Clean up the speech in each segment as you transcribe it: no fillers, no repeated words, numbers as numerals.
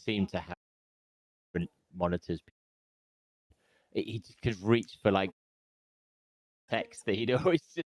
seemed to have different monitors. He just could reach for like text that he'd always just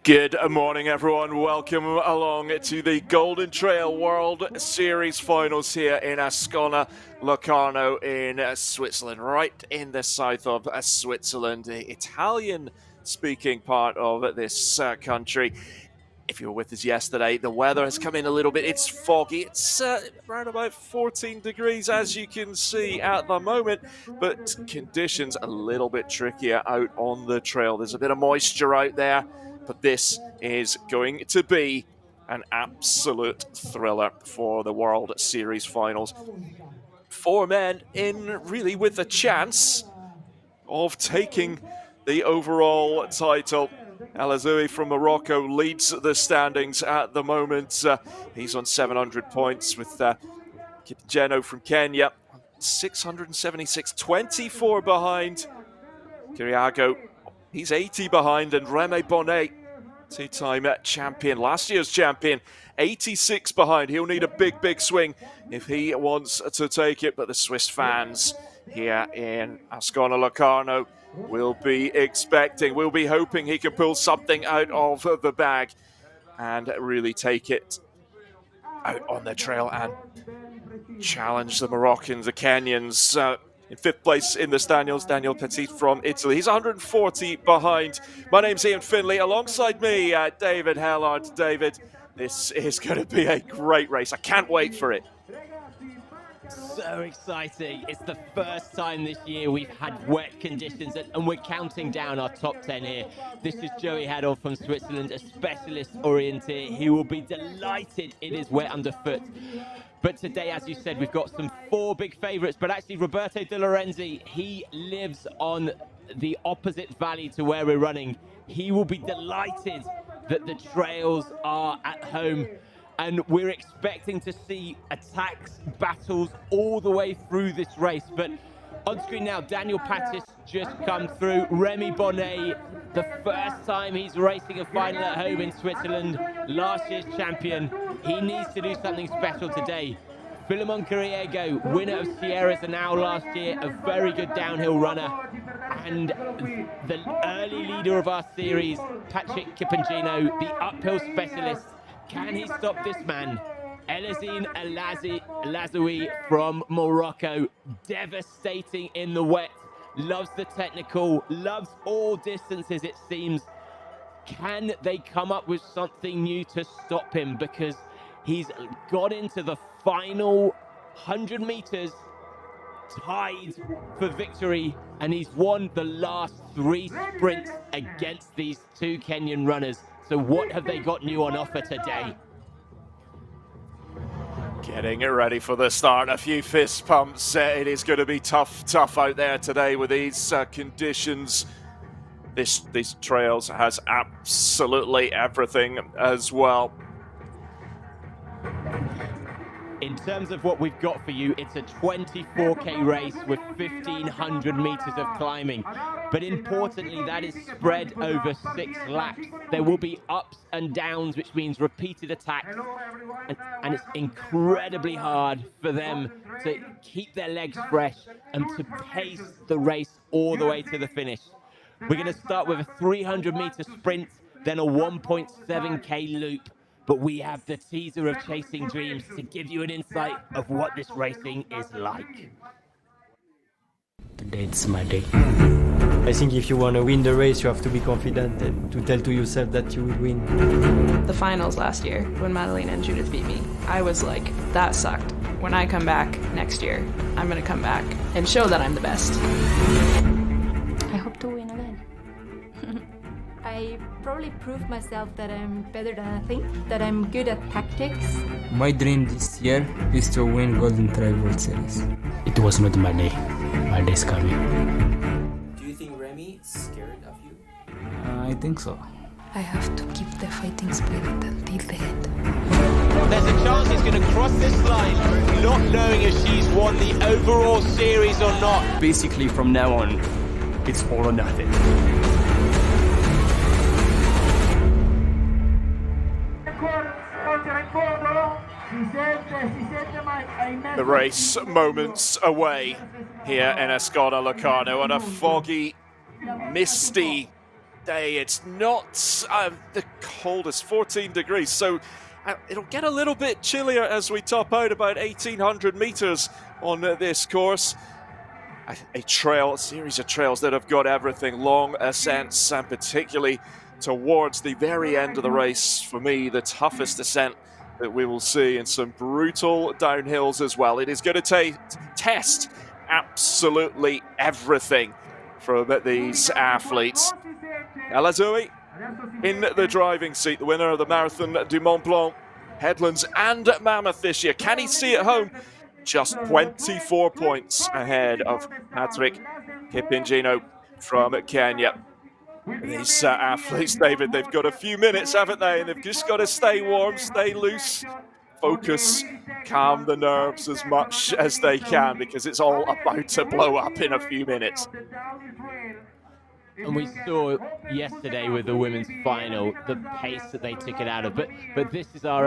Good morning, everyone. Welcome along to the Golden Trail World Series Finals here in Ascona Locarno in Switzerland, right in the south of Switzerland, the Italian-speaking part of this country. If you were with us yesterday, the weather has come in a little bit. It's foggy. It's around about 14 degrees, as you can see at the moment, but conditions a little bit trickier out on the trail. There's a bit of moisture out there, but this is going to be an absolute thriller for the World Series Finals. 4 men in really with a chance of taking the overall title. El Azoui from Morocco leads the standings at the moment. He's on 700 points with Geno from Kenya, 676, 24 behind. Kiriago, he's 80 behind, and Remy Bonnet, two-time champion, last year's champion, 86 behind. He'll need a big, big swing if he wants to take it, but the Swiss fans here in Ascona Locarno will be hoping he can pull something out of the bag and really take it out on the trail and challenge the Moroccans, the Kenyans. In 5th place in the Daniel Petit from Italy. He's 140 behind. My name's Ian Finley. Alongside me, David Hellard. David, this is going to be a great race. I can't wait for it. so exciting. It's the first time this year we've had wet conditions, and we're counting down our top 10 here. This is Joey Haddow from Switzerland, a specialist orienteer. He will be delighted it is wet underfoot. But today, as you said, we've got 4 big favourites, but actually Roberto De Lorenzi, he lives on the opposite valley to where we're running. He will be delighted that the trails are at home, and we're expecting to see attacks, battles all the way through this race. But on screen now, Daniel Pattis just come through. Remy Bonnet, the first time he's racing a final at home in Switzerland, last year's champion. He needs to do something special today. Philemon Kiriago, winner of Sierra Zanao last year, a very good downhill runner. And the early leader of our series, Patrick Kipangino, the uphill specialist. Can he stop this man? Elazine Alazoui from Morocco, devastating in the wet, loves the technical, loves all distances it seems. Can they come up with something new to stop him? Because he's got into the final 100 meters, tied for victory, and he's won the last 3 sprints against these 2 Kenyan runners. So what have they got new on offer today? Getting it ready for the start. A few fist pumps. It is going to be tough out there today with these conditions. These trails has absolutely everything as well. In terms of what we've got for you, it's a 24K race with 1,500 meters of climbing. But importantly, that is spread over 6 laps. There will be ups and downs, which means repeated attacks. And it's incredibly hard for them to keep their legs fresh and to pace the race all the way to the finish. We're going to start with a 300-meter sprint, then a 1.7K loop. But we have the teaser of Chasing Dreams to give you an insight of what this racing is like. Today it's my day. I think if you want to win the race, you have to be confident and to tell to yourself that you will win. The finals last year, when Madeline and Judith beat me, I was like, that sucked. When I come back next year, I'm going to come back and show that I'm the best. I hope to win again. I probably proved myself that I'm better than I think, that I'm good at tactics. My dream this year is to win Golden Trail World Series. It was not my day. My day's coming. Do you think Remy is scared of you? I think so. I have to keep the fighting spirit until the end. There's a chance he's going to cross this line, not knowing if she's won the overall series or not. Basically, from now on, it's all or nothing. The race moments away here in Ascona Locarno on a foggy, misty day. It's not the coldest, 14 degrees, so it'll get a little bit chillier as we top out about 1,800 meters on this course. A series of trails that have got everything, long ascents, and particularly towards the very end of the race, for me, the toughest ascent that we will see, and some brutal downhills as well. It is going to test absolutely everything from these athletes. Elazoui in the driving seat, the winner of the Marathon du Mont Blanc, Headlands and Mammoth this year. Can he see it home? Just 24 points ahead of Patrick Kipingino from Kenya. These athletes, David, they've got a few minutes, haven't they? And they've just got to stay warm, stay loose, focus, calm the nerves as much as they can, because it's all about to blow up in a few minutes. And we saw yesterday with the women's final the pace that they took it out of. But this is our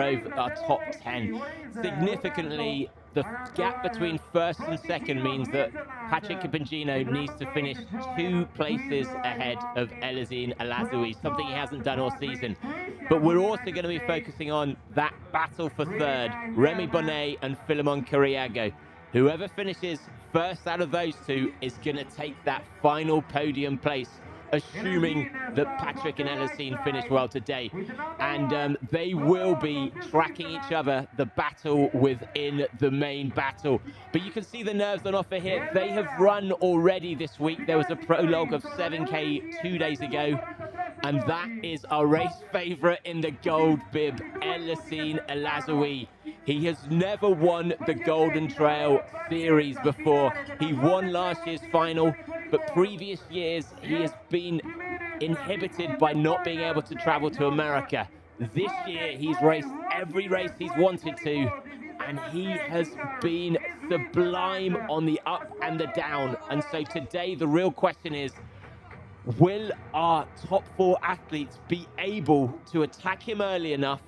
top 10. Significantly, the gap between first and second means that Patrick Kipingino needs to finish 2 places ahead of Elazine Elazoui, something he hasn't done all season. But we're also going to be focusing on that battle for third, Remy Bonnet and Philemon Kariago. Whoever finishes first out of those 2 is going to take that final podium place, assuming that Patrick and Elazine finish well today. And they will be tracking each other, the battle within the main battle. But you can see the nerves on offer here. They have run already this week. There was a prologue of 7K 2 days ago. And that is our race favourite in the gold bib, Elazine Elazoui. He has never won the Golden Trail Series before. He won last year's final, but previous years he has been inhibited by not being able to travel to America. This year he's raced every race he's wanted to, and he has been sublime on the up and the down. And so today the real question is, will our top 4 athletes be able to attack him early enough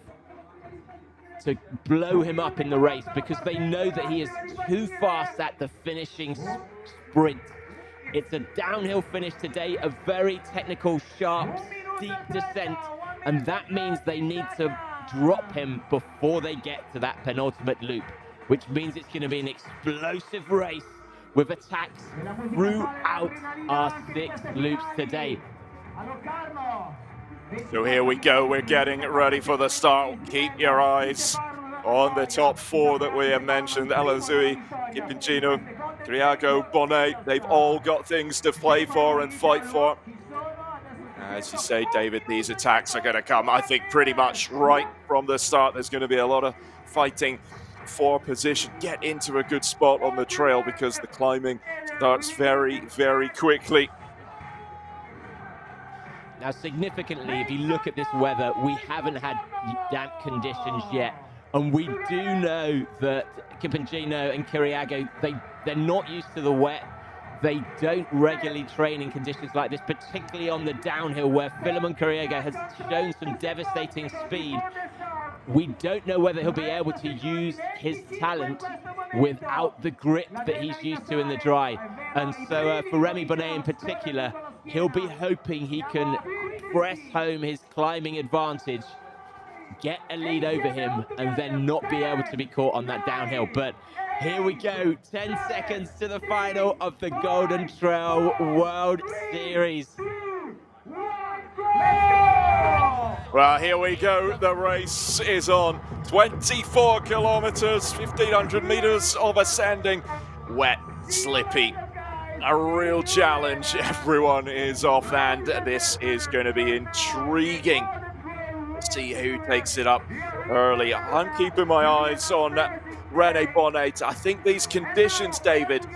to blow him up in the race, because they know that he is too fast at the finishing sprint. It's a downhill finish today, a very technical, sharp, steep descent, and that means they need to drop him before they get to that penultimate loop, which means it's going to be an explosive race with attacks throughout our 6 loops today. So here we go, we're getting ready for the start. Keep your eyes on the top four that we have mentioned. Elazui, Kipingino, Criago, Bonnet, they've all got things to play for and fight for. As you say, David, these attacks are going to come, I think, pretty much right from the start. There's going to be a lot of fighting for position. Get into a good spot on the trail because the climbing starts very, very quickly. Now, significantly, if you look at this weather, we haven't had damp conditions yet. And we do know that Kipingino and Kiriago, they're not used to the wet. They don't regularly train in conditions like this, particularly on the downhill where Philemon Kiriago has shown some devastating speed. We don't know whether he'll be able to use his talent without the grip that he's used to in the dry. And so for Remy Bonnet in particular, he'll be hoping he can press home his climbing advantage, get a lead over him, and then not be able to be caught on that downhill. But here we go, 10 seconds to the final of the Golden Trail World Series. Well, here we go. The race is on. 24 kilometers, 1,500 meters of ascending. Wet, slippy. A real challenge. Everyone is off, and this is going to be intriguing. See who takes it up early. I'm keeping my eyes on Rene Bonnet. I think these conditions, David,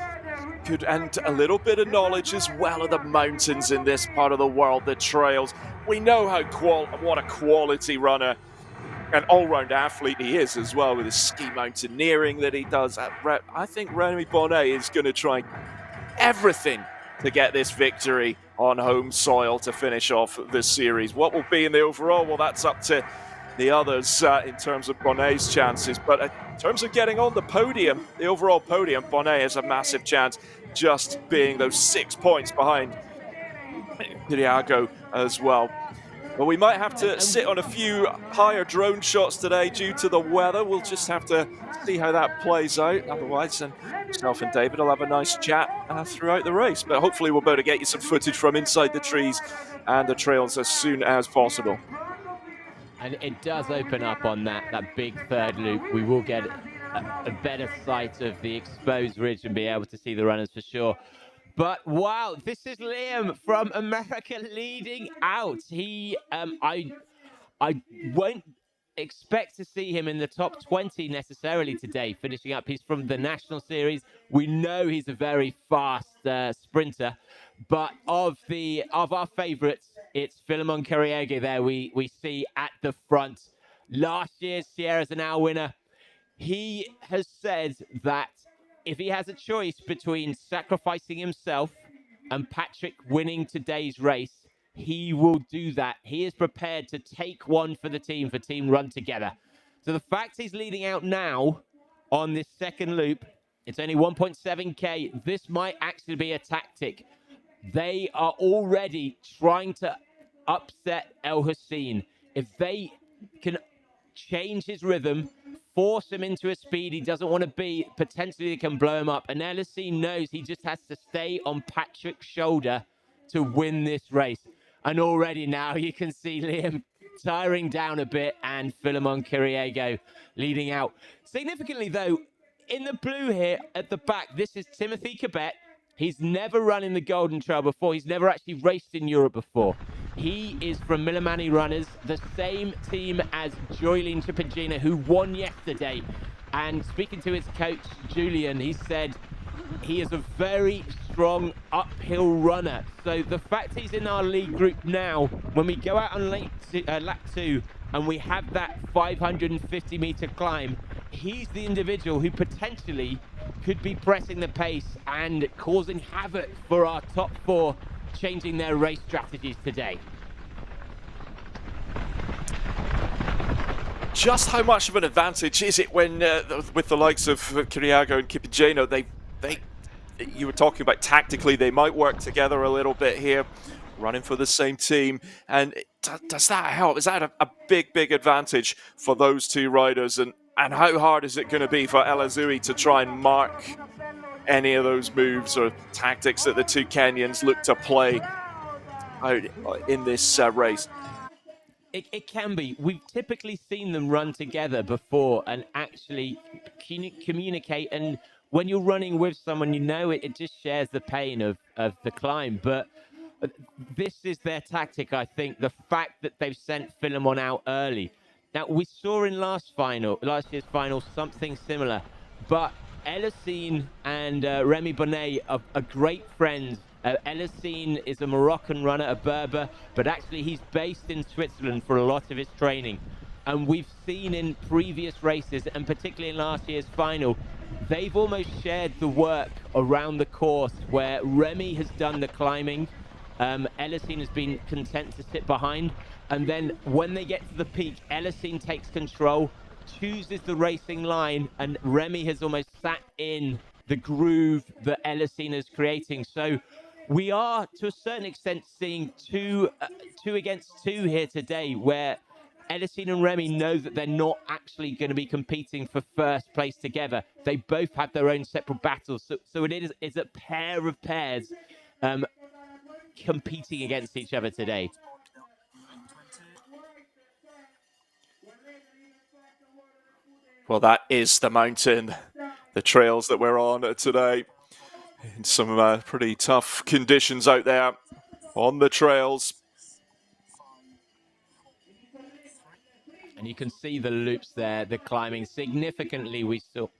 could, and a little bit of knowledge as well of the mountains in this part of the world, the trails. We know how what a quality runner and all-round athlete he is as well, with his ski mountaineering that he does. I think Rene Bonnet is going to try everything to get this victory on home soil to finish off this series. What will be in the overall? Well, that's up to the others in terms of Bonnet's chances. But in terms of getting on the podium, the overall podium, Bonnet has a massive chance, just being those 6 points behind Kiriago as well. But we might have to sit on a few higher drone shots today due to the weather. We'll just have to see how that plays out. Otherwise, and myself and David will have a nice chat throughout the race. But hopefully we'll be able to get you some footage from inside the trees and the trails as soon as possible. And it does open up on that big third loop. We will get a better sight of the exposed ridge and be able to see the runners for sure. But wow, this is Liam from America leading out. He, I won't expect to see him in the top 20 necessarily today, finishing up. He's from the National Series. We know he's a very fast sprinter, but of our favorites, it's Philemon Kiriago there we see at the front. Last year's Sierra Zanao winner. He has said that if he has a choice between sacrificing himself and Patrick winning today's race, he will do that. He is prepared to take one for the team, for Team Run Together. So the fact he's leading out now on this second loop, it's only 1.7K. This might actually be a tactic. They are already trying to upset El Hussein. If they can change his rhythm, force him into a speed he doesn't want to be, potentially they can blow him up. And El Hussein knows he just has to stay on Patrick's shoulder to win this race. And already now you can see Liam tiring down a bit and Philemon Kiriago leading out. Significantly though, in the blue here at the back, this is Timothy Cabet. He's never run in the Golden Trail before. He's never actually raced in Europe before. He is from Millimani Runners, the same team as Joylene Chipagina, who won yesterday. And speaking to his coach, Julian, he said he is a very strong uphill runner. So the fact he's in our lead group now, when we go out on lap 2 and we have that 550-meter climb, he's the individual who potentially could be pressing the pace and causing havoc for our top 4, changing their race strategies today. Just how much of an advantage is it when, with the likes of Kiriago and Kipingino, you were talking about tactically, they might work together a little bit here, running for the same team, and does that help? Is that a big advantage for those two riders? And how hard is it going to be for El Azui to try and mark any of those moves or tactics that the two Kenyans look to play out in this race? It can be. We've typically seen them run together before and actually communicate. And when you're running with someone, you know it just shares the pain of the climb. But this is their tactic, I think. The fact that they've sent Philemon out early. Now, we saw in last year's final, something similar. But Elisine and Remy Bonnet are great friends. Elisine is a Moroccan runner, a Berber, but actually he's based in Switzerland for a lot of his training. And we've seen in previous races, and particularly in last year's final, they've almost shared the work around the course where Remy has done the climbing. Elisine has been content to sit behind. And then when they get to the peak, Elisine takes control, chooses the racing line, and Remy has almost sat in the groove that Elisine is creating. So we are, to a certain extent, seeing two against two here today, where Elisine and Remy know that they're not actually going to be competing for first place together. They both have their own separate battles. So it's a pair of pairs competing against each other today. Well, that is the mountain, the trails that we're on today. In some pretty tough conditions out there on the trails. And you can see the loops there, the climbing significantly. We still.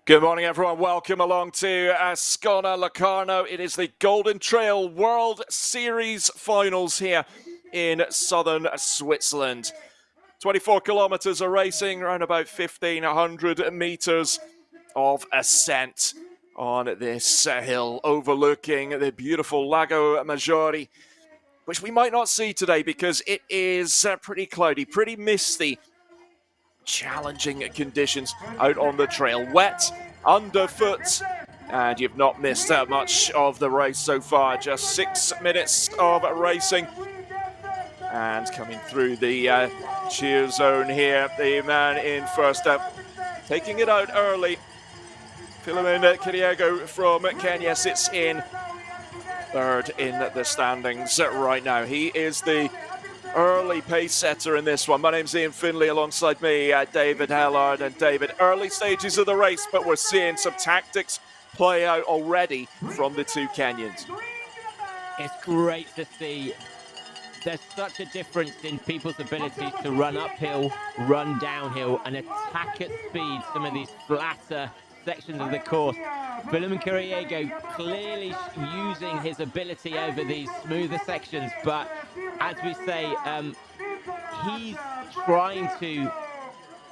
Good morning, everyone. Welcome along to Ascona Locarno. It is the Golden Trail World Series finals here in southern Switzerland. 24 kilometers of racing, around about 1,500 meters of ascent on this hill overlooking the beautiful Lago Maggiore, which we might not see today because it is pretty cloudy, pretty misty. Challenging conditions out on the trail. Wet, underfoot, and you've not missed much of the race so far. Just 6 minutes of racing. And coming through the cheer zone here, the man in first up, taking it out early. Philemon Kiriego from Kenya sits in third in the standings right now. He is the early pace setter in this one. My name's Ian Finley, alongside me, David Hellard. And David, early stages of the race, but we're seeing some tactics play out already from the two Kenyans. It's great to see. There's such a difference in people's abilities to run uphill, run downhill, and attack at speed some of these flatter sections of the course. Philemon Kiriego clearly using his ability over these smoother sections, but as we say, he's trying to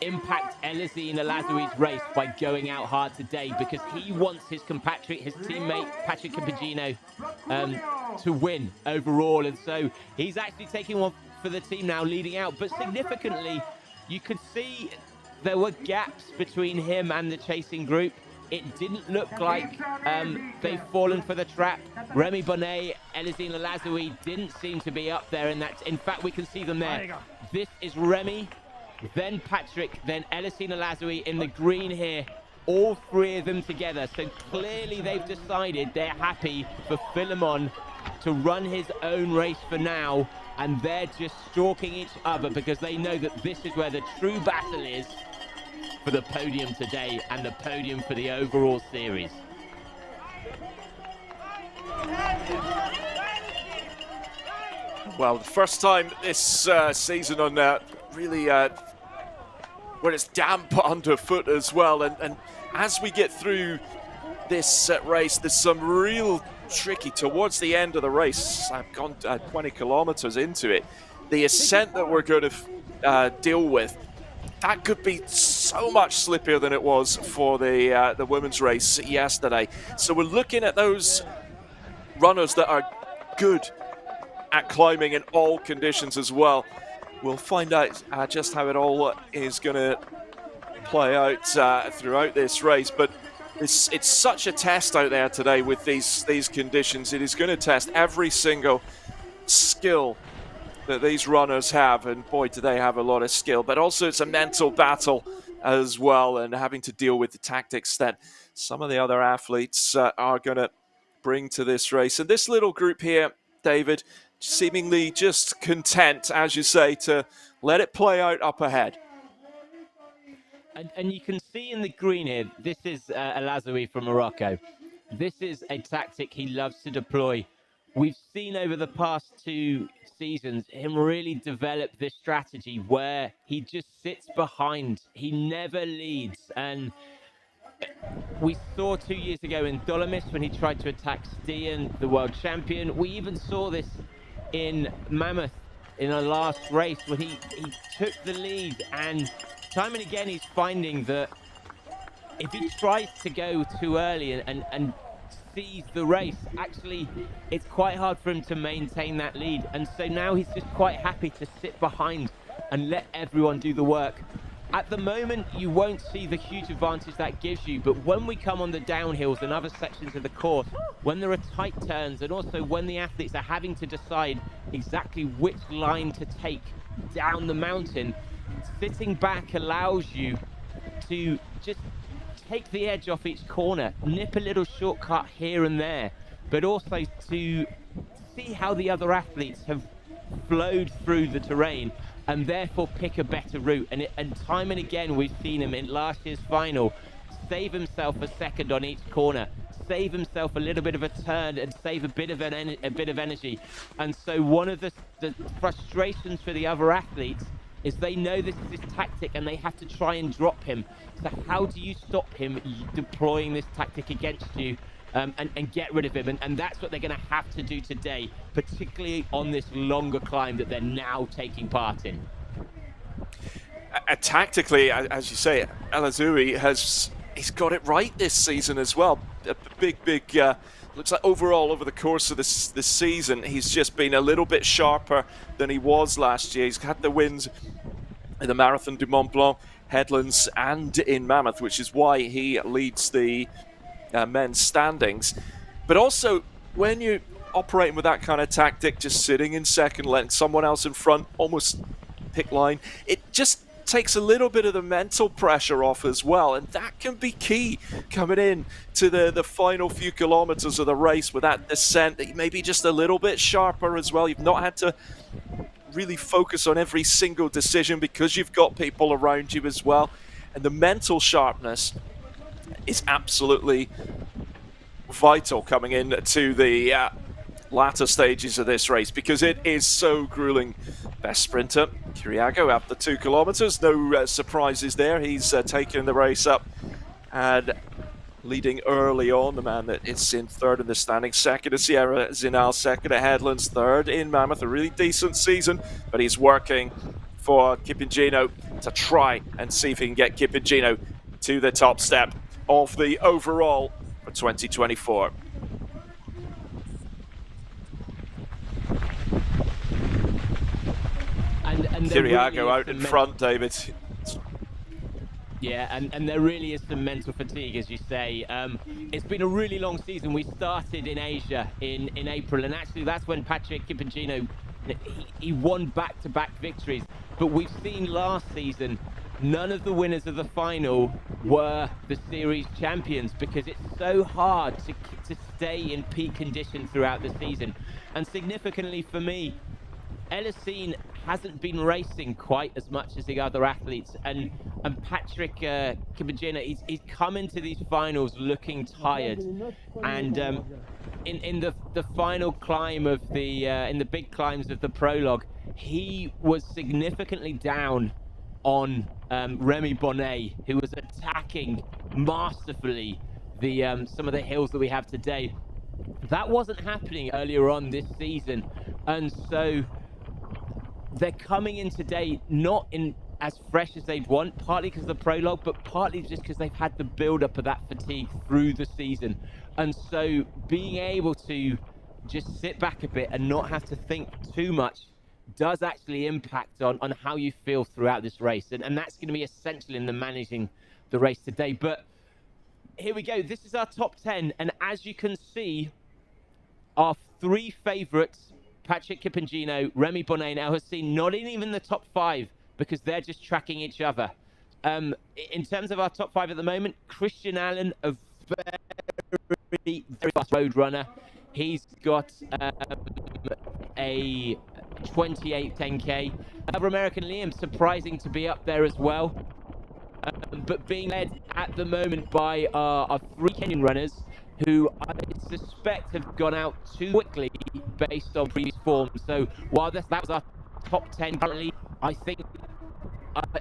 impact Elisine Elazoi's race by going out hard today because he wants his compatriot, his teammate Patrick Capigino, to win overall. And so he's actually taking one for the team now, leading out. But significantly, you could see there were gaps between him and the chasing group. It didn't look like they've fallen for the trap. Remy Bonnet, Elisine Elazoi didn't seem to be up there in that. In fact, we can see them there. This is Remy, then Patrick, then Elisine Elazoi in the green here. All three of them together. So clearly they've decided they're happy for Philemon to run his own race for now. And they're just stalking each other because they know that this is where the true battle is for the podium today and the podium for the overall series. Well, the first time this season on really where it's damp underfoot as well, and as we get through this race, there's some real tricky towards the end of the race. I've gone 20 kilometers into it. The ascent that we're going to deal with, that could be so much slippier than it was for the women's race yesterday. So we're looking at those runners that are good at climbing in all conditions as well. We'll find out just how it all is going to play out throughout this race. But it's such a test out there today with these conditions. It is going to test every single skill that these runners have, and boy, do they have a lot of skill. But also it's a mental battle as well, and having to deal with the tactics that some of the other athletes are going to bring to this race. And this little group here David, seemingly just content, as you say, to let it play out up ahead. And you can see in the green here, this is Alazoui from Morocco. This is a tactic he loves to deploy. We've seen over the past 2 seasons him really develop this strategy where he just sits behind. He never leads. And we saw 2 years ago in Dolomis when he tried to attack Stian, the world champion. We even saw this in Mammoth in our last race when he took the lead, and time and again he's finding that if he tries to go too early and seize the race, actually it's quite hard for him to maintain that lead. And so now he's just quite happy to sit behind and let everyone do the work. At the moment, you won't see the huge advantage that gives you, but when we come on the downhills and other sections of the course, when there are tight turns, and also when the athletes are having to decide exactly which line to take down the mountain, sitting back allows you to just take the edge off each corner, nip a little shortcut here and there, but also to see how the other athletes have flowed through the terrain and therefore pick a better route. And time and again we've seen him in last year's final save himself a second on each corner, save himself a little bit of a turn and save a bit of energy. And so one of the frustrations for the other athletes is they know this is his tactic and they have to try and drop him. So how do you stop him deploying this tactic against you and get rid of him? And that's what they're going to have to do today, particularly on this longer climb that they're now taking part in. Tactically, as you say, Alazoui he's got it right this season as well. A big looks like overall over the course of this season, he's just been a little bit sharper than he was last year. He's had the wins in the Marathon du Mont Blanc, Headlands, and in Mammoth, which is why he leads the men's standings. But also, when you're operating with that kind of tactic, just sitting in second, letting someone else in front almost pick line, it just takes a little bit of the mental pressure off as well, and that can be key coming in to the final few kilometers of the race with that descent, that you may be just a little bit sharper as well. You've not had to really focus on every single decision because you've got people around you as well, and the mental sharpness is absolutely vital coming in to the latter stages of this race, because it is so grueling. Best sprinter, Kiriago, after 2 kilometers. No surprises there. He's taken the race up and leading early on. The man that is in third in the standing. Second is Sierra Zinal, second at Headlands, third in Mammoth. A really decent season, but he's working for Kipingino to try and see if he can get Kipingino to the top step of the overall for 2024. And Kiriago out in front, David. Yeah, and there really is some mental fatigue, as you say. It's been a really long season. We started in Asia in April, and actually that's when Patrick Kipingino, he won back-to-back victories. But we've seen last season, none of the winners of the final were the series champions, because it's so hard to stay in peak condition throughout the season. And significantly for me, Elisine hasn't been racing quite as much as the other athletes, and Patrick Kipingino, he's come into these finals looking tired, and in the final climb of in the big climbs of the prologue, he was significantly down on Remy Bonnet, who was attacking masterfully the some of the hills that we have today. That wasn't happening earlier on this season, and so they're coming in today not in as fresh as they'd want, partly because of the prologue, but partly just because they've had the build-up of that fatigue through the season. And so being able to just sit back a bit and not have to think too much does actually impact on how you feel throughout this race. And that's going to be essential in the managing the race today. But here we go. This is our top 10. And as you can see, our 3 favourites, Patrick Kipingino, Remy Bonnet, and El Hassin, not in even the top 5, because they're just tracking each other. In terms of our top 5 at the moment, Christian Allen, a very fast road runner. He's got a 28 10K. Another American, Liam, surprising to be up there as well. But being led at the moment by our 3 Kenyan runners, who I suspect have gone out too quickly based on previous form. So while that was our top 10 currently, I think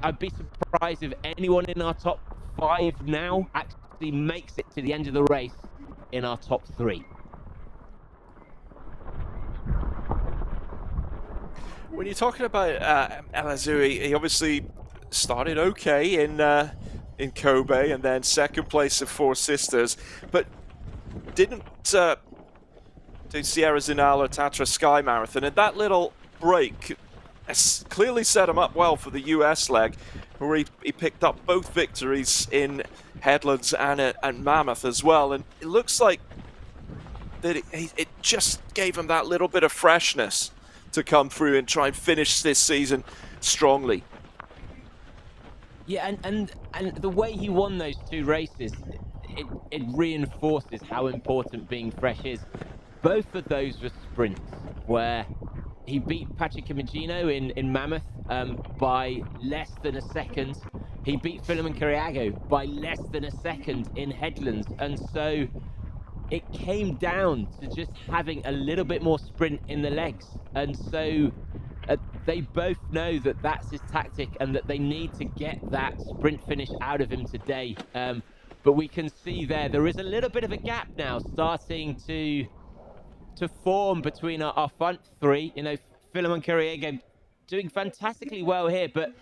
I'd be surprised if anyone in our top 5 now actually makes it to the end of the race in our top 3. When you're talking about El Azoui, he obviously started okay in Kobe and then second place at Four Sisters, but didn't do Sierra Zinala Tatra Sky Marathon, and that little break has clearly set him up well for the US leg, where he picked up both victories in Headlands and Mammoth as well, and it looks like that it just gave him that little bit of freshness to come through and try and finish this season strongly. Yeah, and the way he won those 2 races, it reinforces how important being fresh is. Both of those were sprints, where he beat Patrick Kimagino in Mammoth by less than a second. He beat Philemon Cariago by less than a second in Headlands, and so it came down to just having a little bit more sprint in the legs. And so they both know that that's his tactic and that they need to get that sprint finish out of him today. But we can see there is a little bit of a gap now starting to form between our front 3. You know, Philemon Cariago doing fantastically well here, but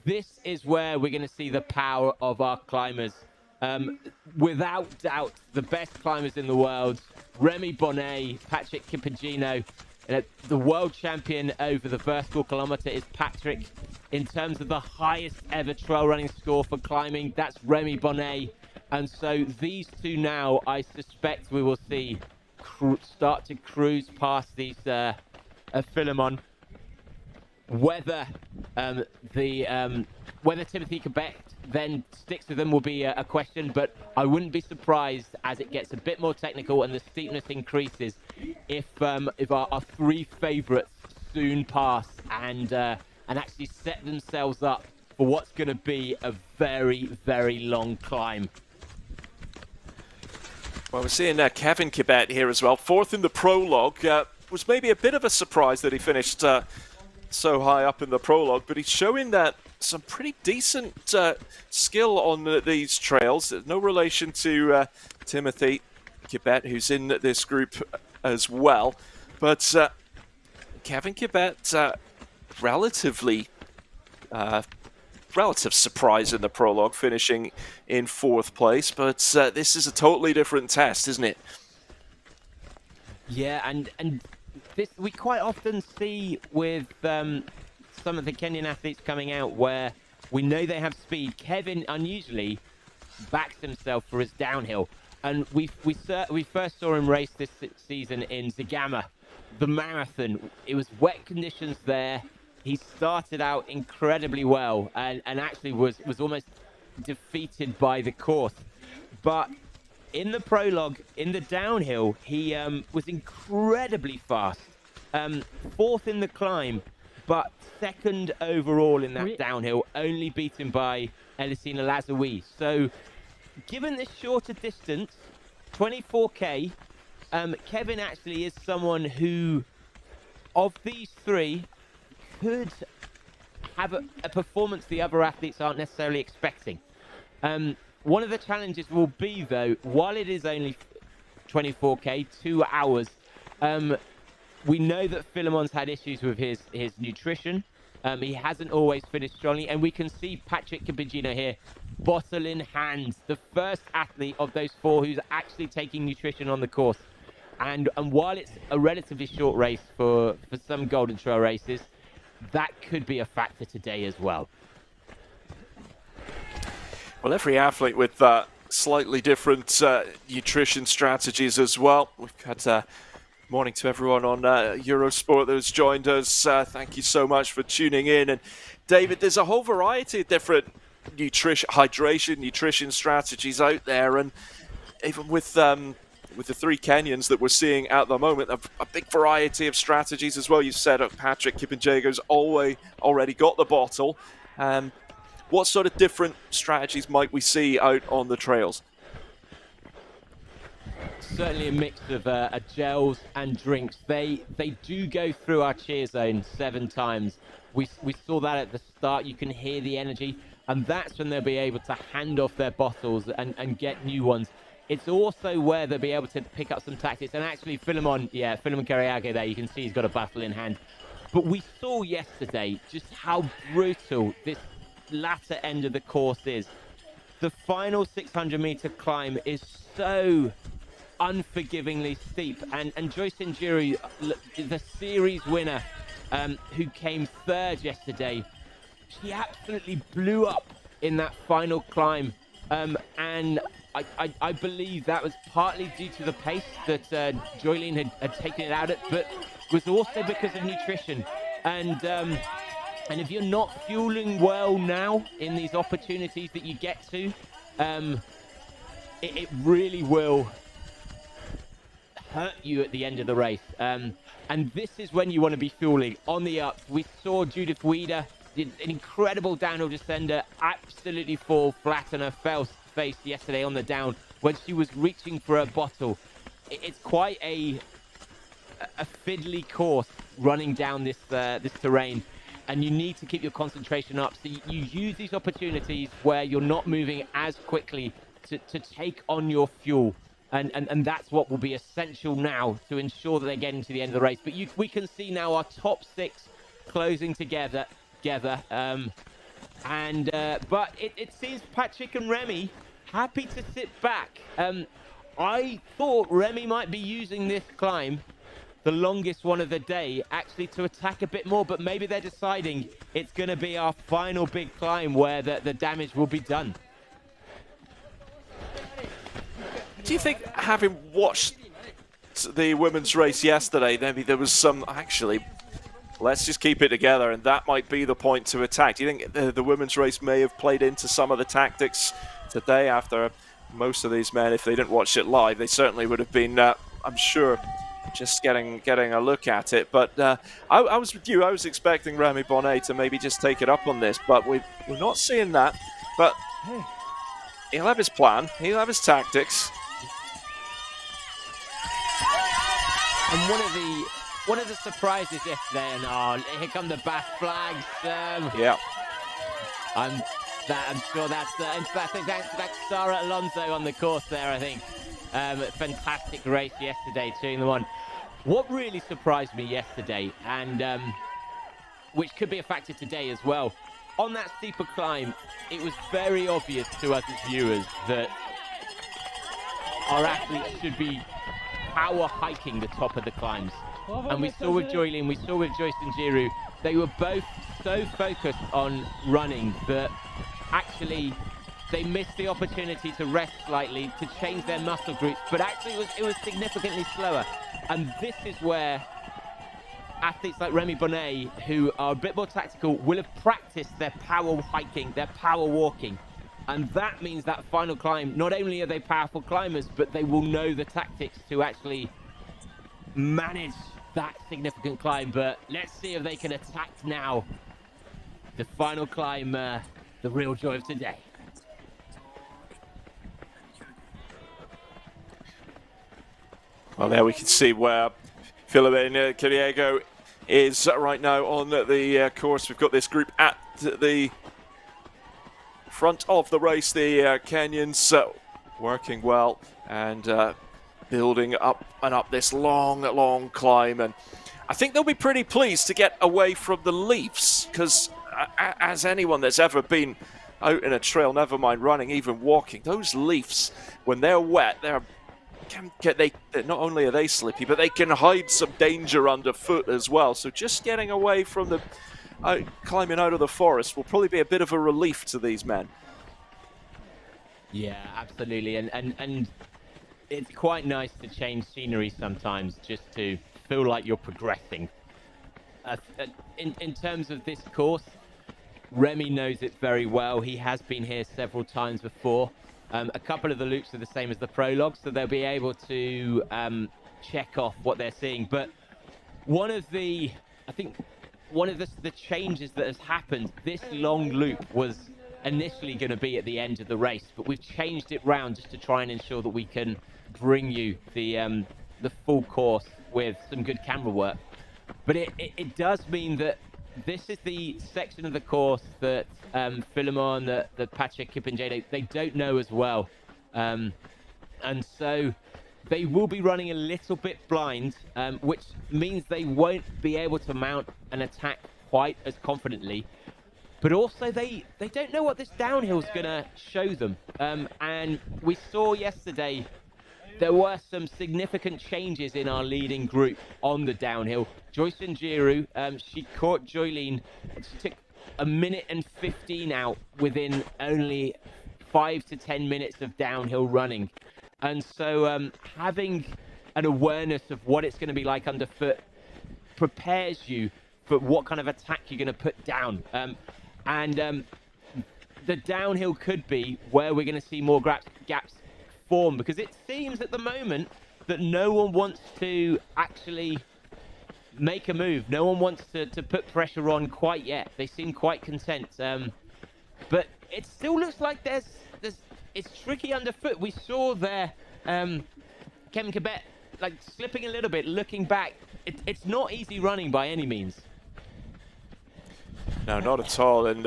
this is where we're going to see the power of our climbers. Without doubt, the best climbers in the world, Remy Bonnet, Patrick Kimagino. The world champion over the vertical kilometer is Patrick. In terms of the highest ever trail running score for climbing, that's Remy Bonnet. And so these 2 now, I suspect we will see start to cruise past these Philemon. Whether Timothy Quebec then sticks with them will be a question, but I wouldn't be surprised as it gets a bit more technical and the steepness increases if our 3 favourites soon pass and actually set themselves up for what's going to be a very, very long climb. Well, we're seeing Kevin Kibet here as well, 4th in the prologue. Was maybe a bit of a surprise that he finished so high up in the prologue, but he's showing that some pretty decent skill on these trails. No relation to Timothy Kibet, who's in this group as well. But Kevin Kibet, relative surprise in the prologue, finishing in 4th place. But this is a totally different test, isn't it? Yeah, and this we quite often see with some of the Kenyan athletes coming out where we know they have speed. Kevin unusually backs himself for his downhill, and we first saw him race this season in Zagama, the marathon. It was wet conditions there. He started out incredibly well and actually was almost defeated by the course, but in the prologue, in the downhill, he was incredibly fast. 4th in the climb, but 2nd overall in that downhill, only beaten by Elisina Lazoui. So, given this shorter distance, 24K, Kevin actually is someone who, of these 3, could have a performance the other athletes aren't necessarily expecting. One of the challenges will be, though, while it is only 24K, 2 hours, we know that Philemon's had issues with his nutrition. He hasn't always finished strongly, and we can see Patrick Kimagino here, bottle in hand, the first athlete of those 4 who's actually taking nutrition on the course. And while it's a relatively short race for some Golden Trail races, that could be a factor today as well. Well, every athlete with slightly different nutrition strategies as well. We've had morning to everyone on Eurosport that has joined us. Thank you so much for tuning in. And David, there's a whole variety of different hydration, nutrition strategies out there. And even with with the three Kenyans that we're seeing at the moment, a big variety of strategies as well. You said Patrick Kipinjago's already got the bottle. What sort of different strategies might we see out on the trails? Certainly a mix of gels and drinks. They do go through our cheer zone 7 times. We saw that at the start. You can hear the energy, and that's when they'll be able to hand off their bottles and get new ones. It's also where they'll be able to pick up some tactics. And actually, Philemon Kariage there, you can see he's got a bottle in hand. But we saw yesterday just how brutal this latter end of the course is. The final 600-meter climb is so unforgivingly steep, and Joyce Njuru, the series winner, who came 3rd yesterday, she absolutely blew up in that final climb, and I believe that was partly due to the pace that Joylene had taken it out at, but was also because of nutrition. And if you're not fueling well now in these opportunities that you get to, it really will hurt you at the end of the race. And this is when you want to be fueling on the up. We saw Judith Weider, an incredible downhill descender, absolutely fall flat on her face yesterday on the down when she was reaching for her bottle. It's quite a fiddly course running down this terrain, and you need to keep your concentration up. So you use these opportunities where you're not moving as quickly to take on your fuel. And that's what will be essential now to ensure that they get into the end of the race. But we can see now our top 6 closing together. But it seems Patrick and Remy happy to sit back. I thought Remy might be using this climb, the longest one of the day, actually to attack a bit more. But maybe they're deciding it's going to be our final big climb where the damage will be done. Do you think, having watched the women's race yesterday, maybe there was some, actually, let's just keep it together, and that might be the point to attack? Do you think the women's race may have played into some of the tactics today? After most of these men, if they didn't watch it live, they certainly would have been, I'm sure, just getting a look at it. But I was with you. I was expecting Remy Bonnet to maybe just take it up on this, but we're not seeing that. But hey, he'll have his plan. He'll have his tactics. And one of the surprises yesterday, and here come the Bath flags. Yeah. I'm sure that's I think that's Sarah Alonso on the course there. I think fantastic race yesterday, 2-1. What really surprised me yesterday, and which could be a factor today as well, on that steeper climb, it was very obvious to us as viewers that our athletes should be power hiking the top of the climbs. And we saw with Joylene, we saw with Joyce and Giroux, they were both so focused on running that actually they missed the opportunity to rest slightly, to change their muscle groups, but actually it was significantly slower. And this is where athletes like Remy Bonnet, who are a bit more tactical, will have practiced their power hiking, their power walking. And that means that final climb, not only are they powerful climbers, but they will know the tactics to actually manage that significant climb. But let's see if they can attack now. The final climb, the real joy of today. Well, there we can see where Philomena Kiriego is right now on the course. We've got this group at the front of the race, the Kenyans working well and building up and up this long climb. And I think they'll be pretty pleased to get away from the leaves, because as anyone that's ever been out in a trail, never mind running, even walking, those leaves, when they're wet, not only are they slippy, but they can hide some danger underfoot as well. So just getting away from the climbing out of the forest will probably be a bit of a relief to these men. Yeah, absolutely. And it's quite nice to change scenery sometimes, just to feel like you're progressing. In terms of this course, Remy knows it very well. He has been here several times before. A couple of the loops are the same as the Prologue, so they'll be able to check off what they're seeing. But one of the changes that has happened, this long loop was initially going to be at the end of the race, but we've changed it round just to try and ensure that we can bring you the full course with some good camera work. But it does mean that this is the section of the course that Philemon, that Patrick, Kip and Jay, they don't know as well. And so they will be running a little bit blind, which means they won't be able to mount an attack quite as confidently. But also they don't know what this downhill is going to show them. And we saw yesterday there were some significant changes in our leading group on the downhill. Joyce and Giroux, she caught Joylene. She took 1:15 out within only 5 to 10 minutes of downhill running. And so having an awareness of what it's going to be like underfoot prepares you for what kind of attack you're going to put down. The downhill could be where we're going to see more gaps form, because it seems at the moment that no one wants to actually make a move. No one wants to put pressure on quite yet. They seem quite content. But it still looks like it's tricky underfoot. We saw there Kevin Cabet like slipping a little bit, looking back. It's not easy running by any means. No, not at all. And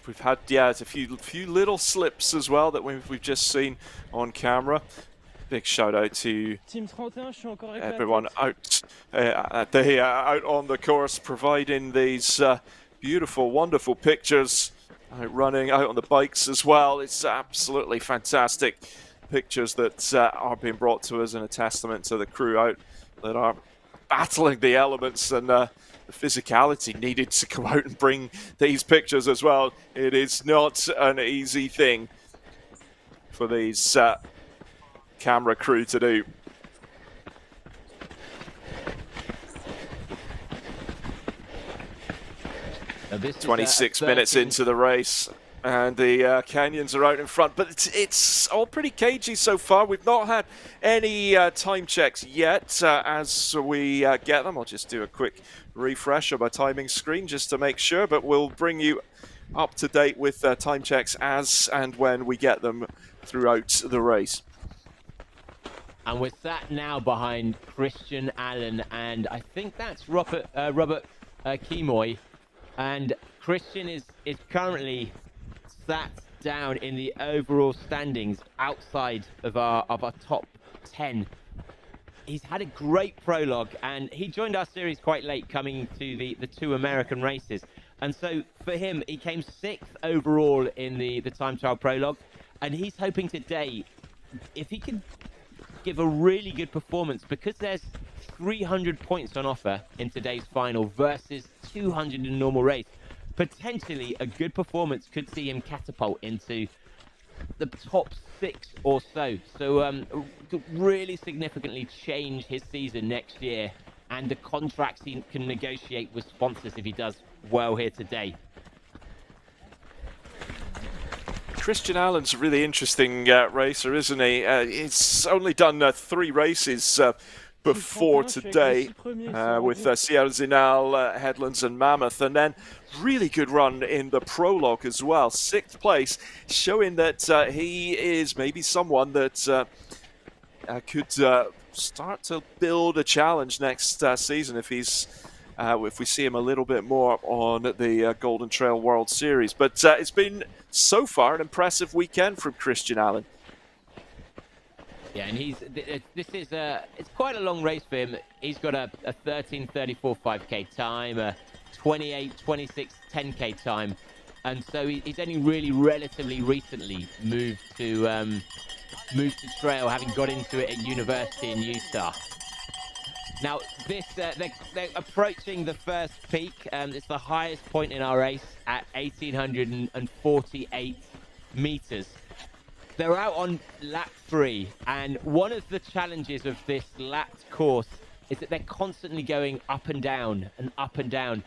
we've had, it's a few little slips as well that we've just seen on camera. Big shout out to everyone out out on the course, providing these beautiful, wonderful pictures. Out running, out on the bikes as well. It's absolutely fantastic pictures that are being brought to us, and a testament to the crew out that are battling the elements and the physicality needed to come out and bring these pictures as well. It is not an easy thing for these camera crew to do. This 26 minutes into the race, and the Kenyans are out in front, but it's all pretty cagey so far. We've not had any time checks yet. As we get them, I'll just do a quick refresh of my timing screen just to make sure, but we'll bring you up to date with time checks as and when we get them throughout the race. And we're sat now behind Christian Allen, and I think that's Robert Kimoy. And Christian is currently sat down in the overall standings outside of our top 10. He's had a great prologue, and he joined our series quite late, coming to the two American races. And so for him, he came 6th overall in the time trial prologue, and he's hoping today, if he can give a really good performance, because there's 300 points on offer in today's final versus 200 in normal race. Potentially a good performance could see him catapult into the top 6 or so. So could really significantly change his season next year, and the contracts he can negotiate with sponsors if he does well here today. Christian Allen's a really interesting racer, isn't he? He's only done 3 races before today with Sierra Zinal, Headlands and Mammoth, and then really good run in the prologue as well. 6th place, showing that he is maybe someone that could start to build a challenge next season if we see him a little bit more on the Golden Trail World Series. But it's been so far an impressive weekend from Christian Allen. Yeah, and it's quite a long race for him. He's got a 13:34 5K time, a 28:26 10K time, and so he's only really relatively recently moved to trail, having got into it at university in Utah. Now they're approaching the first peak. It's the highest point in our race at 1,848 meters. They're out on lap 3, and one of the challenges of this lapped course is that they're constantly going up and down and up and down.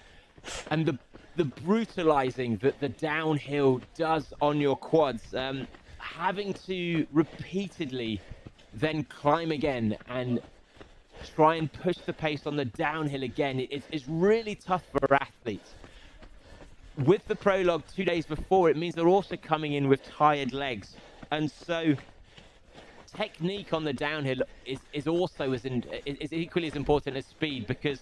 And the brutalizing that the downhill does on your quads, having to repeatedly then climb again and try and push the pace on the downhill again is really tough for athletes. With the prologue 2 days before, it means they're also coming in with tired legs. And so technique on the downhill is also is equally as important as speed, because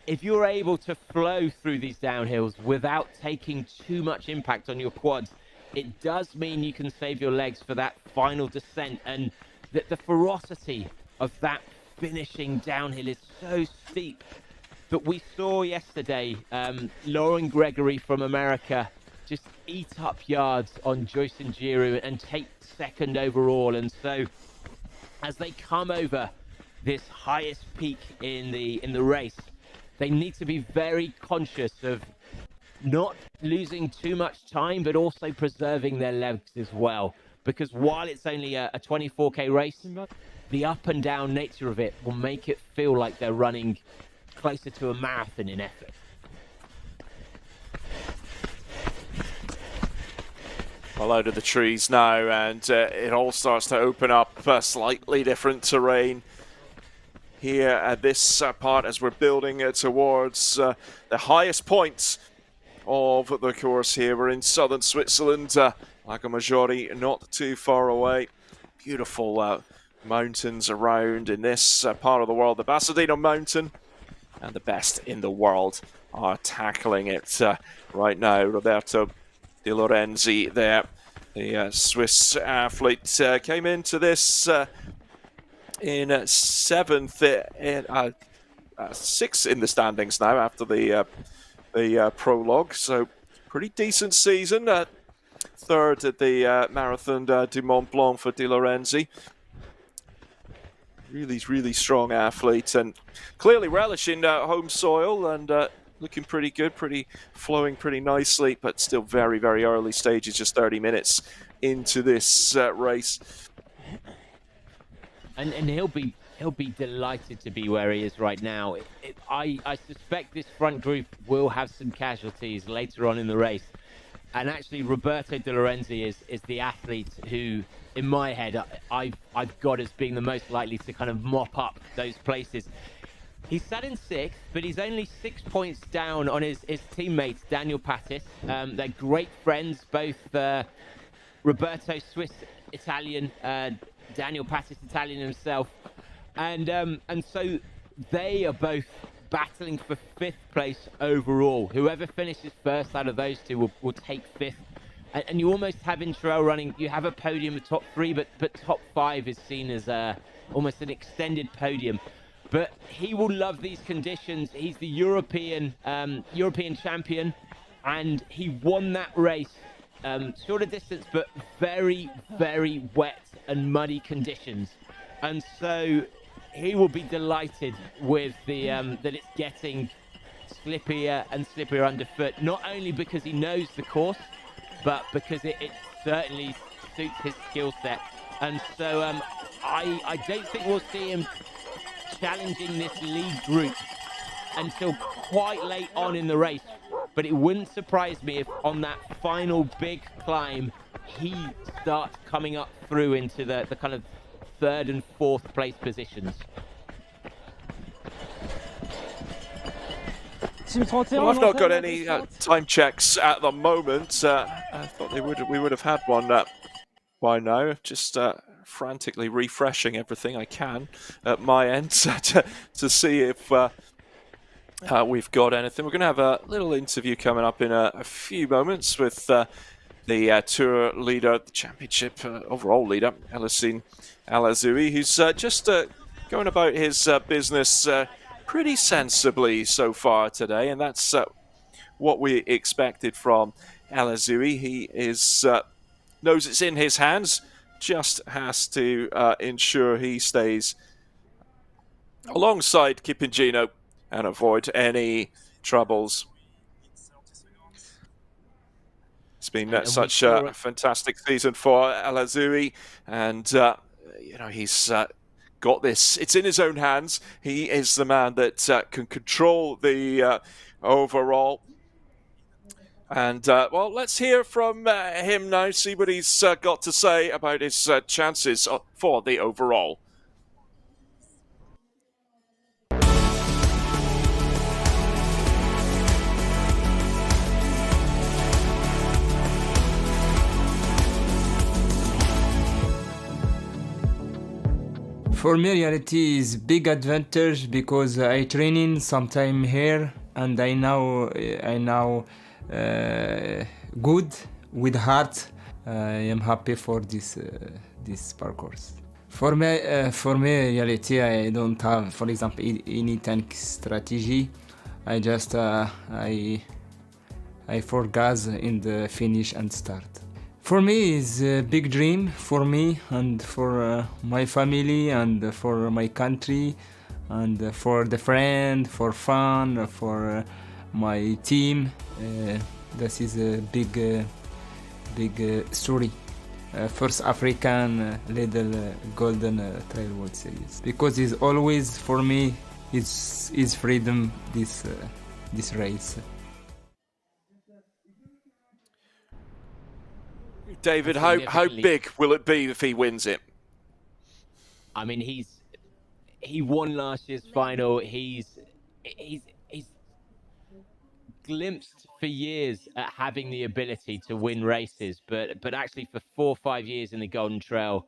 if you're able to flow through these downhills without taking too much impact on your quads, it does mean you can save your legs for that final descent. And the ferocity of that finishing downhill is so steep that we saw yesterday Lauren Gregory from America just eat up yards on Joyce and Giroux and take second overall. And so as they come over this highest peak in the race, they need to be very conscious of not losing too much time, but also preserving their legs as well. Because while it's only a 24K race, the up and down nature of it will make it feel like they're running closer to a marathon in effort. Well, out of the trees now, and it all starts to open up slightly different terrain here at this part as we're building towards the highest points of the course here. We're in southern Switzerland, Lago Maggiore, not too far away. Beautiful mountains around in this part of the world. The Basadino Mountain and the best in the world are tackling it right now. Roberto De Lorenzi there, the Swiss athlete, came into this in seventh, sixth in the standings now after the prologue. So pretty decent season. Third at the Marathon du Mont Blanc for De Lorenzi. Really strong athlete, and clearly relishing home soil, and looking pretty good, flowing pretty nicely, but still very early stages, just 30 minutes into this race. And he'll be delighted to be where he is right now. I suspect this front group will have some casualties later on in the race. And actually, Roberto De Lorenzi is the athlete who, in my head, I've got as being the most likely to kind of mop up those places. He's sat in sixth, but he's only 6 points down on his teammate, Daniel Pattis. They're great friends, both Roberto, Swiss-Italian, Daniel Pattis, Italian himself. And so they are both battling for 5th place overall. Whoever finishes first out of those two will take 5th. And you almost have in trail running, you have a podium of top 3, but top 5 is seen as almost an extended podium. But he will love these conditions. He's the European champion, and he won that race. Shorter distance, but very wet and muddy conditions. And so he will be delighted with the that it's getting slippier and slippier underfoot, not only because he knows the course, but because it certainly suits his skill set. And so I don't think we'll see him challenging this lead group until quite late on in the race. But it wouldn't surprise me if on that final big climb, he starts coming up through into the kind of 3rd and 4th place positions. Well, I've not got any time checks at the moment. I thought we would have had one by now. Just frantically refreshing everything I can at my end to see if we've got anything. We're going to have a little interview coming up in a few moments with the tour leader, the championship overall leader, Elisine Alazoui, who's just going about his business pretty sensibly so far today, and that's what we expected from Alazoui. He knows it's in his hands, just has to ensure he stays alongside Kipingino and avoid any troubles. It's been such a fantastic season for Alazoui, and he's got this. It's in his own hands. He is the man that can control the overall. And, well, let's hear from him now, see what he's got to say about his chances for the overall. For me, reality is big advantage because I training sometime here and I now good with heart. I am happy for this parcours. For me, reality I don't have, for example, any tank strategy. I just I forgas in the finish and start. For me, it's a big dream for me and for my family and for my country and for the friend, for fun, for my team. This is a big story. First African little golden trail world series because it's always for me is freedom this race. David, how big will it be if he wins it? I mean, he won last year's final. He's glimpsed for years at having the ability to win races, but actually for 4 or 5 years in the Golden Trail,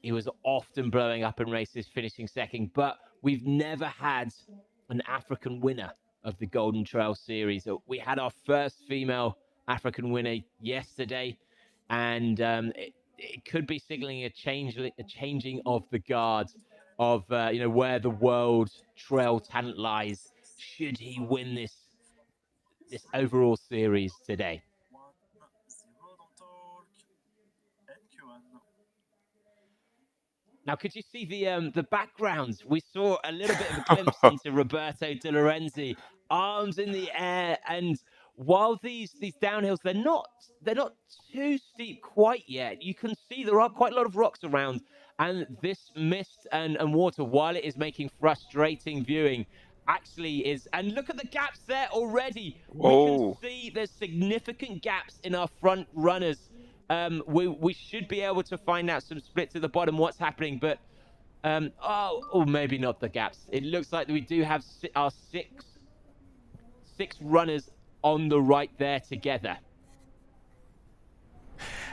he was often blowing up in races, finishing second. But we've never had an African winner of the Golden Trail series. We had our first female African winner yesterday, and it could be signaling a changing of the guard of where the world trail talent lies. Should he win this overall series today? Now, could you see the backgrounds? We saw a little bit of a glimpse into Roberto De Lorenzi, arms in the air, and while these downhills, they're not too steep quite yet. You can see there are quite a lot of rocks around, and this mist and water, while it is making frustrating viewing, actually is. And look at the gaps there already. Whoa. We can see there's significant gaps in our front runners. We should be able to find out some splits at the bottom, what's happening, but maybe not the gaps. It looks like we do have our six runners on the right there together.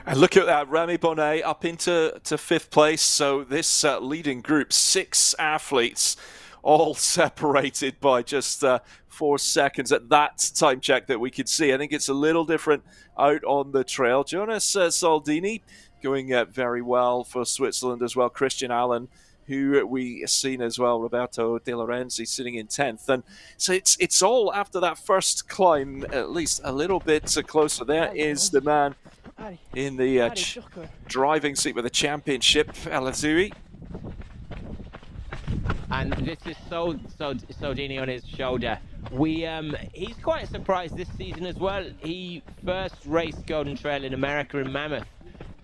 And look at that, Remy Bonnet up into fifth place. So this leading group, 6 athletes, all separated by just 4 seconds at that time check that we could see. I think it's a little different out on the trail. Jonas Saldini going very well for Switzerland as well. Christian Allen, who we seen as well, Roberto De Lorenzi sitting in 10th. And so it's all after that first climb, at least a little bit closer. There is the man in the driving seat with the championship, Elazuri. And this is Soldini on his shoulder. He's quite surprised this season as well. He first raced Golden Trail in America in Mammoth,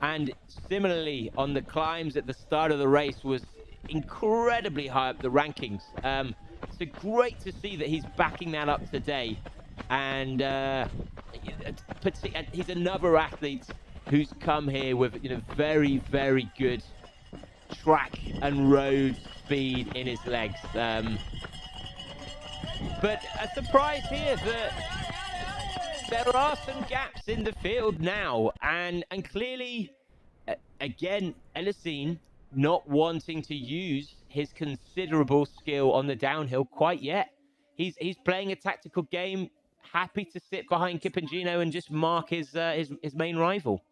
and similarly on the climbs at the start of the race was incredibly high up the rankings. So great to see that he's backing that up today, and he's another athlete who's come here with very, very good track and road speed in his legs. But a surprise here that there are some gaps in the field now, and clearly, again, Elisine not wanting to use his considerable skill on the downhill quite yet. He's playing a tactical game, happy to sit behind Kipangino and just mark his main rival.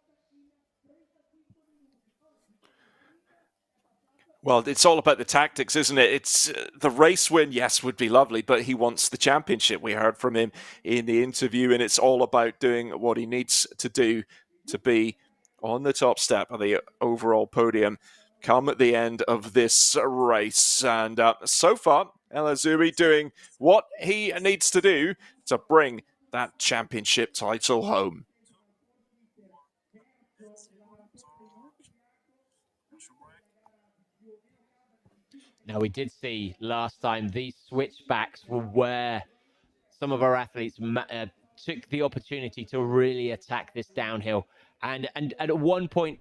Well, it's all about the tactics, isn't it? It's the race win, yes, would be lovely, but he wants the championship. We heard from him in the interview, and it's all about doing what he needs to do to be on the top step of the overall podium come at the end of this race. And so far, El Azuri doing what he needs to do to bring that championship title home. Now, we did see last time these switchbacks were where some of our athletes took the opportunity to really attack this downhill. And at one point,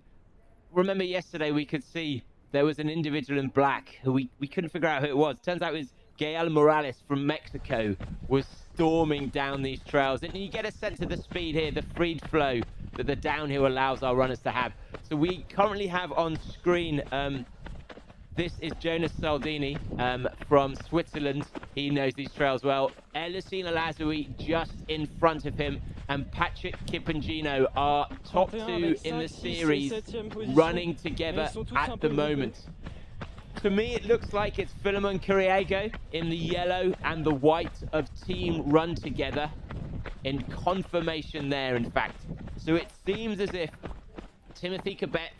remember yesterday, we could see there was an individual in black who we couldn't figure out who it was. Turns out it was Gael Morales from Mexico, was storming down these trails. And you get a sense of the speed here, the freed flow that the downhill allows our runners to have. So we currently have on screen, this is Jonas Saldini from Switzerland. He knows these trails well. Elisine Alazoui just in front of him. And Patrick Kipangino are top two in the series, running together at the moment. To me, it looks like it's Philemon Cariago in the yellow and the white of Team Run Together, in confirmation there, in fact. So it seems as if Timothy Cabet,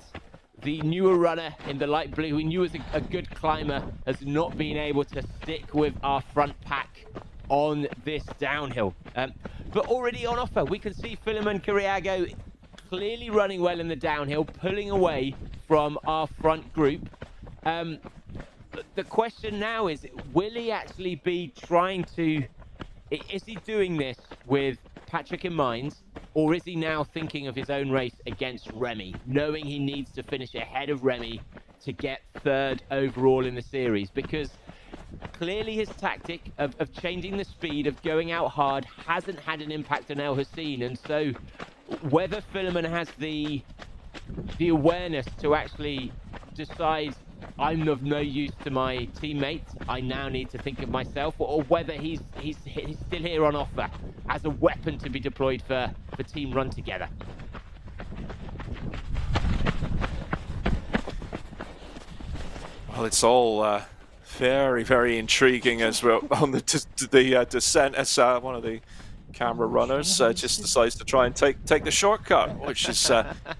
the newer runner in the light blue, who we knew was a good climber, has not been able to stick with our front pack on this downhill. But already on offer, we can see Philemon Cariago clearly running well in the downhill, pulling away from our front group. The question now is, will he actually be trying to... Is he doing this with Patrick in mind, or is he now thinking of his own race against Remy, knowing he needs to finish ahead of Remy to get third overall in the series? Because clearly his tactic of changing the speed, of going out hard, hasn't had an impact on El Hussein. And so whether Philemon has the awareness to actually decide, I'm of no use to my teammates, I now need to think of myself, or whether he's still here on offer as a weapon to be deployed for Team Run Together. Well, it's all very, very intriguing as we're on the descent, as one of the camera runners just decides to try and take the shortcut, which is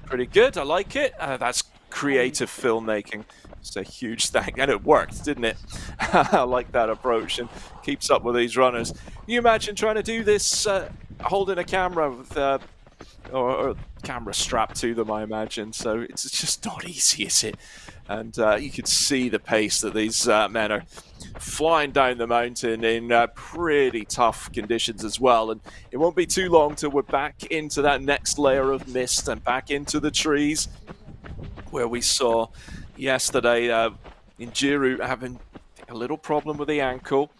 pretty good. I like it. That's creative filmmaking. It's a huge thing, and it worked, didn't it? I like that approach, and keeps up with these runners. Can you imagine trying to do this holding a camera with or a camera strapped to them, I imagine. So it's just not easy, is it? And you can see the pace that these men are flying down the mountain in pretty tough conditions as well. And it won't be too long till we're back into that next layer of mist and back into the trees, where we saw yesterday Injiru having a little problem with the ankle.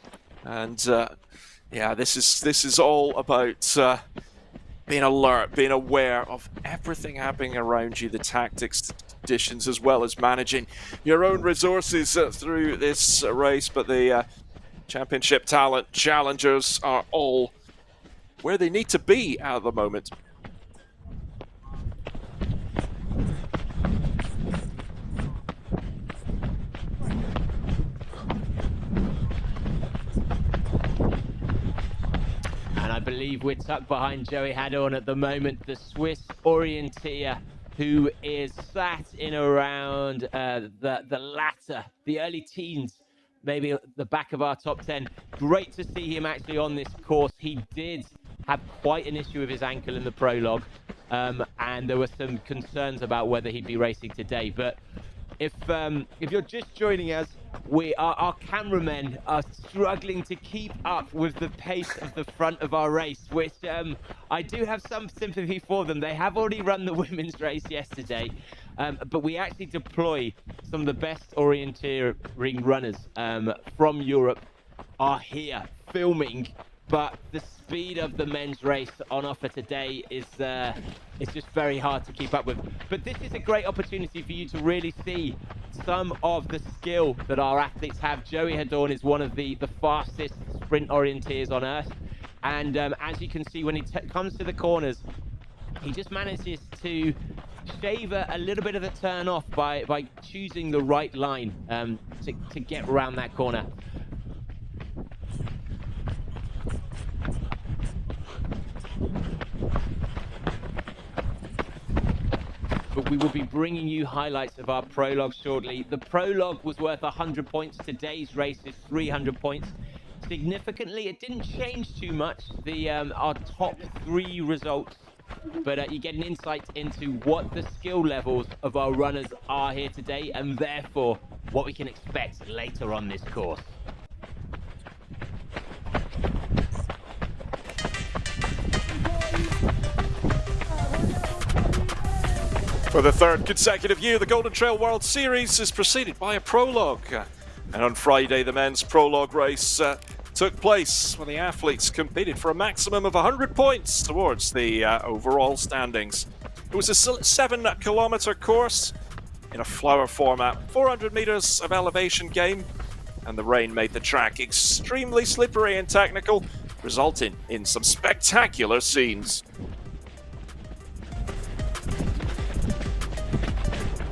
And yeah, this is all about being alert, being aware of everything happening around you, the tactics, the conditions, as well as managing your own resources through this race. But the championship talent challengers are all where they need to be at the moment. I believe we're tucked behind Joey Hadorn at the moment, the Swiss orienteer, who is sat in around the latter, the early teens, maybe at the back of our top 10. Great to see him actually on this course. He did have quite an issue with his ankle in the prologue, and there were some concerns about whether he'd be racing today. But if you're just joining us, our cameramen are struggling to keep up with the pace of the front of our race, which I do have some sympathy for them. They have already run the women's race yesterday, but we actually deploy some of the best orienteering runners from Europe are here filming, but the speed of the men's race on offer today is it's just very hard to keep up with. But this is a great opportunity for you to really see some of the skill that our athletes have. Joey Hadorn is one of the fastest sprint orienteers on earth, and as you can see, when he comes to the corners, he just manages to shave a little bit of the turn off by choosing the right line to get around that corner. But we will be bringing you highlights of our prologue shortly. The prologue was worth 100 points. Today's race is 300 points. Significantly, it didn't change too much, our top 3 results, but you get an insight into what the skill levels of our runners are here today, and therefore what we can expect later on this course. For the third consecutive year, the Golden Trail World Series is preceded by a prologue. And on Friday, the men's prologue race took place where the athletes competed for a maximum of 100 points towards the overall standings. It was a 7-kilometer course in a flower format, 400 meters of elevation gain, and the rain made the track extremely slippery and technical, resulting in some spectacular scenes.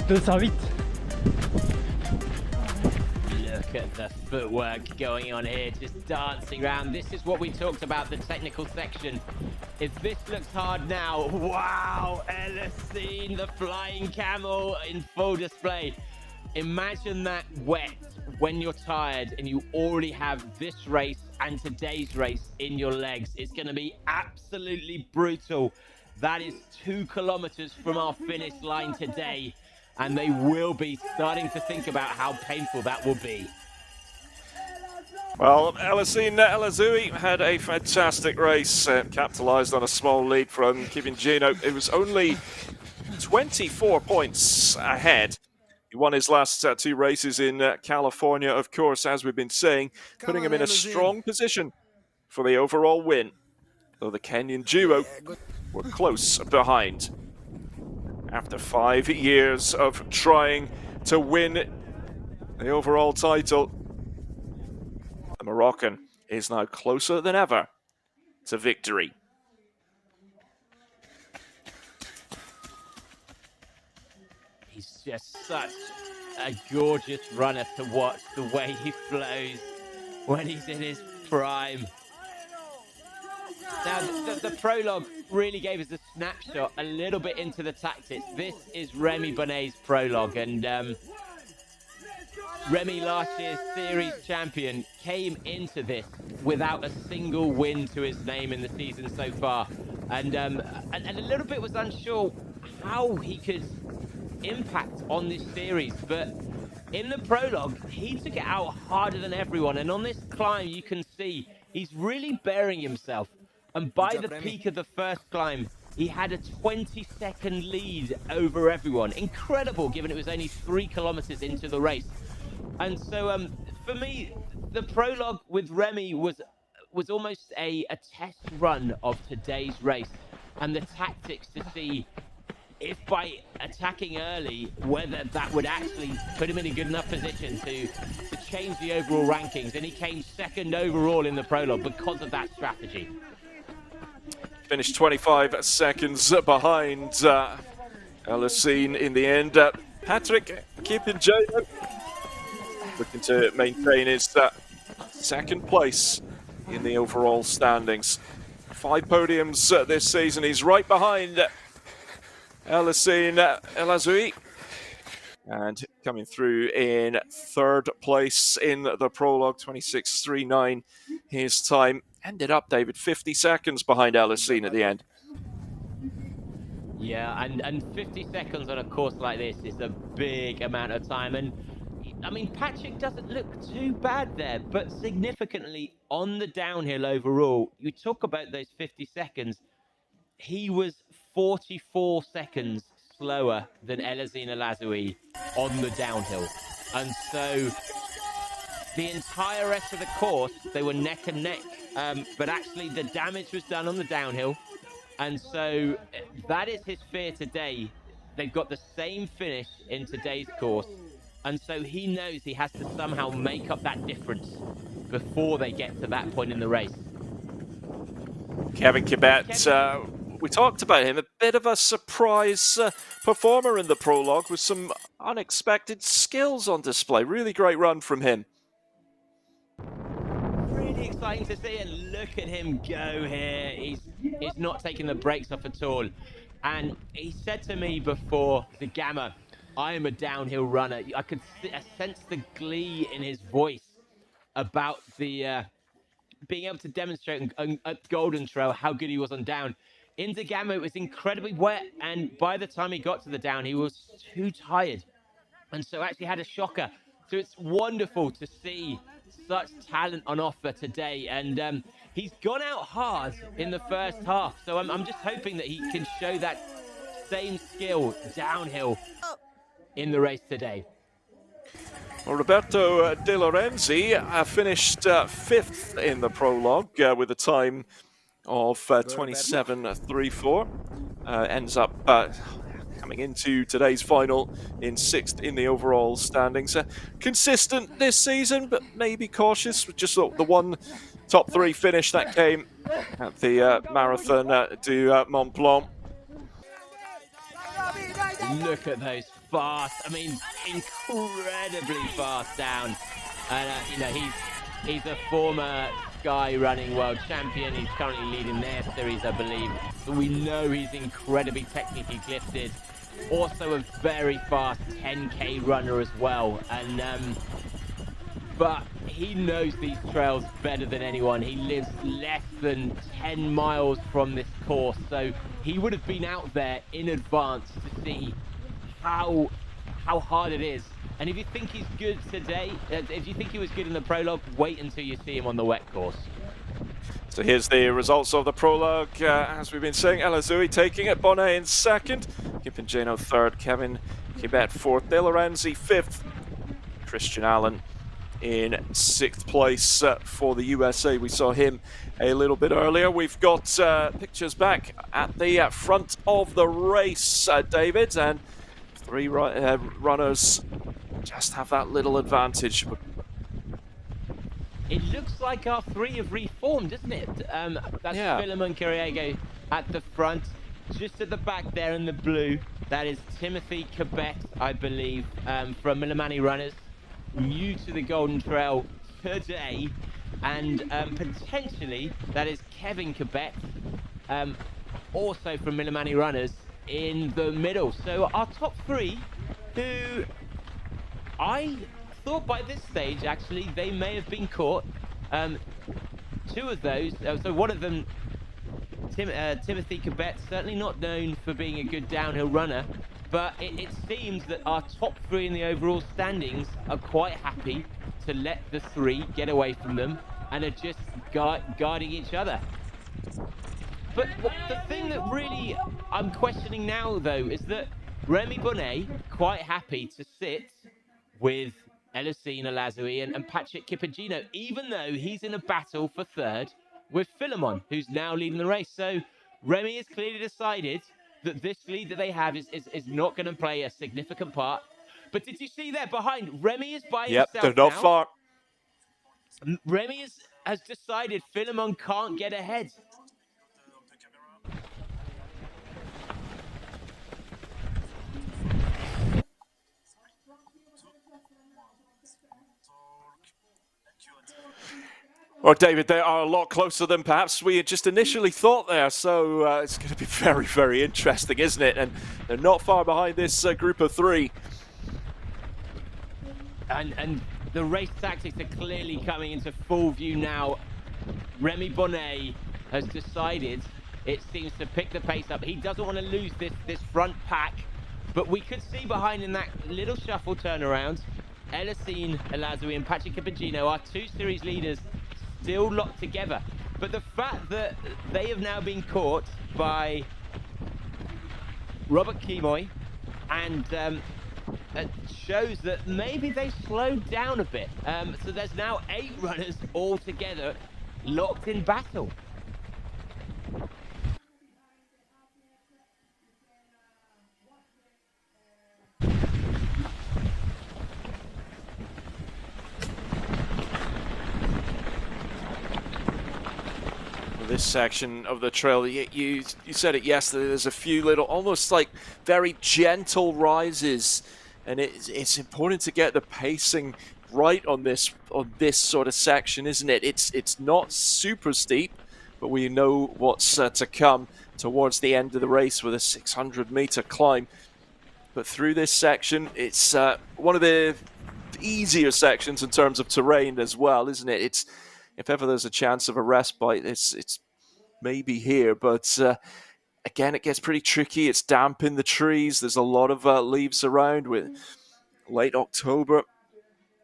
Look at the footwork going on here, just dancing around. This is what we talked about, the technical section. If this looks hard now, wow, Elasine, the flying camel in full display. Imagine that wet when you're tired and you already have this race and today's race in your legs. It's going to be absolutely brutal. That is 2 kilometers from our finish line today, and they will be starting to think about how painful that will be. Well, Elasine Elazouhi had a fantastic race, capitalised on a small lead from Kevin Gino. It was only 24 points ahead. He won his last 2 races in California, of course, as we've been saying, putting him in a strong position for the overall win, though the Kenyan duo were close behind. After 5 years of trying to win the overall title, the Moroccan is now closer than ever to victory. He's just such a gorgeous runner to watch, the way he flows when he's in his prime. Now, the prologue really gave us a snapshot a little bit into the tactics. This is Remy Bonnet's prologue, and Remy, last year's series champion, came into this without a single win to his name in the season so far, and a little bit was unsure how he could impact on this series, but in the prologue he took it out harder than everyone, and on this climb you can see he's really bearing himself, and by the peak of the first climb he had a 20-second lead over everyone. Incredible, given it was only 3 kilometers into the race. And so for me, the prologue with Remy was almost a test run of today's race, and the tactics to see if by attacking early, whether that would actually put him in a good enough position to change the overall rankings. And he came second overall in the prologue because of that strategy. Finished 25 seconds behind Elasine in the end. Patrick keeping Jado, looking to maintain his second place in the overall standings. 5 podiums this season. He's right behind Elasine Elazouhi, and coming through in 3rd place in the prologue, 26.39 his time. Ended up, David, 50 seconds behind Elasine at the end. Yeah, and 50 seconds on a course like this is a big amount of time. And I mean, Patrick doesn't look too bad there, but significantly on the downhill overall, you talk about those 50 seconds, he was 44 seconds slower than Elasine Elazouhi on the downhill. And so the entire rest of the course, they were neck and neck. But actually the damage was done on the downhill. And so that is his fear today. They've got the same finish in today's course. And so he knows he has to somehow make up that difference before they get to that point in the race. Kevin Kibet, we talked about him, a bit of a surprise performer in the prologue with some unexpected skills on display. Really great run from him. Really exciting to see, and look at him go here. He's not taking the brakes off at all. And he said to me before the Gamma, I am a downhill runner. I could sense the glee in his voice about the being able to demonstrate at Golden Trail how good he was on down. In the Gamma, it was incredibly wet, and by the time he got to the down, he was too tired, and so actually had a shocker. So it's wonderful to see such talent on offer today, and he's gone out hard in the first half. So I'm just hoping that he can show that same skill downhill in the race today. Well, Roberto De Lorenzi finished 5th in the prologue with a time of 27.34. Ends up coming into today's final in 6th in the overall standings. Consistent this season, but maybe cautious with just the one top 3 finish that came at the Marathon du Mont Blanc. Look at those fast, I mean, incredibly fast down. And, you know, he's a former Sky running world champion. He's currently leading their series, I believe. But we know he's incredibly technically gifted. Also a very fast 10K runner as well. And, but he knows these trails better than anyone. He lives less than 10 miles from this course, so he would have been out there in advance to see how hard it is. And if you think he's good today, if you think he was good in the prologue, wait until you see him on the wet course. So here's the results of the prologue. As we've been saying, El Azoui taking it, Bonnet in 2nd, Kipingeno 3rd, Kevin Kibet 4th, De Lorenzi 5th, Christian Allen in 6th place for the USA. We saw him a little bit earlier. We've got pictures back at the front of the race, David, and 3 runners just have that little advantage. It looks like our 3 have reformed, doesn't it? That's Philemon Kiriego at the front. Just at the back there in the blue, that is Timothy Kibet, I believe, from Millimani Runners. New to the Golden Trail today, and potentially that is Kevin Kibet, also from Millimani Runners in the middle. So our top 3, who I thought by this stage actually they may have been caught. 2 of those, so one of them, Timothy Kibet, certainly not known for being a good downhill runner. But it seems that our top 3 in the overall standings are quite happy to let the 3 get away from them and are just guarding each other. But the thing that really I'm questioning now, though, is that Remy Bonnet quite happy to sit with Elusine Alazoui and Patrick Kipingeno, even though he's in a battle for 3rd with Philemon, who's now leading the race. So Remy has clearly decided that this lead that they have is not going to play a significant part. But did you see there behind? Remy is by himself now. They're not far. Remy has decided Philemon can't get ahead. Well, David, they are a lot closer than perhaps we had just initially thought there, so it's going to be very, very interesting, isn't it? And they're not far behind this group of 3. And the race tactics are clearly coming into full view now. Remy Bonnet has decided, it seems, to pick the pace up. He doesn't want to lose this front pack, but we could see behind in that little shuffle turnaround, Elusine Alazoui and Patrick Kipingeno, our 2 series leaders, still locked together. But the fact that they have now been caught by Robert Kimoy and it shows that maybe they slowed down a bit. So there's now 8 runners all together locked in battle. This section of the trail, you said it yesterday, there's a few little, almost like very gentle rises, and it's important to get the pacing right on this sort of section, isn't it? It's not super steep, but we know what's to come towards the end of the race with a 600-meter climb. But through this section, it's one of the easier sections in terms of terrain as well, isn't it? It's, if ever there's a chance of a respite, it's maybe here, but again, it gets pretty tricky. It's damp in the trees. There's a lot of leaves around with late October.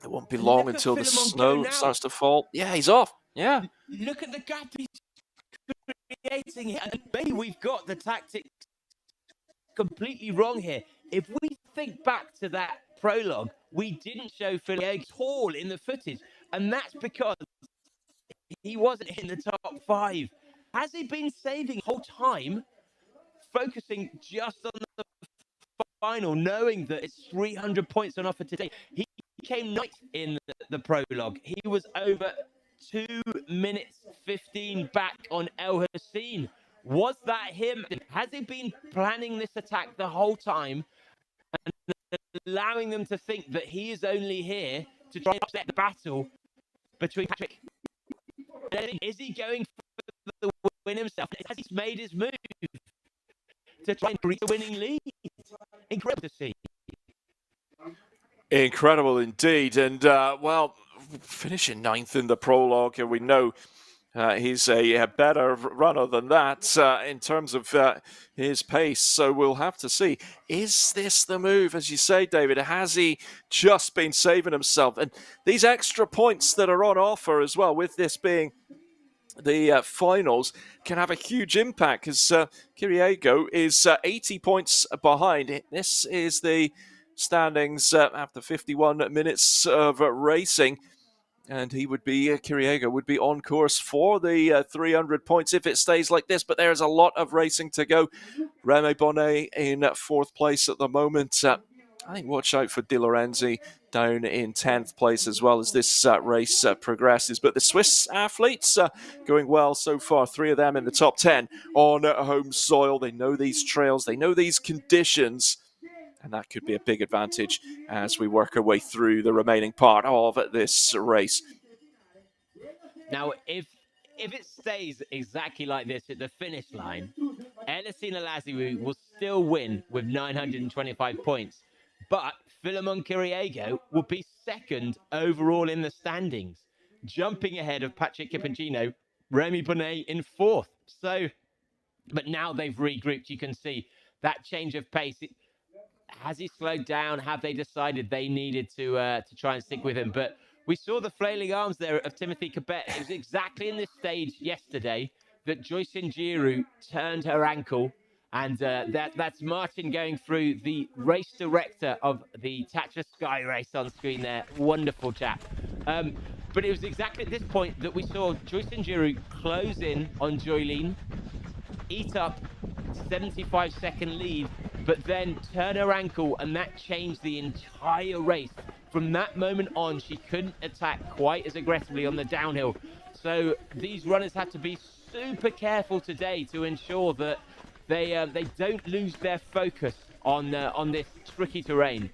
It won't be long until the snow starts to fall. Yeah, he's off. Yeah. Look at the gap he's creating here. And maybe we've got the tactics completely wrong here. If we think back to that prologue, we didn't show Phil at all in the footage, and that's because he wasn't in the top 5. Has he been saving the whole time, focusing just on the final, knowing that it's 300 points on offer today? He came ninth in the prologue. He was over 2 minutes 15 back on El Hussein. Was that him? Has he been planning this attack the whole time and allowing them to think that he is only here to try and upset the battle between Patrick and Eddie? Is he going for the win himself? Has he made his move to try and reach the winning lead? Incredible to see. Incredible indeed. And, well, finishing 9th in the prologue, and we know he's a better runner than that in terms of his pace. So we'll have to see. Is this the move, as you say, David? Has he just been saving himself? And these extra points that are on offer as well, with this being the finals, can have a huge impact, because Kiriago is 80 points behind. This is the standings after 51 minutes of racing. And he would be, Kiriago would be on course for the 300 points if it stays like this. But there's a lot of racing to go. Remy Bonnet in 4th place at the moment. I think watch out for De Lorenzi down in 10th place as well as this race progresses. But the Swiss athletes going well so far. 3 of them in the top 10 on home soil. They know these trails. They know these conditions. And that could be a big advantage as we work our way through the remaining part of this race. Now, if it stays exactly like this at the finish line, Elisine Alaziwi will still win with 925 points. But Philemon Kiriago will be 2nd overall in the standings, jumping ahead of Patrick Kipangino, Remy Bonnet in 4th. So, but now they've regrouped, you can see that change of pace. Has he slowed down? Have they decided they needed to try and stick with him? But we saw the flailing arms there of Timothy Cabet. It was exactly in this stage yesterday that Joyce Njiru turned her ankle. And that's Martin going through, the race director of the Tatra Sky race on screen there. Wonderful chap. But it was exactly at this point that we saw Joyce Njiru close in on Joylene, eat up 75-second lead, but then turn her ankle, and that changed the entire race. From that moment on, she couldn't attack quite as aggressively on the downhill. So these runners have to be super careful today to ensure that they don't lose their focus on this tricky terrain.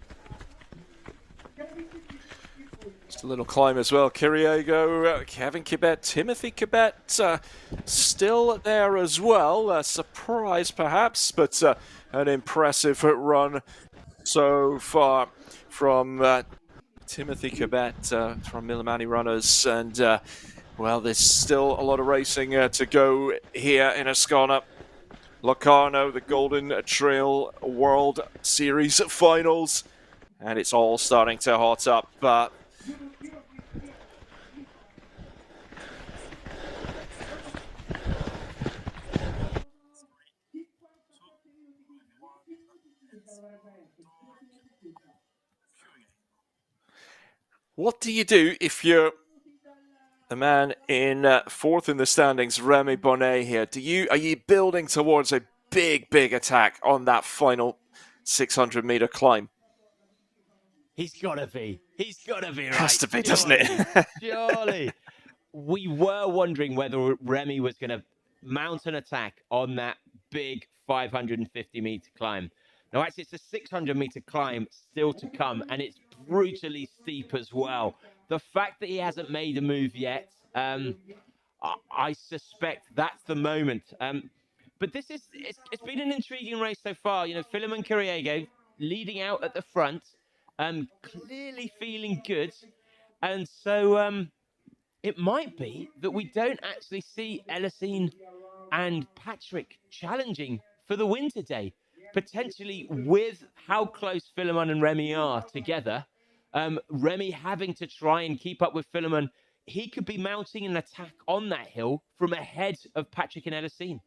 Just a little climb as well. Kiriago, Kevin Kibet, Timothy Kibet still there as well. A surprise perhaps, but an impressive run so far from Timothy Kibet from Millimani Runners. And well, there's still a lot of racing to go here in Ascona Locarno, the Golden Trail World Series Finals. And it's all starting to hot up. What do you do if you're the man in 4th in the standings, Remy Bonnet here? Are you building towards a big attack on that final 600-meter climb? He's got to be. He's got to be, right? Has to be, doesn't it? Surely. We were wondering whether Remy was going to mount an attack on that big 550-meter climb. Now, actually, it's a 600-meter climb still to come, and it's brutally steep as well. The fact that he hasn't made a move yet, I suspect that's the moment. But it's been an intriguing race so far. You know, Philemon Kiriago leading out at the front, clearly feeling good. And so it might be that we don't actually see Elisine and Patrick challenging for the win today. Potentially, with how close Philemon and Remy are together, Remy having to try and keep up with Philemon, he could be mounting an attack on that hill from ahead of Patrick and Elisine.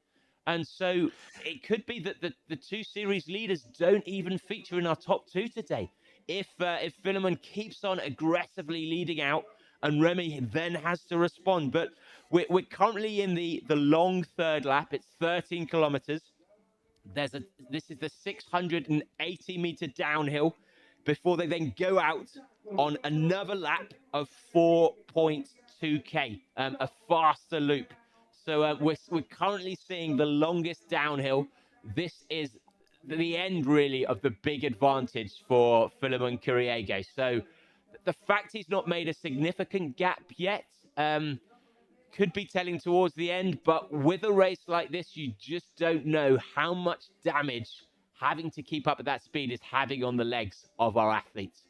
And so it could be that the two series leaders don't even feature in our top two today. If Philemon keeps on aggressively leading out and Remy then has to respond. But we're currently in the long third lap. It's 13 kilometers. This is the 680-meter downhill before they then go out on another lap of 4.2k, a faster loop. So we're currently seeing the longest downhill. This is the end, really, of the big advantage for Philemon Kuriego. So the fact he's not made a significant gap yet could be telling towards the end, but with a race like this, you just don't know how much damage having to keep up at that speed is having on the legs of our athletes.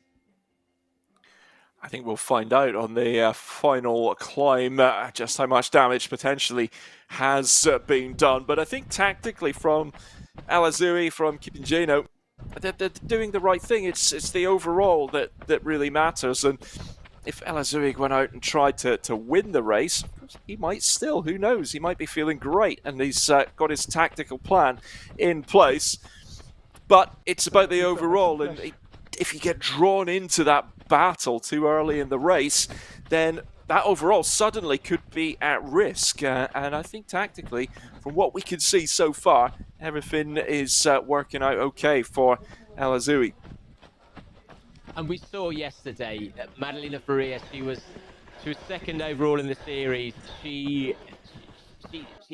I think we'll find out on the final climb just how much damage potentially has been done. But I think tactically from Elazığ, from Kipingeno, they're doing the right thing. It's the overall that really matters. And if Elazığ went out and tried to win the race, he might still, who knows, he might be feeling great and he's got his tactical plan in place. But it's about the overall, and if you get drawn into that battle too early in the race, then that overall suddenly could be at risk. And I think tactically, from what we can see so far, everything is working out okay for Elazığ. And we saw yesterday that Madalena Faria, she was second overall in the series. She's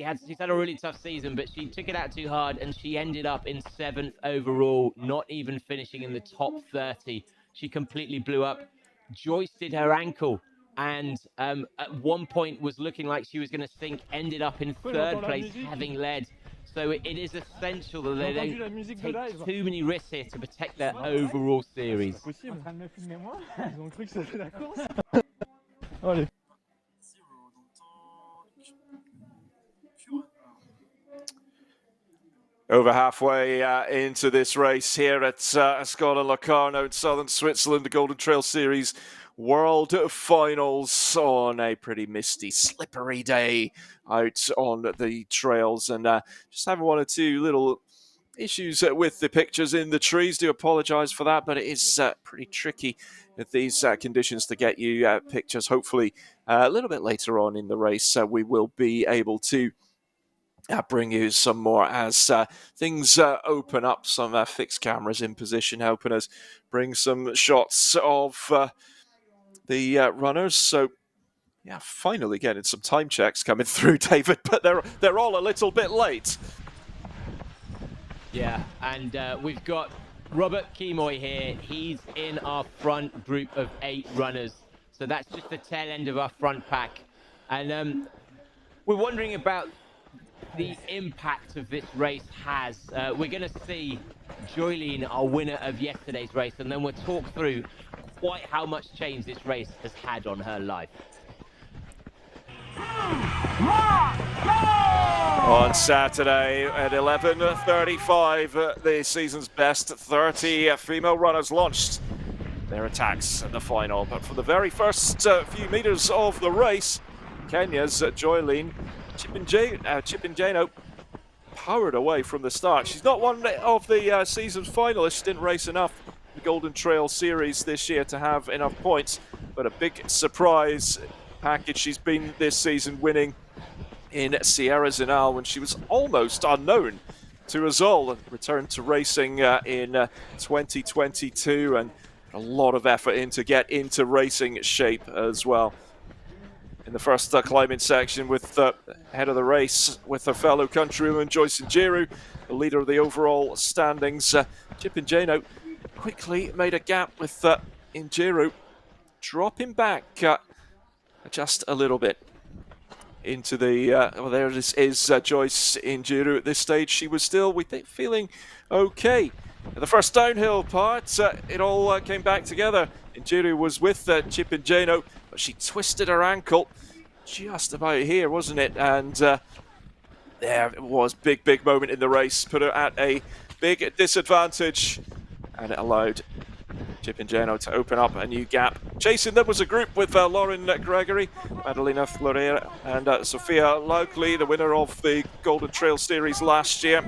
had a really tough season, but she took it out too hard and she ended up in 7th overall, not even finishing in the top 30. She completely blew up, joisted her ankle, and at one point was looking like she was going to sink, ended up in 3rd place, having led. So it is essential that they don't take too many risks here to protect their overall series. Over halfway into this race here at Ascona Locarno in southern Switzerland, the Golden Trail Series World Finals on a pretty misty, slippery day out on the trails. And just having one or two little issues with the pictures in the trees. Do apologise for that, but it is pretty tricky with these conditions to get you pictures. Hopefully, a little bit later on in the race, we will be able to bring you some more as things open up, some fixed cameras in position, helping us bring some shots of the runners. So, yeah, finally getting some time checks coming through, David, but they're all a little bit late. Yeah, and we've got Robert Kimoy here. He's in our front group of 8 runners. So that's just the tail end of our front pack. And we're wondering about the impact of this race has. We're going to see Joylene, our winner of yesterday's race, and then we'll talk through quite how much change this race has had on her life. On Saturday at 11:35, the season's best 30 female runners launched their attacks in the final. But for the very first few meters of the race, Kenya's Joylene Chipingeno powered away from the start. She's not one of the season's finalists. She didn't race enough in the Golden Trail Series this year to have enough points, but a big surprise package she's been this season, winning in Sierra Zinal when she was almost unknown to us all, and returned to racing in 2022, and a lot of effort in to get into racing shape as well. In the first climbing section, with head of the race with her fellow countrywoman Joyce Njiru, the leader of the overall standings, Chipingeno quickly made a gap with Njiru, dropping back just a little bit into the well, there is Joyce Njiru at this stage. She was still, we think, feeling okay. In the first downhill part, it all came back together. Njiru was with Chipingeno, but she twisted her ankle just about here, wasn't it? And there it was, big moment in the race, put her at a big disadvantage, and it allowed Cipingeino to open up a new gap. Chasing them was a group with Lauren Gregory, Madalena Florera, and Sophia Laukley, the winner of the Golden Trail Series last year.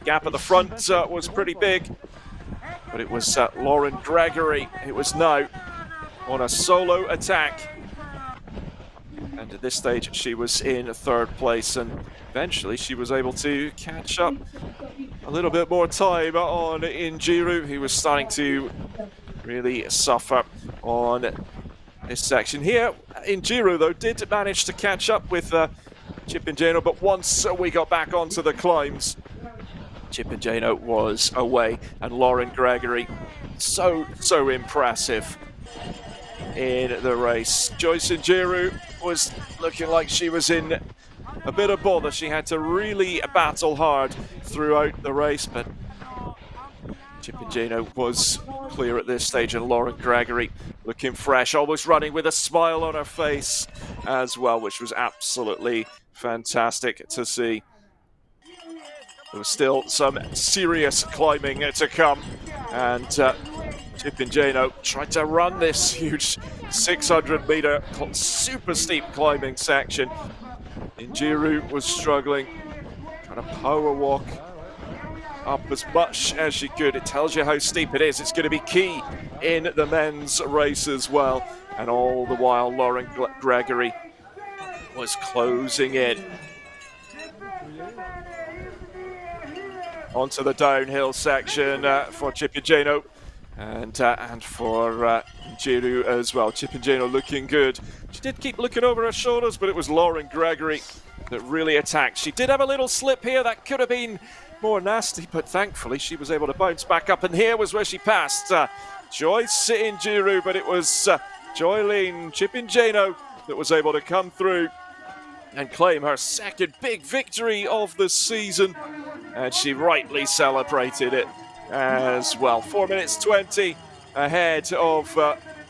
Gap at the front was pretty big, but it was Lauren Gregory who was now on a solo attack. And at this stage, she was in third place, and eventually she was able to catch up a little bit more time on Injiru, who was starting to really suffer on this section here. Injiru, though, did manage to catch up with Cipingeino, but once we got back onto the climbs, Cipingeino was away, and Lauren Gregory, so impressive in the race. Joyce Injiru was looking like she was in a bit of bother. She had to really battle hard throughout the race, but Cipingeino was clear at this stage, and Lauren Gregory looking fresh, almost running with a smile on her face as well, which was absolutely fantastic to see. There was still some serious climbing to come, and Cipingeino tried to run this huge 600-meter super steep climbing section. Injiru was struggling, trying to power walk up as much as she could. It tells you how steep it is. It's going to be key in the men's race as well. And all the while, Lauren Gregory was closing in. Onto the downhill section for Cipingeino and for Injiru as well. Cipingeino looking good. She did keep looking over her shoulders, but it was Lauren Gregory that really attacked. She did have a little slip here that could have been more nasty, but thankfully she was able to bounce back up, and here was where she passed Joyce Injiru, but it was Joylene Cipingeino that was able to come through and claim her second big victory of the season, and she rightly celebrated it as well. 4 minutes 20 ahead of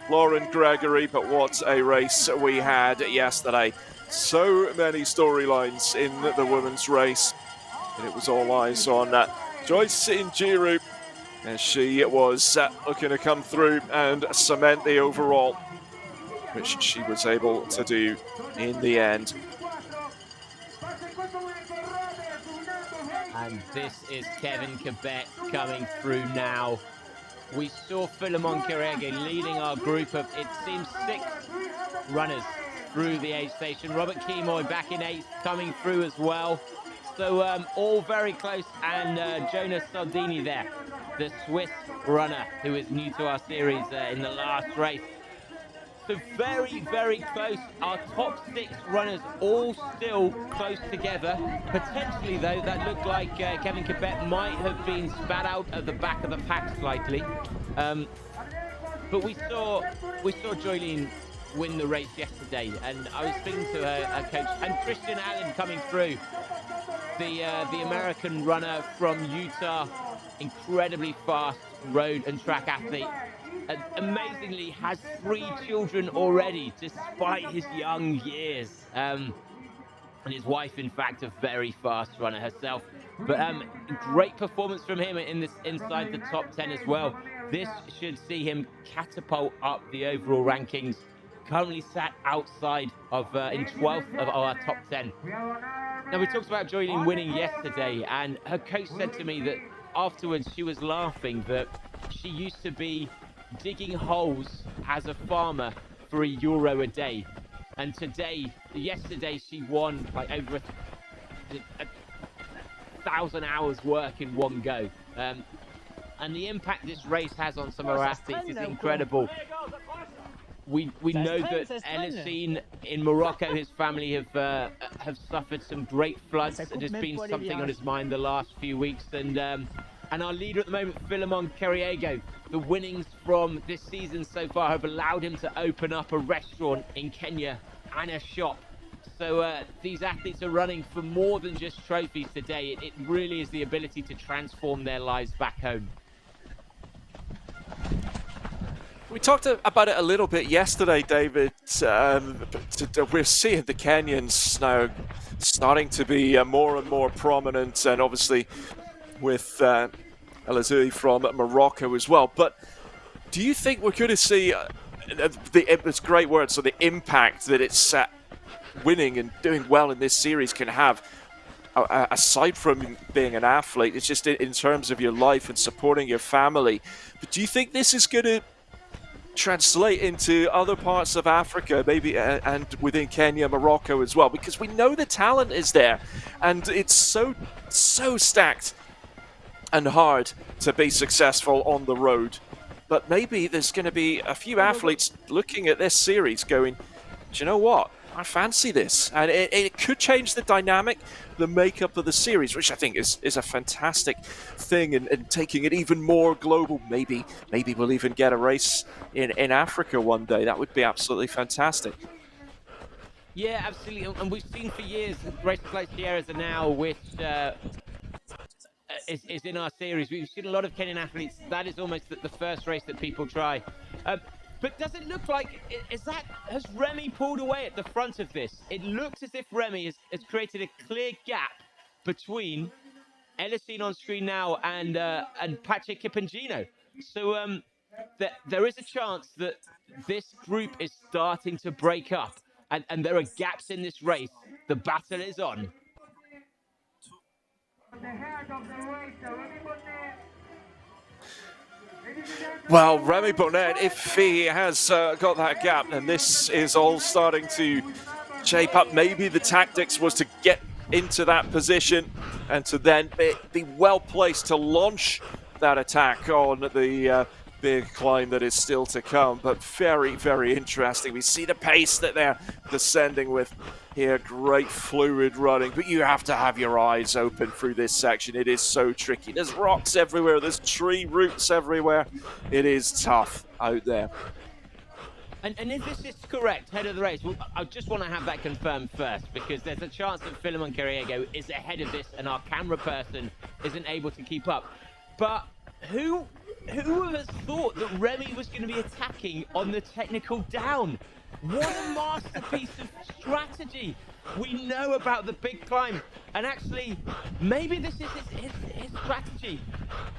Lauren Gregory, but what a race we had yesterday. So many storylines in the women's race, and it was all eyes on Joyce Injiru, and she was looking to come through and cement the overall, which she was able to do in the end. And this is Kevin Quebec coming through now. We saw Philemon Kirege leading our group of, it seems, 6 runners through the aid station. Robert Keymoy back in 8th, coming through as well. So all very close, and Jonas Saldini there, the Swiss runner who is new to our series in the last race. So very, very close. Our top 6 runners all still close together. Potentially, though, that looked like Kevin Quebec might have been spat out at the back of the pack slightly. But we saw Joylene win the race yesterday, and I was speaking to her coach, and Christian Allen coming through, the American runner from Utah, incredibly fast road and track athlete. Amazingly has 3 children already, despite his young years. And his wife, in fact, a very fast runner herself. But great performance from him in this inside the top 10 as well. This should see him catapult up the overall rankings. Currently sat outside of in 12th of our top 10. Now, we talked about Joylene winning yesterday, and her coach said to me that afterwards she was laughing that she used to be digging holes as a farmer for €1 a day, and yesterday she won like over 1,000 hours work in one go, and the impact this race has on some of our athletes is incredible. We know that Elisine in Morocco, his family have suffered some great floods, and there's been something on his mind the last few weeks, and our leader at the moment, Philemon Kiriego, the winnings from this season so far have allowed him to open up a restaurant in Kenya and a shop. So these athletes are running for more than just trophies today. It really is the ability to transform their lives back home. We talked about it a little bit yesterday, David. We're seeing the Kenyans now starting to be more and more prominent, and obviously with El Azoui from Morocco as well. But Do you think we're going to see it's great word, so the impact that it's winning and doing well in this series can have, aside from being an athlete, it's just in terms of your life and supporting your family. But do you think this is going to translate into other parts of Africa, maybe, and within Kenya, Morocco as well? Because we know the talent is there, and it's so stacked and hard to be successful on the road. But maybe there's going to be a few athletes looking at this series going, do you know what? I fancy this. And it could change the dynamic, the makeup of the series, which I think is a fantastic thing, and taking it even more global. Maybe we'll even get a race in Africa one day. That would be absolutely fantastic. Yeah, absolutely. And we've seen for years races like Sierra now, which is in our series. We've seen a lot of Kenyan athletes. That is almost the first race that people try. But does it look like, has Remy pulled away at the front of this? It looks as if Remy has created a clear gap between Elisine on screen now and Patrick Kipangino. So there is a chance that this group is starting to break up, and there are gaps in this race. The battle is on. Well, Remy Bonnet, if he has got that gap, then this is all starting to shape up. Maybe the tactics was to get into that position and to then be well placed to launch that attack on the big climb that is still to come. But very, very interesting. We see the pace that they're descending with here. Great fluid running, but you have to have your eyes open through this section. It is so tricky. There's rocks everywhere. There's tree roots everywhere. It is tough out there. And if this is correct, head of the race, well, I just want to have that confirmed first, because there's a chance that Philemon Carriego is ahead of this and our camera person isn't able to keep up. But who has thought that Remy was going to be attacking on the technical down? What a masterpiece of strategy. We know about the big climb, and actually, maybe this is his strategy.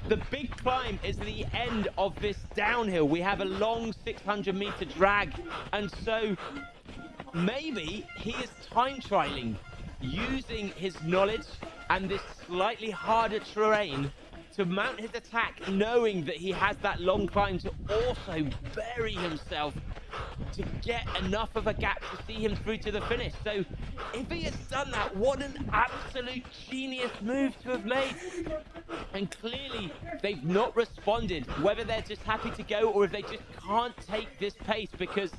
The big climb is the end of this downhill. We have a long 600-meter drag, and so maybe he is time trialing, using his knowledge and this slightly harder terrain to mount his attack, knowing that he has that long climb to also bury himself to get enough of a gap to see him through to the finish. So if he has done that, what an absolute genius move to have made. And clearly they've not responded, whether they're just happy to go or if they just can't take this pace, because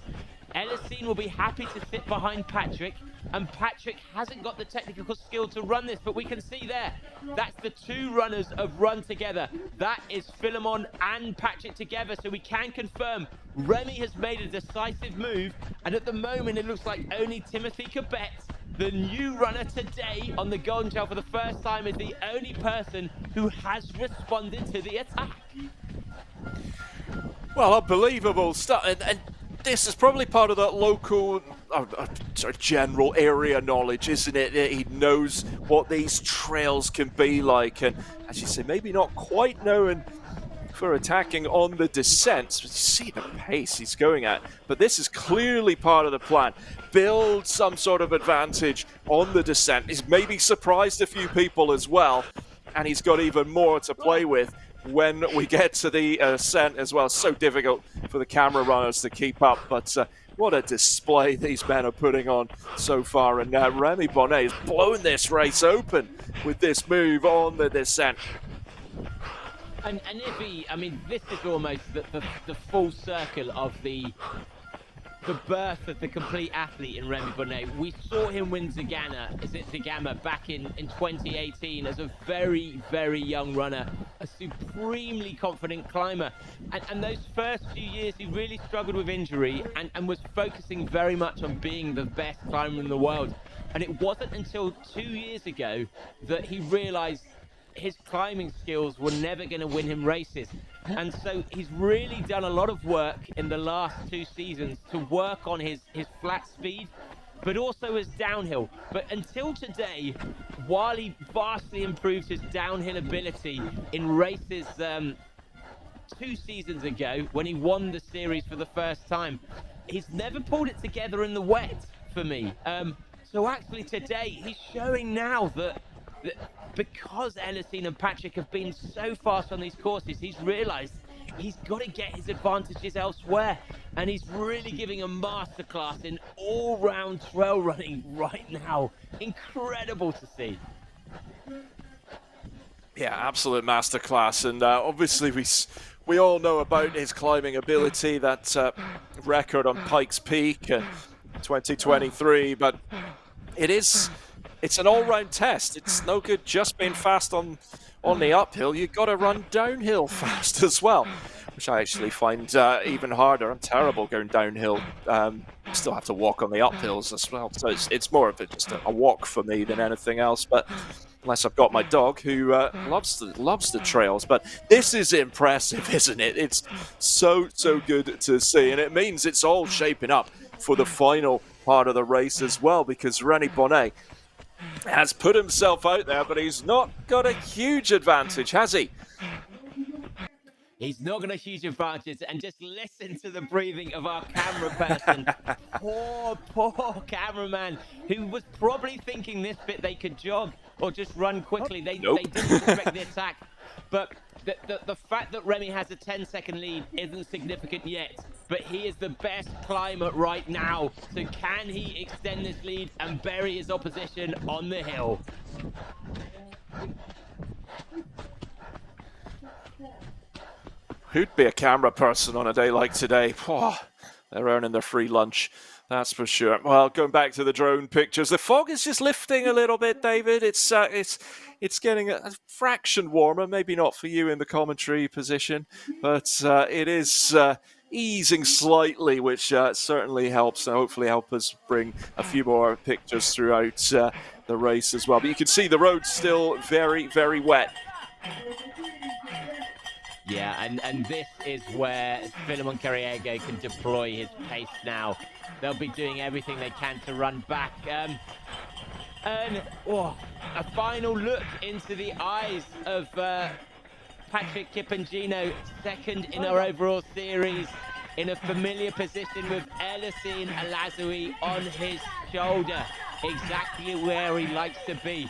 Elisine will be happy to sit behind Patrick, and Patrick hasn't got the technical skill to run this, but we can see there, that's the two runners have run together. That is Philemon and Patrick together, so we can confirm Remy has made a decisive move, and at the moment it looks like only Timothy Cabet, the new runner today on the Golden Trail for the first time, is the only person who has responded to the attack. Well, unbelievable stuff, and this is probably part of that local, general area knowledge, isn't it? He knows what these trails can be like, and as you say, maybe not quite known for attacking on the descents, but you see the pace he's going at. But this is clearly part of the plan. Build some sort of advantage on the descent. He's maybe surprised a few people as well, and he's got even more to play with when we get to the ascent as well. So difficult for the camera runners to keep up, but what a display these men are putting on so far. And now Remy Bonnet has blown this race open with this move on the descent. And if he, I mean, this is almost the full circle of the birth of the complete athlete in Remy Bonnet. We saw him win Zagama back in 2018 as a very, very young runner, a supremely confident climber. And those first few years, he really struggled with injury and was focusing very much on being the best climber in the world. And it wasn't until 2 years ago that he realized his climbing skills were never going to win him races. And so he's really done a lot of work in the last 2 seasons to work on his flat speed, but also his downhill. But until today, while he vastly improved his downhill ability in races 2 seasons ago when he won the series for the first time. He's never pulled it together in the wet for me. So actually today, he's showing now that because Elisine and Patrick have been so fast on these courses, he's realized he's got to get his advantages elsewhere. And he's really giving a masterclass in all-round trail running right now. Incredible to see. Yeah, absolute masterclass. And obviously we all know about his climbing ability, that record on Pikes Peak in 2023, but it's an all-round test. It's no good just being fast on the uphill. You've got to run downhill fast as well, which I actually find even harder. I'm terrible going downhill. Still have to walk on the uphills as well, so it's more of just a walk for me than anything else. But unless I've got my dog who loves the trails. But this is impressive, isn't it? It's so good to see, and it means it's all shaping up for the final part of the race as well, because Remy Bonnet has put himself out there, but he's not got a huge advantage, has he? He's not got a huge advantage, and just listen to the breathing of our camera person. poor cameraman, who was probably thinking this bit they could jog or just run quickly. They didn't expect the attack. But the fact that Remy has a 10-second lead isn't significant yet, but he is the best climber right now. So can he extend this lead and bury his opposition on the hill? Who'd be a camera person on a day like today? Oh, they're earning their free lunch, that's for sure. Well, going back to the drone pictures, the fog is just lifting a little bit, David. It's getting a fraction warmer, maybe not for you in the commentary position, but it is easing slightly, which certainly helps, and hopefully help us bring a few more pictures throughout the race as well. But you can see the road's still very, very wet. Yeah, and this is where Philemon Carriego can deploy his pace now. They'll be doing everything they can to run back. And a final look into the eyes of Patrick Kipangino, second in our overall series, in a familiar position with Elisine Alazoui on his shoulder, exactly where he likes to be.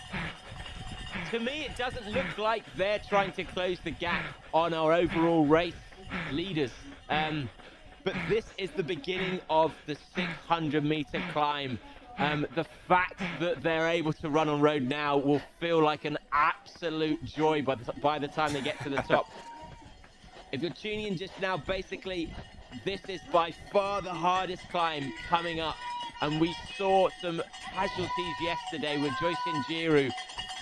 To me, it doesn't look like they're trying to close the gap on our overall race leaders. But this is the beginning of the 600-meter climb. The fact that they're able to run on road now will feel like an absolute joy by the time they get to the top. If you're tuning in just now, basically, this is by far the hardest climb coming up. And we saw some casualties yesterday with Joyce Njiru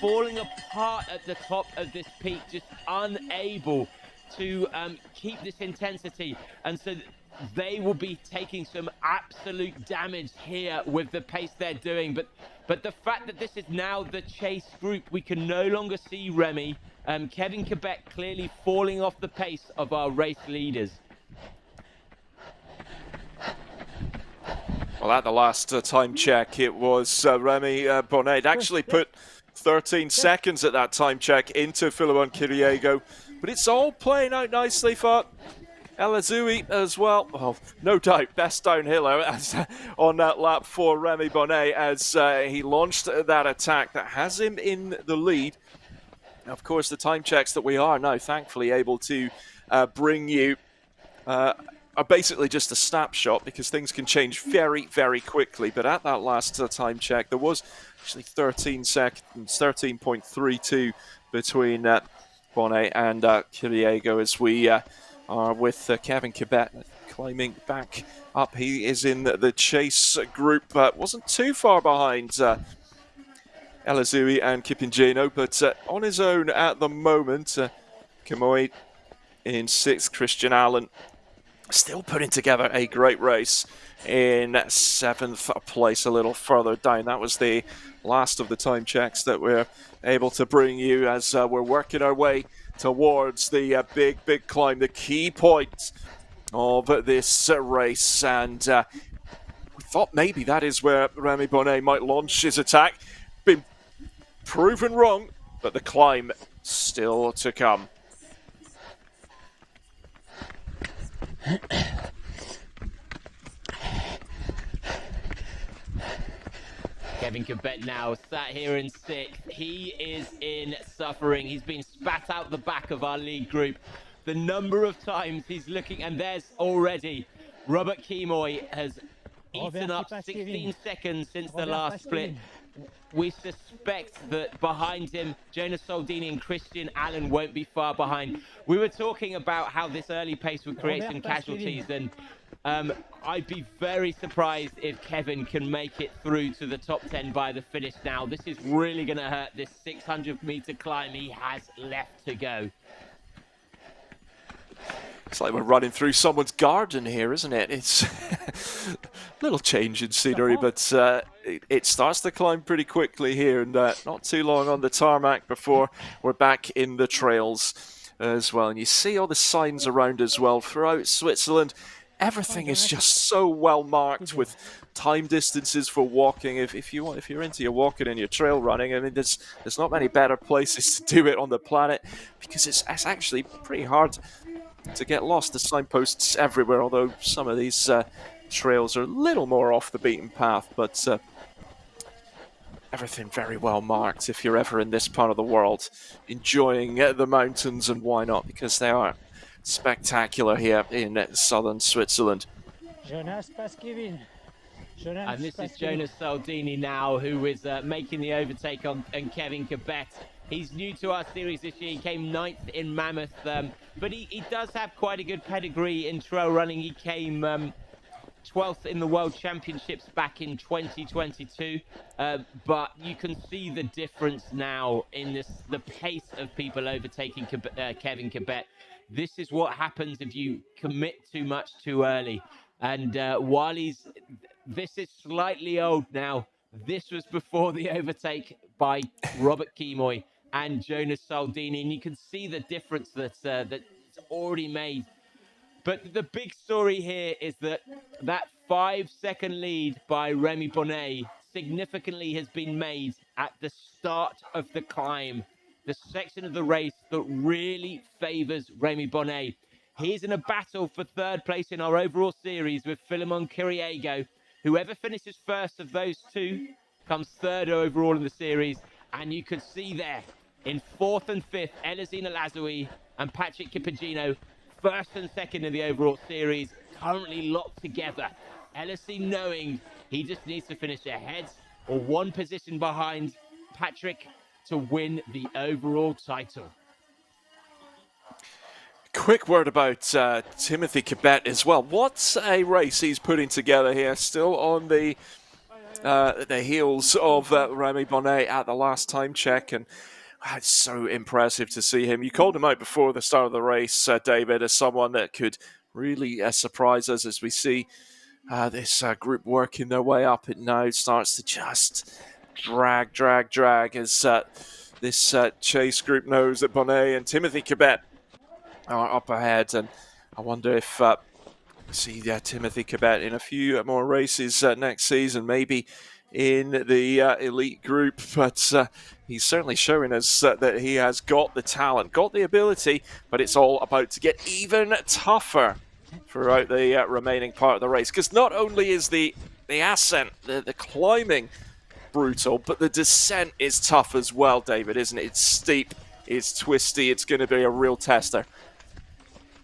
falling apart at the top of this peak, just unable to keep this intensity. And so they will be taking some absolute damage here with the pace they're doing. But the fact that this is now the chase group, we can no longer see Remy. Kevin Quebec clearly falling off the pace of our race leaders. Well, at the last time check, it was Remy Bonnet actually put 13 seconds at that time check into Philemon Kiriego. But it's all playing out nicely for Alazoui as well. Oh, no doubt, best downhiller on that lap for Remy Bonnet as he launched that attack that has him in the lead. Of course, the time checks that we are now thankfully able to bring you are basically just a snapshot, because things can change very, very quickly. But at that last time check, there was actually 13 seconds, 13.32 between Bonnet and Kiriego, as we are with Kevin Quebec climbing back up. He is in the chase group, wasn't too far behind Alazoui and Kipingino, but on his own at the moment. Kamoy in 6th, Christian Allen still putting together a great race in 7th place, a little further down. That was the last of the time checks that we're able to bring you as we're working our way towards the big climb, the key point of this race. And we thought maybe that is where Remy Bonnet might launch his attack. Been proven wrong, but the climb still to come. Kevin Kebet now sat here in sixth. He is in suffering. He's been spat out the back of our lead group. The number of times he's looking, and there's already Robert Kimoy has eaten up 16 seconds since the last split. We suspect that behind him, Jonas Soldini and Christian Allen won't be far behind. We were talking about how this early pace would create some casualties, and I'd be very surprised if Kevin can make it through to the top 10 by the finish now. This is really going to hurt this 600-meter climb he has left to go. It's like we're running through someone's garden here, isn't it? It's a little change in scenery, but it starts to climb pretty quickly here, and not too long on the tarmac before we're back in the trails as well. And you see all the signs around as well throughout Switzerland. Everything is just so well marked with time distances for walking. If you're into your walking and your trail running, I mean, there's not many better places to do it on the planet, because it's actually pretty hard to get lost. There's signposts everywhere, although some of these trails are a little more off the beaten path, but everything very well marked if you're ever in this part of the world enjoying the mountains, and why not, because they are spectacular here in southern Switzerland. And this is Jonas Soldini now, who is making the overtake on Kevin Kebet. He's new to our series this year. He came 9th in Mammoth, but he does have quite a good pedigree in trail running. He came 12th in the World Championships back in 2022, but you can see the difference now in the pace of people overtaking Kevin Kebet. This is what happens if you commit too much too early. And while this is slightly old now, this was before the overtake by Robert Kimoy and Jonas Soldini, and you can see the difference that's already made. But the big story here is that 5-second lead by Remy Bonnet significantly has been made at the start of the climb, the section of the race that really favors Remy Bonnet. He's in a battle for third place in our overall series with Philemon Kiriego. Whoever finishes first of those two comes third overall in the series. And you could see there in 4th and 5th, Elizina Lazoui and Patrick Kipagino, 1st and 2nd in the overall series, currently locked together. LSE knowing he just needs to finish ahead or one position behind Patrick to win the overall title. Quick word about Timothy Kebet as well. What a race he's putting together here, still on the heels of Remy Bonnet at the last time check, and it's so impressive to see him. You called him out before the start of the race, David, as someone that could really surprise us as we see this group working their way up. It now starts to just drag as this chase group knows that Bonnet and Timothy Kebet are up ahead, and I wonder if see Timothy Kebet in a few more races next season, maybe in the elite group, but he's certainly showing us that he has got the talent, got the ability, but it's all about to get even tougher throughout the remaining part of the race, because not only is the ascent, the climbing brutal, but the descent is tough as well, David, isn't it? It's steep, it's twisty, it's going to be a real tester.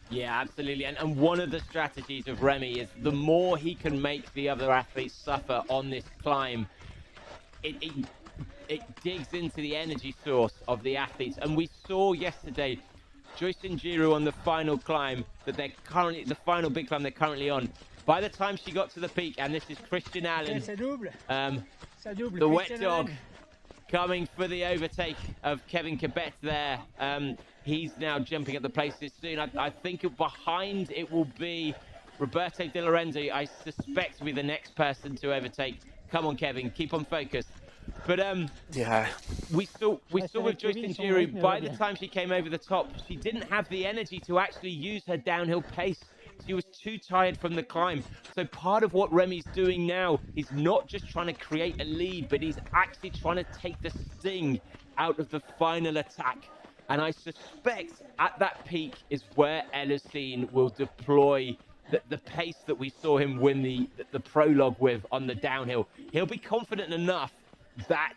Yeah, absolutely. And one of the strategies of Remy is the more he can make the other athletes suffer on this climb, it digs into the energy source of the athletes. And we saw yesterday, Joyce and Giroux on the final climb, that they're currently, the final big climb they're currently on. By the time she got to the peak, and this is Christian Allen, the wet dog, coming for the overtake of Kevin Kebet there. He's now jumping at the places soon. I think behind it will be Roberto Di Lorenzo. I suspect will be the next person to overtake. Come on, Kevin, keep on focus. But yeah, we saw with Joyce Giroux, by the time she came over the top, she didn't have the energy to actually use her downhill pace. She was too tired from the climb. So part of what Remy's doing now is not just trying to create a lead, but he's actually trying to take the sting out of the final attack. And I suspect at that peak is where Elisine will deploy the pace that we saw him win the prologue with on the downhill. He'll be confident enough that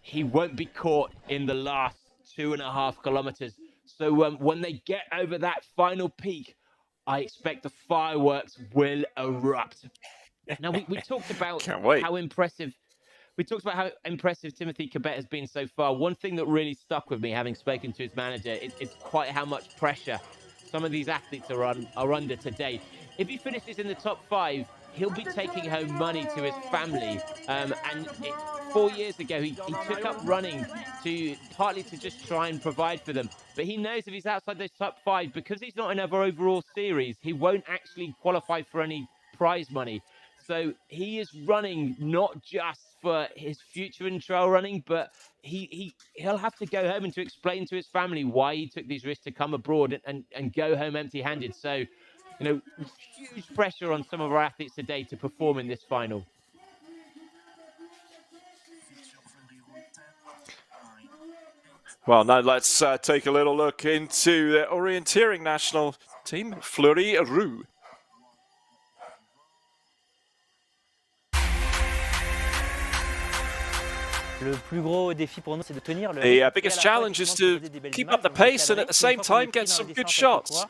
he won't be caught in the last 2.5 kilometers. So when they get over that final peak, I expect the fireworks will erupt. Now, we talked about how impressive Timothy Cabet has been so far. One thing that really stuck with me, having spoken to his manager, is quite how much pressure some of these athletes are under today. If he finishes in the top 5, he'll be taking home money to his family. 4 years ago, he took up running partly to just try and provide for them. But he knows if he's outside those top 5, because he's not in an overall series, he won't actually qualify for any prize money. So he is running not just for his future in trail running, but he'll have to go home and to explain to his family why he took these risks to come abroad and go home empty-handed. So, huge pressure on some of our athletes today to perform in this final. Well, now let's take a little look into the orienteering national team, Fleury Roux. The biggest challenge is to keep up the pace and at the same time get some good shots.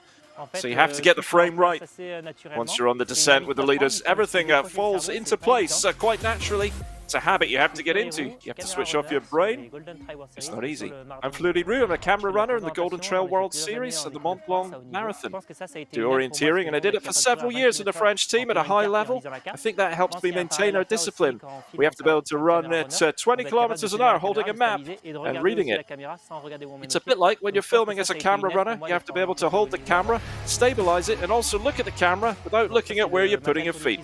So you have to get the frame right. Once you're on the descent with the leaders, everything falls into place quite naturally. It's a habit you have to get into. You have to switch off your brain. It's not easy. I'm Fleury Roux. I'm a camera runner in the Golden Trail World Series and the Mont Blanc Marathon. Do orienteering, and I did it for several years in the French team at a high level. I think that helps me maintain our discipline. We have to be able to run at 20 kilometers an hour holding a map and reading it. It's a bit like when you're filming as a camera runner. You have to be able to hold the camera, stabilize it, and also look at the camera without looking at where you're putting your feet.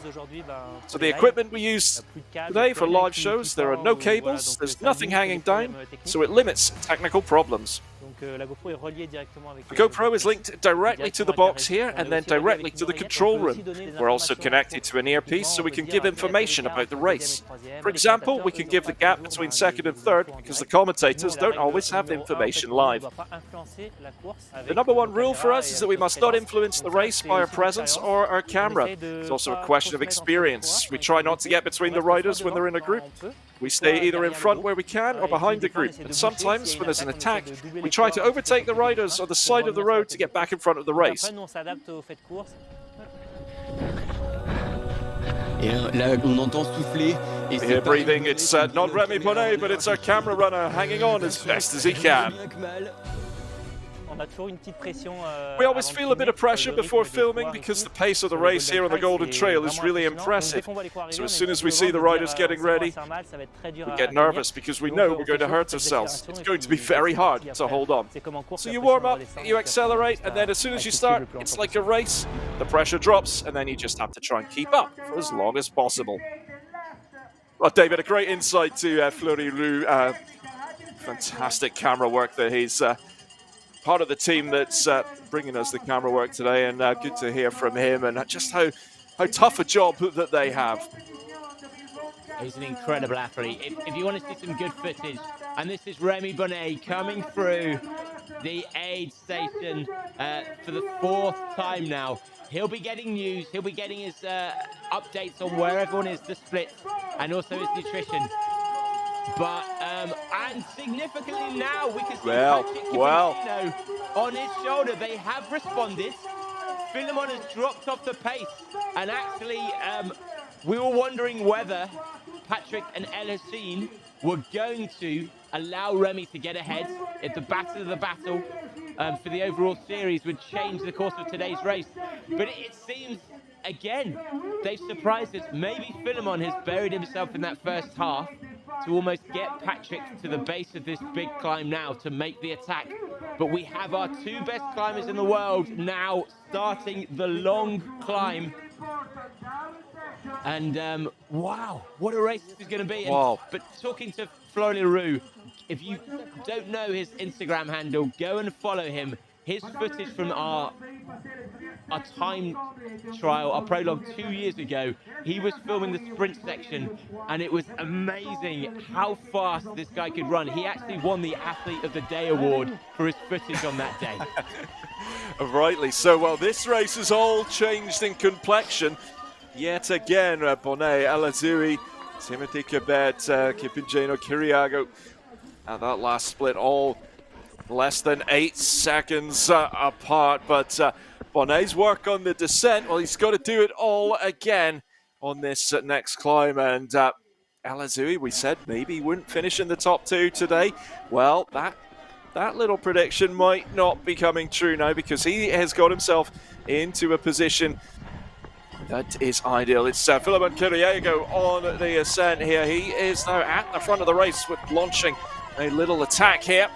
So the equipment we use today for live shows, there are no cables, there's nothing hanging down, so it limits technical problems. The GoPro is linked directly to the box here and then directly to the control room. We're also connected to an earpiece so we can give information about the race. For example, we can give the gap between second and third because the commentators don't always have the information live. The number one rule for us is that we must not influence the race by our presence or our camera. It's also a question of experience. We try not to get between the riders when they're in a group. We stay either in front where we can or behind the group. And sometimes, when there's an attack, we try to overtake the riders on the side of the road to get back in front of the race. We hear breathing. It's not Remy Bonnet, but it's our camera runner hanging on as best as he can. We always feel a bit of pressure before filming because the pace of the race here on the Golden Trail is really impressive. So as soon as we see the riders getting ready, we get nervous because we know we're going to hurt ourselves. It's going to be very hard to hold on. So you warm up, you accelerate, and then as soon as you start, it's like a race. The pressure drops, and then you just have to try and keep up for as long as possible. Well, David, a great insight to Fleury Roux. Fantastic camera work there. He's part of the team that's bringing us the camera work today, and good to hear from him and just how tough a job that they have. He's an incredible athlete. If you want to see some good footage, and this is Remy Bonnet coming through the aid station for the 4th time now. He'll be getting news, he'll be getting his updates on where everyone is, the splits, and also his nutrition. But, and significantly now, we can see Patrick on his shoulder. They have responded. Philemon has dropped off the pace. And actually, we were wondering whether Patrick and El Hassine were going to allow Remy to get ahead. If the battle of the battle for the overall series would change the course of today's race. But it seems, again, they've surprised us. Maybe Philemon has buried himself in that first half to almost get Patrick to the base of this big climb now to make the attack. But we have our 2 best climbers in the world now starting the long climb. And wow, what a race this is going to be. Wow. But talking to Fleury Roux, if you don't know his Instagram handle, go and follow him. His footage from our our time trial, our prologue 2 years ago, he was filming the sprint section, and it was amazing how fast this guy could run. He actually won the Athlete of the Day award for his footage on that day. Rightly so. Well, this race has all changed in complexion. Yet again, Bonnet, Elazuri, Timothy Kibet, Kipingeno, Kiriago, at that last split, all less than 8 seconds apart. But Bonnet's work on the descent, well, he's got to do it all again on this next climb. And Elazuri, we said maybe he wouldn't finish in the top 2 today. Well, that little prediction might not be coming true now, because he has got himself into a position that is ideal. It's Philemon Kiriago on the ascent here. He is now at the front of the race with launching a little attack here.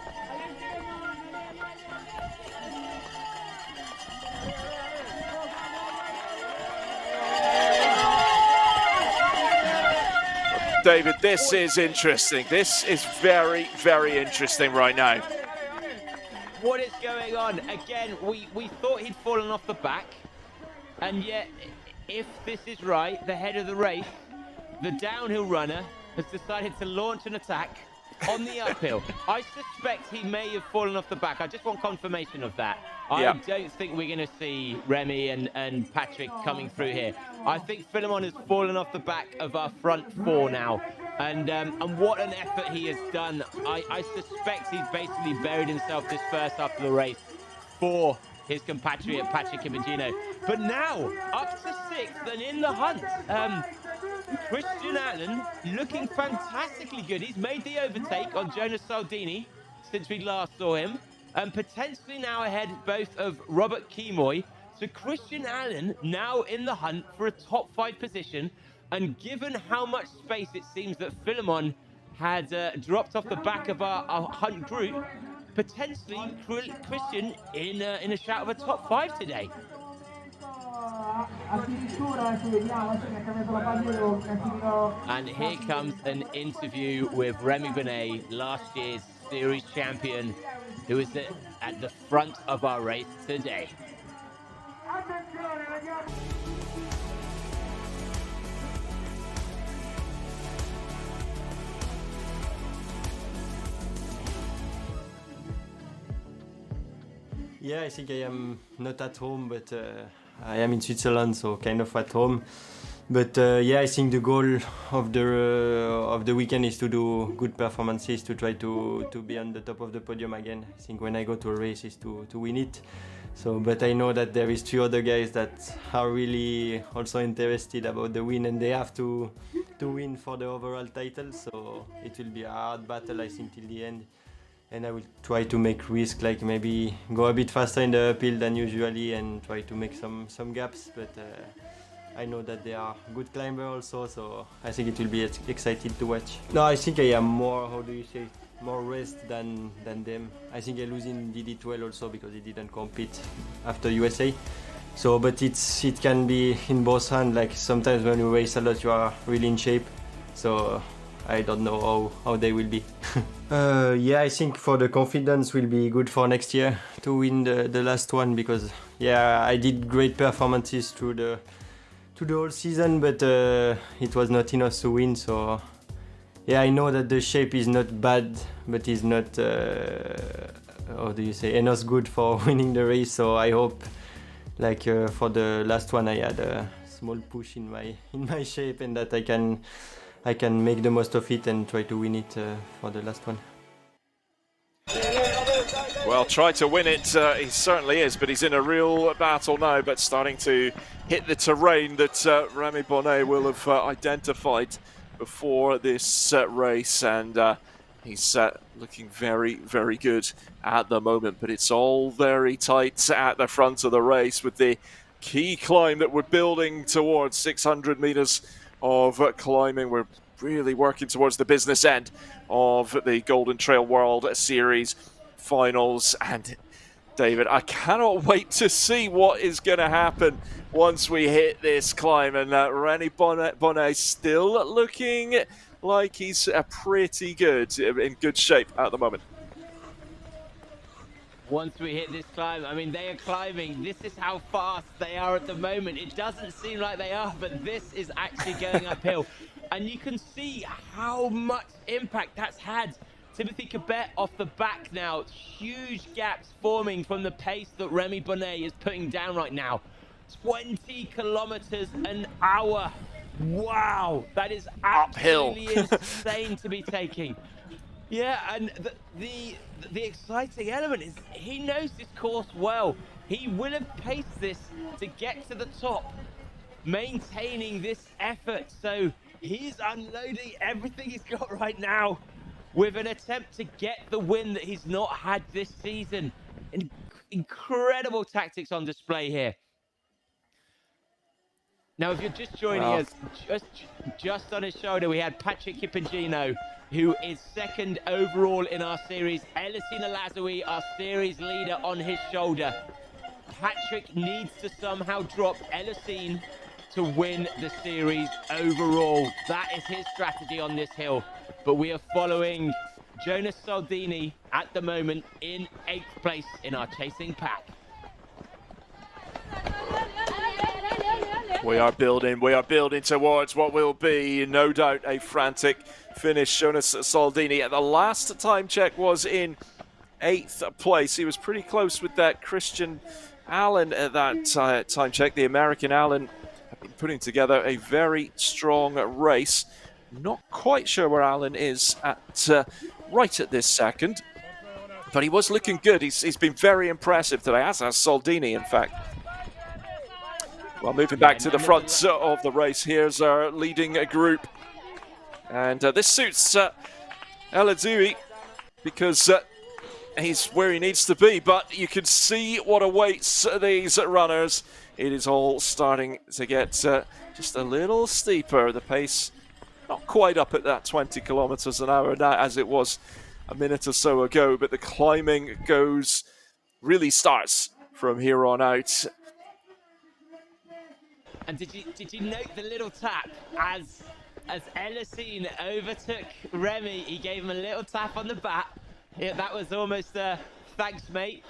David, this is interesting. This is very, very interesting right now. What is going on? Again, we thought he'd fallen off the back, and yet, if this is right, the head of the race, the downhill runner, has decided to launch an attack on the uphill. I suspect he may have fallen off the back. I just want confirmation of that. I don't think we're going to see Remy and Patrick coming through here. I think Philemon has fallen off the back of our front 4 now. And what an effort he has done. I suspect he's basically buried himself this first half of the race for his compatriot Patrick Kipingeno. But now, up to 6th and in the hunt. Christian Allen looking fantastically good. He's made the overtake on Jonas Saldini since we last saw him. And potentially now ahead both of Robert Kimoy. So Christian Allen now in the hunt for a top 5 position. And given how much space it seems that Philemon had dropped off the back of our hunt group, potentially Christian in a shout of a top 5 today. And here comes an interview with Remy Bonnet, last year's series champion, who is at the front of our race today. Yeah, I think I am not at home, but I am in Switzerland, so kind of at home. But yeah, I think the goal of the weekend is to do good performances, to try to be on the top of the podium again. I think when I go to a race is to win it. So, but I know that there is 3 other guys that are really also interested about the win, and they have to win for the overall title. So it will be a hard battle, I think, till the end. And I will try to make risk, like maybe go a bit faster in the uphill than usually and try to make some gaps. But I know that they are good climbers also, so I think it will be exciting to watch. No, I think I am more, how do you say, more rest than them. I think I lose in DD12 also because he didn't compete after USA. So, but it can be in both hands. Like sometimes when you race a lot, you are really in shape. So I don't know how they will be. Yeah, I think for the confidence will be good for next year to win the last one, because yeah, I did great performances through the whole season, but it was not enough to win. So yeah, I know that the shape is not bad, but it's not how do you say, enough good for winning the race. So I hope, like for the last one, I had a small push in my shape, and that I can make the most of it and try to win it for the last one. Well, try to win it, he certainly is, but he's in a real battle now, but starting to hit the terrain that Remy Bonnet will have identified before this race, and he's looking very, very good at the moment, but it's all very tight at the front of the race with the key climb that we're building towards, 600 meters of climbing. We're really working towards the business end of the Golden Trail World Series finals. And David, I cannot wait to see what is going to happen once we hit this climb. And Remy Bonnet still looking like he's pretty good, in good shape at the moment. once we hit this climb. I mean, they are climbing. This is how fast they are at the moment. It doesn't seem like they are, but this is actually going uphill. And you can see how much impact that's had. Timothy Cabet off the back now. Huge gaps forming from the pace that Remy Bonnet is putting down right now. 20 kilometers an hour. Wow, that is absolutely insane to be taking. Yeah, and the exciting element is he knows this course well. He will have paced this to get to the top, maintaining this effort. So he's unloading everything he's got right now with an attempt to get the win that he's not had this season. Incredible tactics on display here. Now, if you're just joining us, just on his shoulder, we had Patrick Hipagino, who is second overall in our series. Elisine Alazoui, our series leader, on his shoulder. Patrick needs to somehow drop Elisine to win the series overall. That is his strategy on this hill. But we are following Jonas Saldini at the moment in 8th place in our chasing pack. We are building towards what will be, no doubt, a frantic finish. Jonas Saldini at the last time check was in 8th place. He was pretty close with that Christian Allen at that time check. The American Allen have been putting together a very strong race. Not quite sure where Allen is at right at this second, but he was looking good. He's been very impressive today, as has Saldini, in fact. Well, moving back to the front of the race, here's our leading group. And this suits Alazoui because he's where he needs to be. But you can see what awaits these runners. It is all starting to get just a little steeper. The pace not quite up at that 20 kilometers an hour now as it was a minute or so ago. But the climbing really starts from here on out. And did you note the little tap as Elisine overtook Remy? He gave him a little tap on the back. Yeah, that was almost thanks, mate.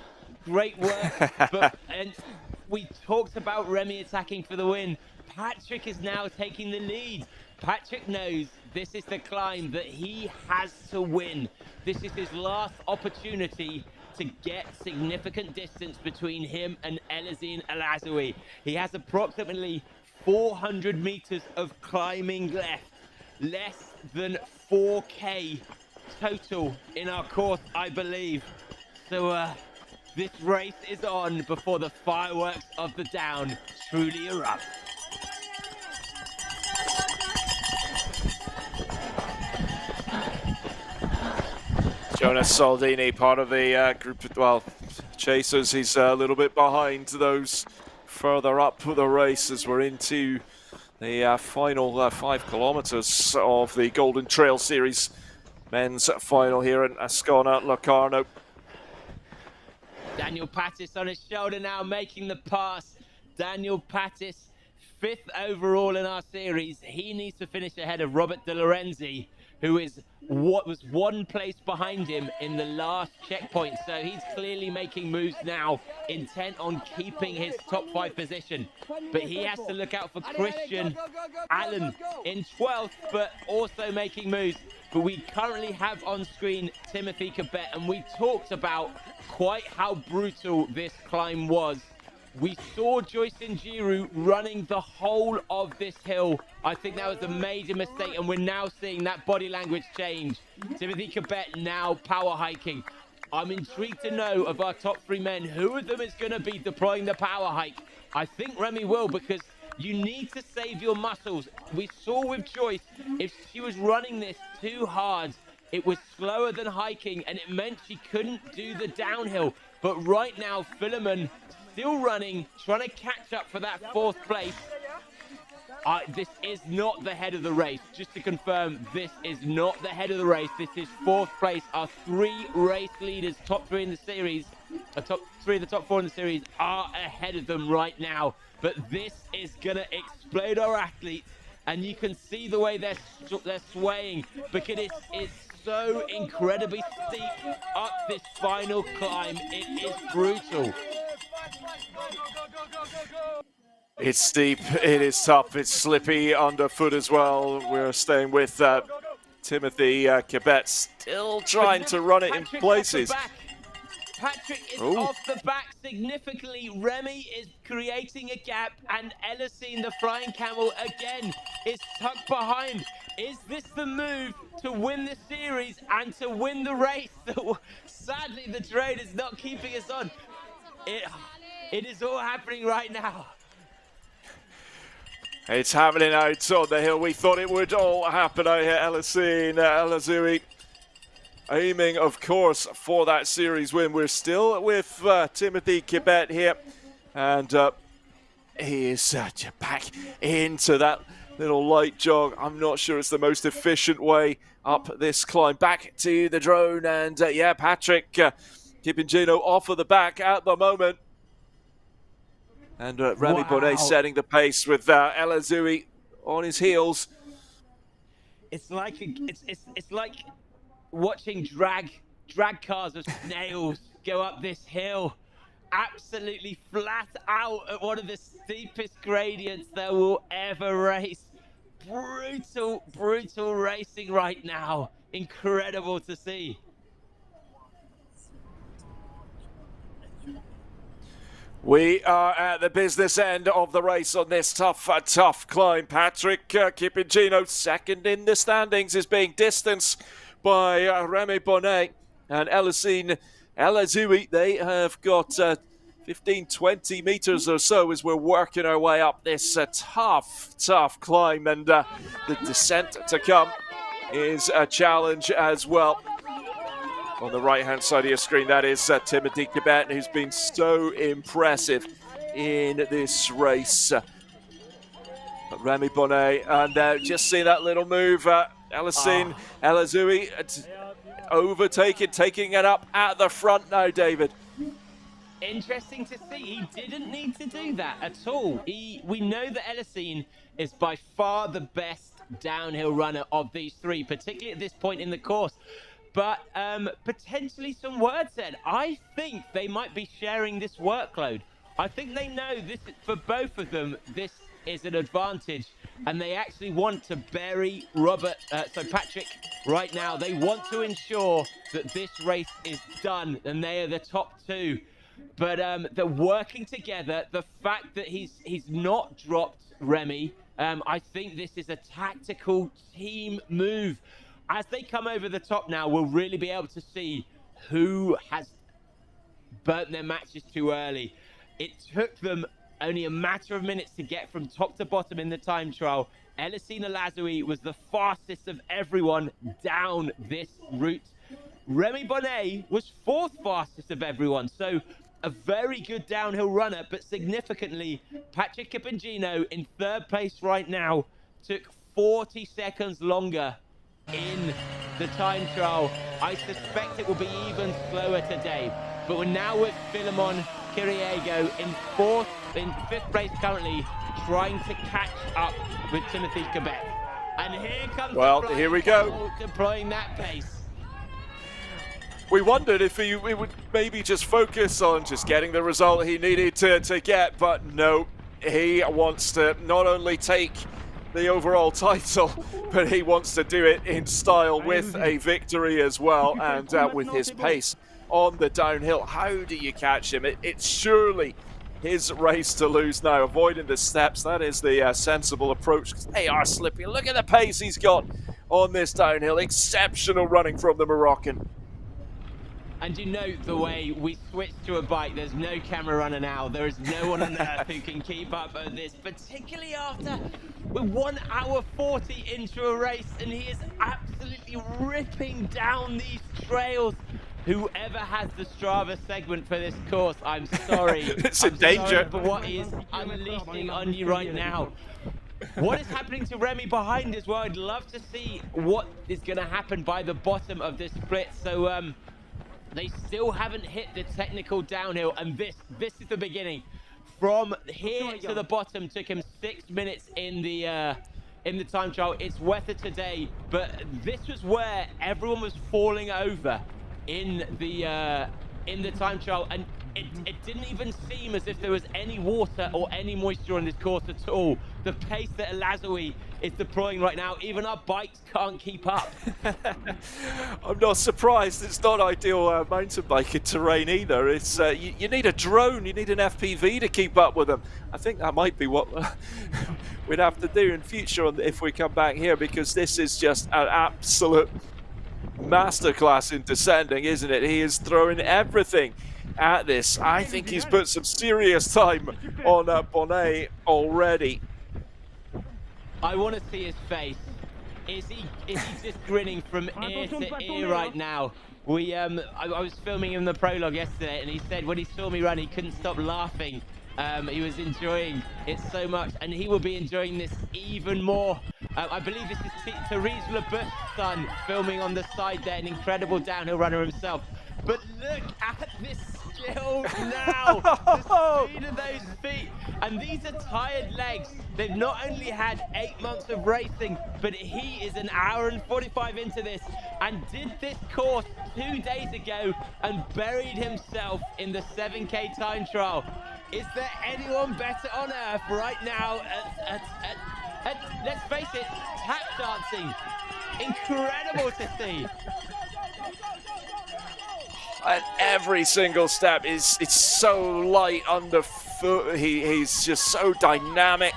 Great work. And we talked about Remy attacking for the win. Patrick is now taking the lead. Patrick knows this is the climb that he has to win. This is his last opportunity to get significant distance between him and Elisine Alazoui. He has approximately 400 meters of climbing left. Less than 4K total in our course, I believe. So this race is on before the fireworks of the down truly erupt. Jonas Saldini, part of the group of, chasers. He's a little bit behind those further up the race as we're into the final 5 kilometers of the Golden Trail Series men's final here in Ascona Locarno. Daniel Pattis on his shoulder now, making the pass. Daniel Pattis, 5th overall in our series. He needs to finish ahead of Robert De Lorenzi, who is what was 1 place behind him in the last checkpoint. So he's clearly making moves now, intent on keeping his top 5 position. But he has to look out for Christian Allen in 12th, but also making moves. But we currently have on screen Timothy Cabet, and we talked about quite how brutal this climb was. We saw Joyce Giroux running the whole of this hill. I think that was a major mistake, and we're now seeing that body language change. Timothy Cabet now power hiking. I'm intrigued to know of our top 3 men, who of them is going to be deploying the power hike. I think Remy will, because you need to save your muscles. We saw with Joyce, if she was running this too hard, it was slower than hiking, and it meant she couldn't do the downhill. But right now, Philemon still running, trying to catch up for that 4th place. This is not the head of the race. Just to confirm, this is not the head of the race. This is 4th place. Our 3 race leaders, top 3 in the series, top 3 of the top 4 in the series are ahead of them right now. But this is going to explode our athletes. And you can see the way they're swaying, because it's so incredibly steep up this final climb. It is brutal. It's steep, it is tough, it's slippy underfoot as well. We're staying with Timothy Kibet, still trying to run it in places. Patrick is off the back significantly. Remy is creating a gap, and Elisine, the flying camel, again is tucked behind. Is this the move to win the series and to win the race? Sadly, the train is not keeping us on. It is all happening right now. It's happening out on the hill. We thought it would all happen out here. Elisine El-Azoui aiming, of course, for that series win. We're still with Timothy Kibet here, and he is back into that little light jog. I'm not sure it's the most efficient way up this climb. Back to the drone, and yeah, Patrick Kipingino off of the back at the moment. And Remy Bonnet setting the pace with El-Azoui on his heels. It's like it's like watching drag cars of snails go up this hill, absolutely flat out at one of the steepest gradients that will ever race. Brutal racing right now. Incredible to see. We are at the business end of the race on this tough climb. Patrick Kipingino, second in the standings, is being distanced by Remy Bonnet and Elisine El-Azoui. They have got 15-20 meters or so as we're working our way up this tough climb, and the descent to come is a challenge as well. On the right-hand side of your screen, that is Timothy Kibet, who's been so impressive in this race. Remy Bonnet, and just see that little move, Elisine El-Azoui overtaking, taking it up at the front now, David. Interesting to see. He didn't need to do that at all. We know that Elisine is by far the best downhill runner of these three, particularly at this point in the course. But potentially some word said. I think they might be sharing this workload. I think they know this, for both of them, this is an advantage, and they actually want to bury Patrick right now. They want to ensure that this race is done, and they are the top two. But they're working together. The fact that he's not dropped Remy, I think this is a tactical team move. As they come over the top now, we'll really be able to see who has burnt their matches too early. It took them only a matter of minutes to get from top to bottom in the time trial. Elisine El-Azoui was the fastest of everyone down this route. Remy Bonnet was fourth fastest of everyone, so a very good downhill runner, but significantly, Patrick Kipingino in third place right now took 40 seconds longer in the time trial. I suspect it will be even slower today, but we're now with Philemon Kiriago in fifth place currently, trying to catch up with Timothy Kibet. And here comes here we go, deploying that pace. We wondered if he would maybe just focus on just getting the result he needed to get, but no, he wants to not only take the overall title, but he wants to do it in style with a victory as well, and with his pace on the downhill. How do you catch him? It's surely his race to lose now, avoiding the steps. That is the sensible approach, because they are slippy. Look at the pace he's got on this downhill. Exceptional running from the Moroccan. And you note the way we switched to a bike. There's no camera runner now. There is no one on earth who can keep up with this, particularly after we're 1 hour 40 into a race, and he is absolutely ripping down these trails. Whoever has the Strava segment for this course, I'm sorry. It's a danger. For what he is unleashing on you right now. What is happening to Remy behind as well? I'd love to see what is going to happen by the bottom of this split. So, they still haven't hit the technical downhill, and this is the beginning. From here to the bottom took him 6 minutes in the in the time trial. It's wetter today, but this was where everyone was falling over in the time trial, and it didn't even seem as if there was any water or any moisture on this course at all. The pace that Elazoui is deploying right now, even our bikes can't keep up. I'm not surprised. It's not ideal mountain biking terrain either. It's you need a drone, you need an FPV to keep up with them. I think that might be what we'd have to do in future if we come back here, because this is just an absolute masterclass in descending, isn't it? He is throwing everything at this. I think he's put some serious time on Bonnet already. I want to see his face. Is he just grinning from ear to ear right now? I was filming him in the prologue yesterday, and he said when he saw me run, he couldn't stop laughing. He was enjoying it so much, and he will be enjoying this even more. I believe this is Therese Lebeuf's son filming on the side there, an incredible downhill runner himself. But look at this skill now, the speed of those feet, and these are tired legs. They've not only had 8 months of racing, but he is an hour and 45 into this and did this course 2 days ago and buried himself in the 7K time trial. Is there anyone better on earth right now at let's face it, tap dancing? Incredible to see. And every single step it's so light underfoot. He's just so dynamic,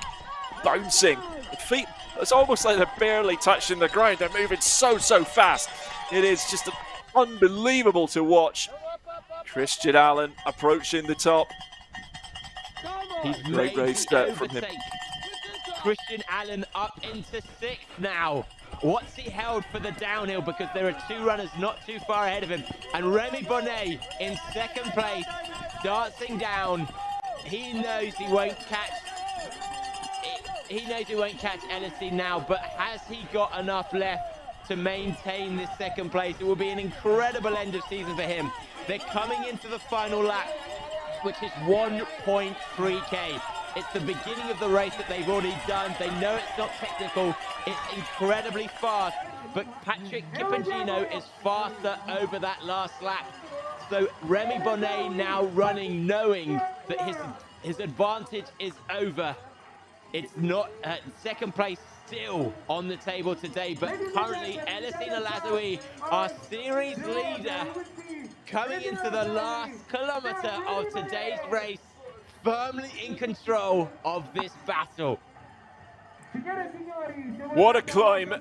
bouncing. The feet, it's almost like they're barely touching the ground. They're moving so fast. It is just unbelievable to watch. Christian Allen approaching the top. He's Great made step the from him. overtake. Christian Allen up into 6th now. What's he held for the downhill, because there are 2 runners not too far ahead of him. And Remy Bonnet in 2nd place, dancing down. He knows he won't catch. He knows he won't catch LSE now, but has he got enough left to maintain this 2nd place? It will be an incredible end of season for him. They're coming into the final lap, which is 1.3K. It's the beginning of the race that they've already done. They know it's not technical. It's incredibly fast, but Patrick Kipangino is faster over that last lap. So Remy Bonnet now running, knowing that his advantage is over. It's not 2nd place still on the table today, but currently Elisina Lazoui, our series leader, coming into the last kilometer of today's race, firmly in control of this battle. What a climb,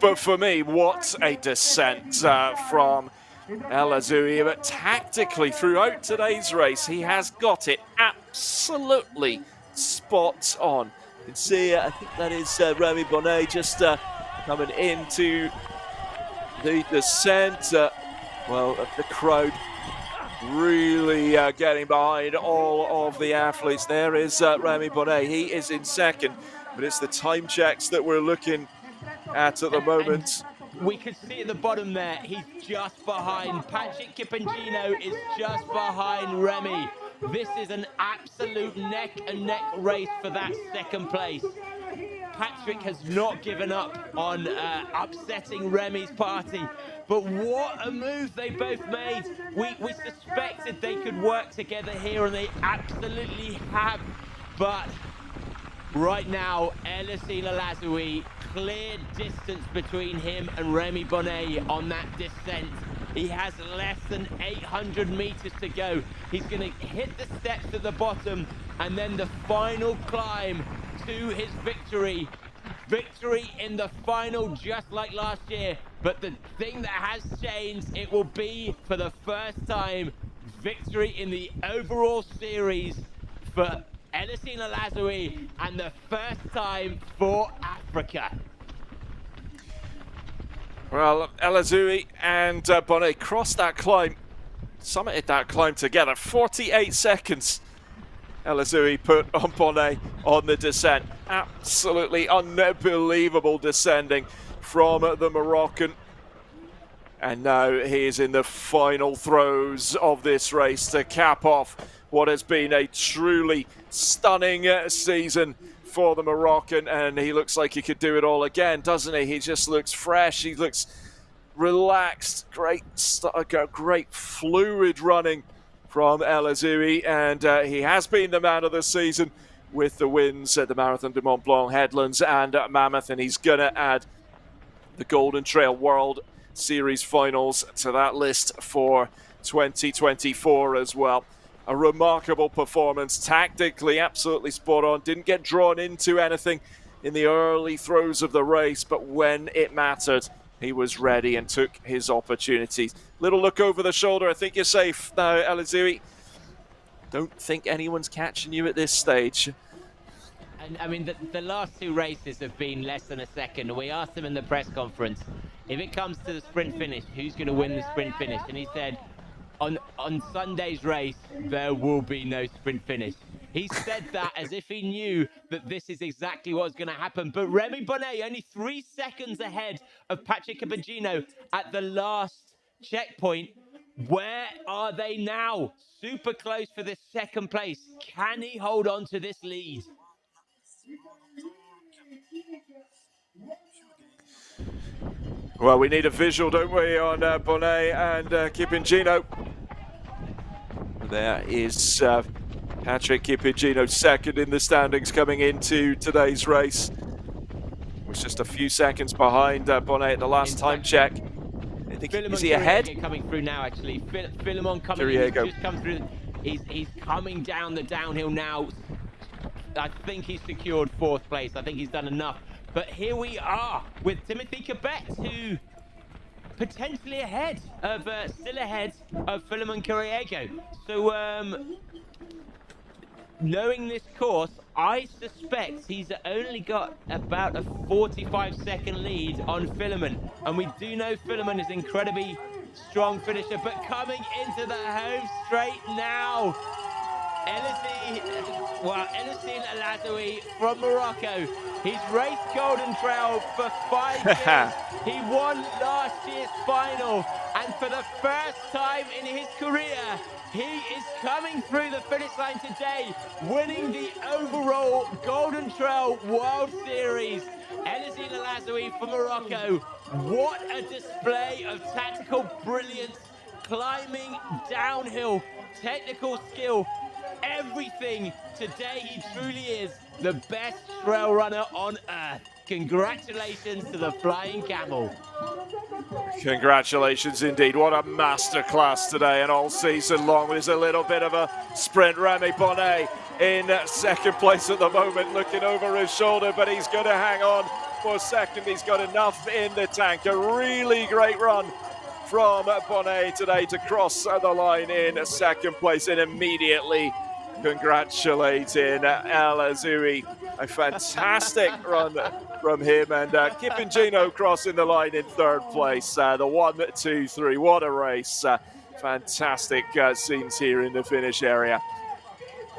but for me, what a descent from Elazoui. But tactically, throughout today's race, he has got it absolutely spot on. You can see, I think that is Remy Bonnet just coming into the descent. Well, the crowd really getting behind all of the athletes. There is Remy Bonnet. He is in 2nd, but it's the time checks that we're looking at the moment. And we can see at the bottom there, he's just behind. Patrick Kipangino is just behind Remy. This is an absolute neck-and-neck race for that 2nd place. Patrick has not given up on upsetting Remy's party. But what a move they both made. We suspected they could work together here, and they absolutely have. But right now, Elisina Lazoui, clear distance between him and Remy Bonnet on that descent. He has less than 800 meters to go. He's going to hit the steps at the bottom, and then the final climb to his victory. Victory in the final, just like last year. But the thing that has changed, it will be for the first time victory in the overall series for Elisina Lazoui, and the first time for Africa. Well, Elazoui and Bonnet crossed that climb, summited that climb together. 48 seconds Elazoui put on Bonnet on the descent. Absolutely unbelievable descending from the Moroccan. And now he is in the final throes of this race to cap off what has been a truly stunning season for the Moroccan, and he looks like he could do it all again, doesn't he? He just looks fresh. He looks relaxed. Great fluid running from El Azoui, and he has been the man of the season with the wins at the Marathon du Mont Blanc, Headlands, and Mammoth, and he's going to add the Golden Trail World Series finals to that list for 2024 as well. A remarkable performance, tactically absolutely spot on, didn't get drawn into anything in the early throes of the race, but when it mattered, he was ready and took his opportunities. Little look over the shoulder, I think you're safe now, El Azoui. Don't think anyone's catching you at this stage. And I mean, the last two races have been less than a second. We asked him in the press conference, if it comes to the sprint finish, who's going to win the sprint finish? And he said, on Sunday's race, there will be no sprint finish. He said that as if he knew that this is exactly what's going to happen. But Remy Bonnet, only 3 seconds ahead of Patrick Cappuccino at the last checkpoint. Where are they now? Super close for this second place. Can he hold on to this lead? Well, we need a visual, don't we, on Bonnet and Cappuccino. There is Patrick Cappuccino second in the standings coming into today's race. Was just a few seconds behind Bonnet at the last time check. Is he ahead? Coming through now, actually. Philemon coming in, he's just come through. He's coming down the downhill now. I think he's secured 4th place. I think he's done enough. But here we are with Timothy Cabet, who potentially ahead of, still ahead of Philemon Corriego. So, knowing this course, I suspect he's only got about a 45-second lead on Philemon. And we do know Philemon is incredibly strong finisher, but coming into the home straight now. Elisine El Azoui from Morocco. He's raced Golden Trail for 5 years. He won last year's final, and for the first time in his career, he is coming through the finish line today, winning the overall Golden Trail World Series. Elisine El Azoui from Morocco. What a display of tactical brilliance, climbing, downhill, technical skill. Everything today. He truly is the best trail runner on earth. Congratulations to the Flying Camel. Congratulations indeed. What a masterclass today and all season long. There's a little bit of a sprint. Remy Bonnet in second place at the moment, looking over his shoulder, but he's going to hang on for second. He's got enough in the tank. A really great run from Bonnet today to cross the line in second place and immediately congratulating El Azoui. A fantastic run from him, and Cappuccino crossing the line in 3rd place. The 1, 2, 3. What a race. Fantastic scenes here in the finish area.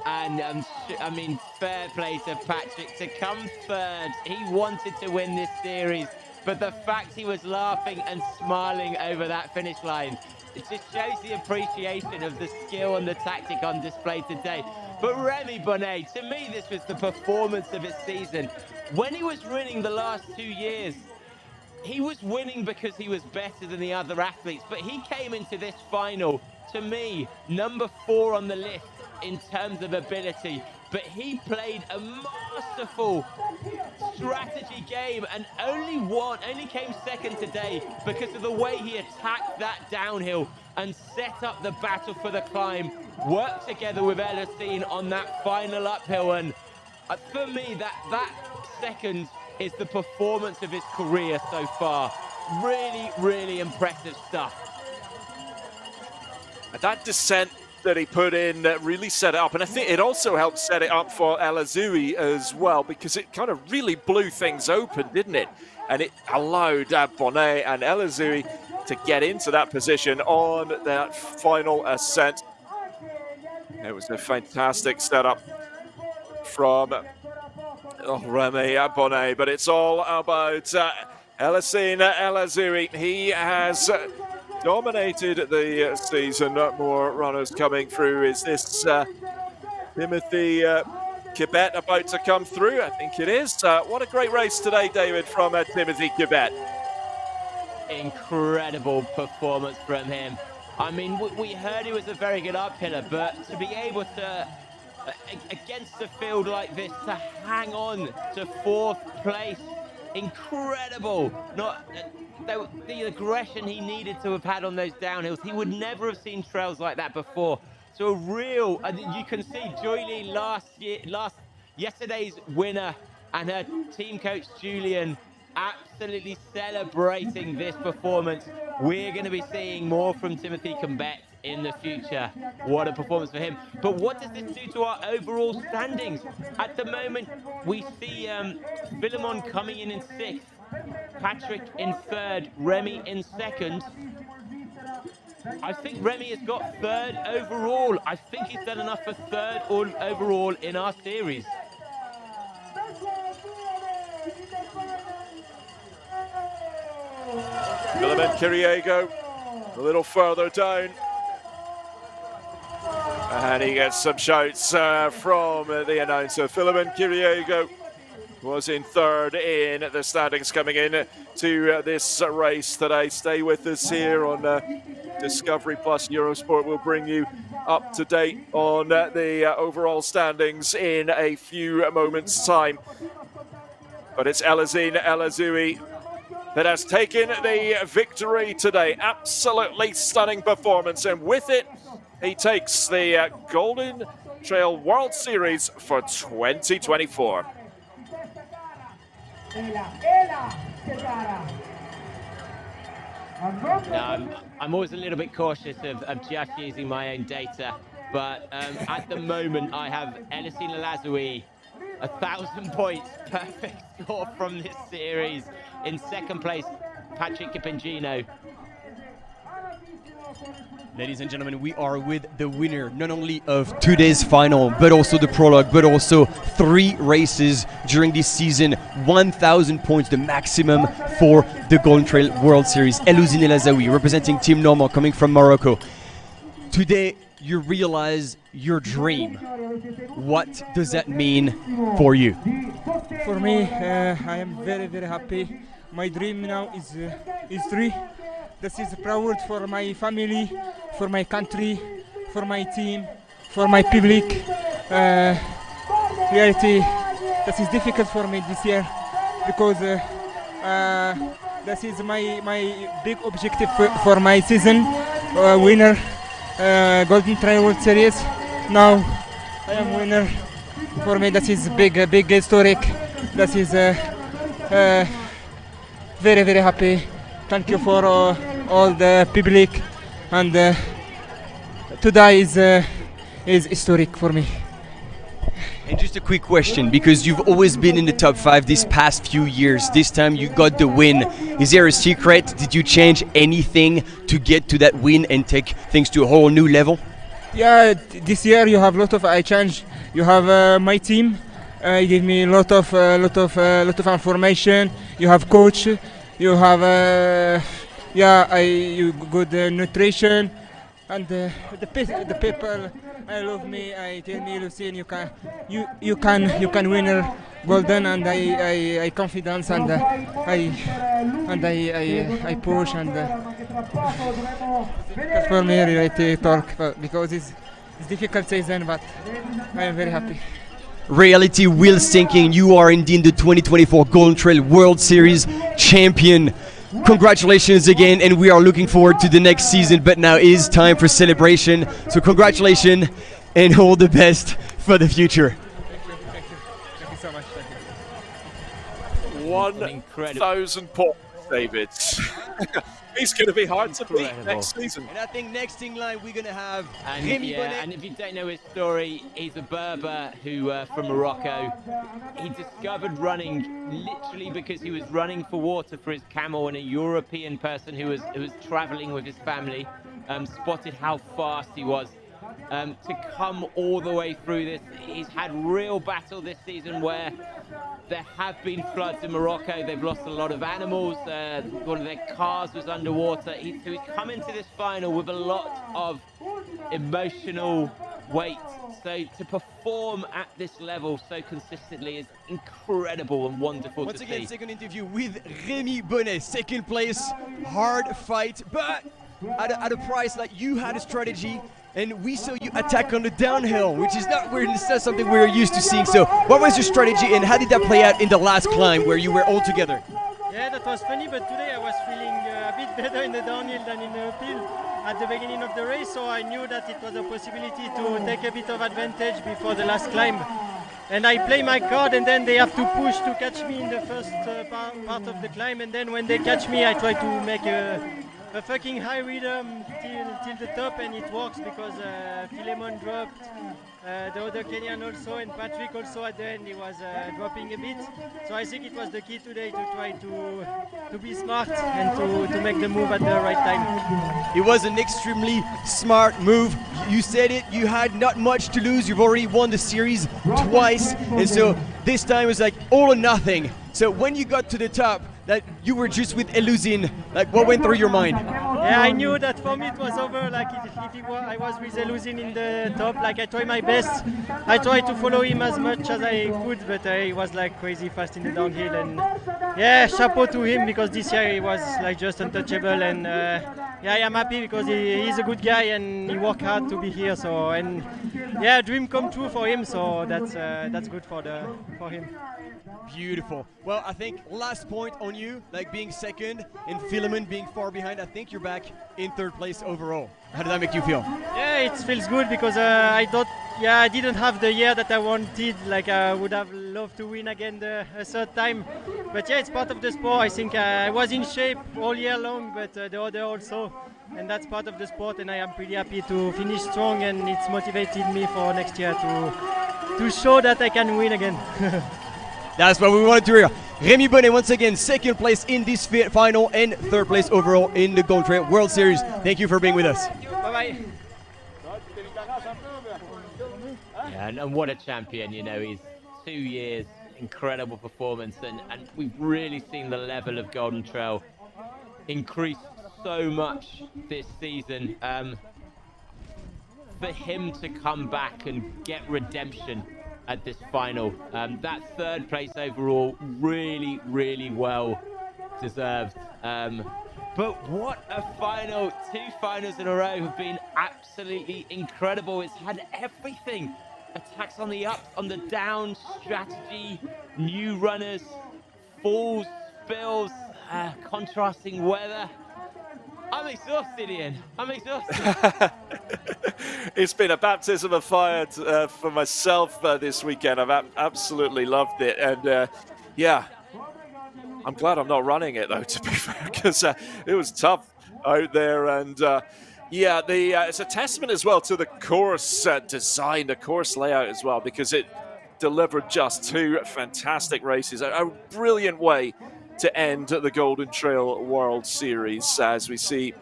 And I mean, fair play to Patrick to come 3rd. He wanted to win this series, but the fact he was laughing and smiling over that finish line, it just shows the appreciation of the skill and the tactic on display today. But Remy Bonnet, to me, this was the performance of his season. When he was winning the last 2 years, he was winning because he was better than the other athletes. But he came into this final, to me, number 4 on the list in terms of ability. But he played a masterful strategy game and only came second today because of the way he attacked that downhill and set up the battle for the climb, worked together with Elisine on that final uphill. And for me, that second is the performance of his career so far. Really, really impressive stuff. That descent that he put in really set it up, and I think it also helped set it up for El Azoui as well, because it kind of really blew things open, didn't it? And it allowed Bonnet and El Azoui to get into that position on that final ascent. It was a fantastic setup from Remy Bonnet, but it's all about Elisine El Azoui. He has dominated the season. More runners coming through. Is this Timothy Quebec about to come through. I think it is. What a great race today, David, from Timothy Quebec. Incredible performance from him. I mean, we heard he was a very good uphiller, but to be able to, against a field like this, to hang on to 4th place, incredible. Not the aggression he needed to have had on those downhills. He would never have seen trails like that before. So a real, you can see Joy Lee yesterday's winner and her team coach Julian absolutely celebrating this performance. We're going to be seeing more from Timothy Quebec in the future. What a performance for him. But what does this do to our overall standings? At the moment, we see Philemon coming in 6th, Patrick in 3rd, Remy in 2nd. I think Remy has got 3rd overall. I think he's done enough for 3rd overall in our series. Philemon Kiriego a little further down. And he gets some shouts from the announcer. Philemon Kiriego was in 3rd in the standings coming in to this race today. Stay with us here on Discovery Plus Eurosport. We'll bring you up to date on the overall standings in a few moments' time. But it's Elazine Elazoui that has taken the victory today. Absolutely stunning performance, and with it, he takes the Golden Trail World Series for 2024. I'm always a little bit cautious of just using my own data, but at the moment I have Elazine Elazoui, 1,000 points, perfect score from this series. In 2nd place, Patrick Pingino. Ladies and gentlemen, we are with the winner not only of today's final, but also the prologue, but also 3 races during this season. 1,000 points, the maximum for the Golden Trail World Series. Elazine Elazoui, representing Team Normal, coming from Morocco. Today, you realize your dream. What does that mean for you? For me, I am very, very happy. My dream now is 3. This is proud for my family, for my country, for my team, for my public. Reality, this is difficult for me this year because this is my big objective for my season. Winner, Golden Trail World Series. Now I am winner. For me, that is big historic. That is very, very happy. Thank you for all the public, and today is historic for me. And just a quick question, because you've always been in the top 5 these past few years. This time you got the win. Is there a secret? Did you change anything to get to that win and take things to a whole new level? Yeah, this year you have a lot of I change. You have my team. You give me a lot of information. You have coach. You have you good nutrition, and the people I love me. I tell me, Lucien, you can win golden, and I confidence, and I push, and for me really talk because it's difficult season, but I am very happy. Reality will sink in. You are indeed the 2024 Golden Trail World Series champion. Congratulations again, and we are looking forward to the next season, but now is time for celebration. So congratulations and all the best for the future. Thank you so much. 1,000 points, David. He's going to be hard to beat next season. And I think next in line we're going to have And if you don't know his story, he's a Berber who from Morocco. He discovered running literally because he was running for water for his camel, and a European person who was traveling with his family spotted how fast he was. To come all the way through this, he's had real battle this season where there have been floods in Morocco. They've lost a lot of animals. One of their cars was underwater. So he's come into this final with a lot of emotional weight. So to perform at this level so consistently is incredible and wonderful Once to again, see. second interview with Rémi Bonnet, second place, hard fight, but at a price that you had a strategy and we saw you attack on the downhill, which is not something we're used to seeing. So what was your strategy and how did that play out in the last climb where you were all together? Yeah, that was funny, but today I was feeling a bit better in the downhill than in the uphill at the beginning of the race, so I knew that it was a possibility to take a bit of advantage before the last climb. And I play my card, and then they have to push to catch me in the first part of the climb, and then when they catch me I try to make a fucking high rhythm till the top, and it works because Philemon dropped, the other Kenyan also, and Patrick also at the end, he was dropping a bit. So I think it was the key today to try to be smart and to make the move at the right time. It was an extremely smart move. You said it, you had not much to lose. You've already won the series twice, and so this time was like all or nothing. So when you got to the top, that you were just with Eluzin, like what went through your mind? Yeah, I knew that for me it was over. Like I was with Eluzin in the top, like I tried my best. I tried to follow him as much as I could, but he was like crazy fast in the downhill. And yeah, chapeau to him because this year he was like just untouchable. And yeah, I am happy because he's a good guy and he worked hard to be here. So and yeah, dream come true for him. So that's good for him. Beautiful. Well, I think last point on you, like being second and Philemon being far behind, I think you're back in third place overall. How did that make you feel? Yeah, it feels good because I didn't have the year that I wanted. Like I would have loved to win again a third time. But yeah, it's part of the sport. I think I was in shape all year long, but the other also. And that's part of the sport, and I am pretty happy to finish strong, and it's motivated me for next year to show that I can win again. That's what we wanted to hear. Rémi Bonnet, once again, second place in this final and third place overall in the Golden Trail World Series. Thank you for being with us. Bye-bye. Yeah, and what a champion, you know, he's 2 years, incredible performance, and we've really seen the level of Golden Trail increase so much this season. For him to come back and get redemption at this final, that third place overall, really, really well deserved. But what a final! 2 finals in a row have been absolutely incredible. It's had everything: attacks on the up, on the down, strategy, new runners, falls, spills, contrasting weather. I'm exhausted, Ian. I'm exhausted. It's been a baptism of fire for myself this weekend. I've absolutely loved it. And yeah, I'm glad I'm not running it, though, to be fair, because it was tough out there. And yeah, it's a testament as well to the course design, the course layout as well, because it delivered just 2 fantastic races. A brilliant way to end the Golden Trail World Series as we see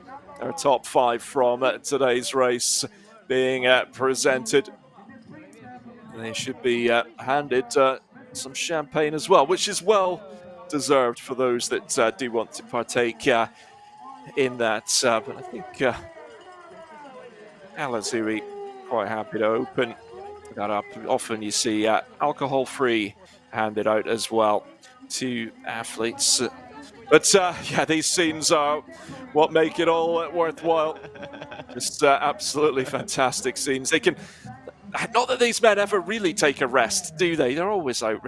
our top 5 from today's race being presented. They should be handed some champagne as well, which is well deserved for those that do want to partake in that. But I think Alan Zuri quite happy to open that up. Often you see alcohol-free handed out as well to athletes. But yeah, these scenes are what make it all worthwhile. Just absolutely fantastic scenes. They can, not that these men ever really take a rest, do they? They're always out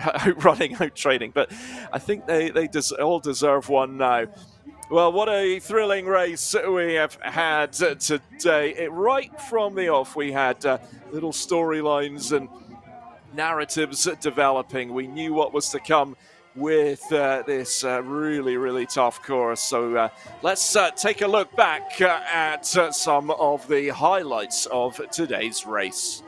running, out training, but I think they all deserve one now. Well, what a thrilling race we have had today. Right from the off, we had little storylines and narratives developing. We knew what was to come with this really, really tough course. So let's take a look back at some of the highlights of today's race.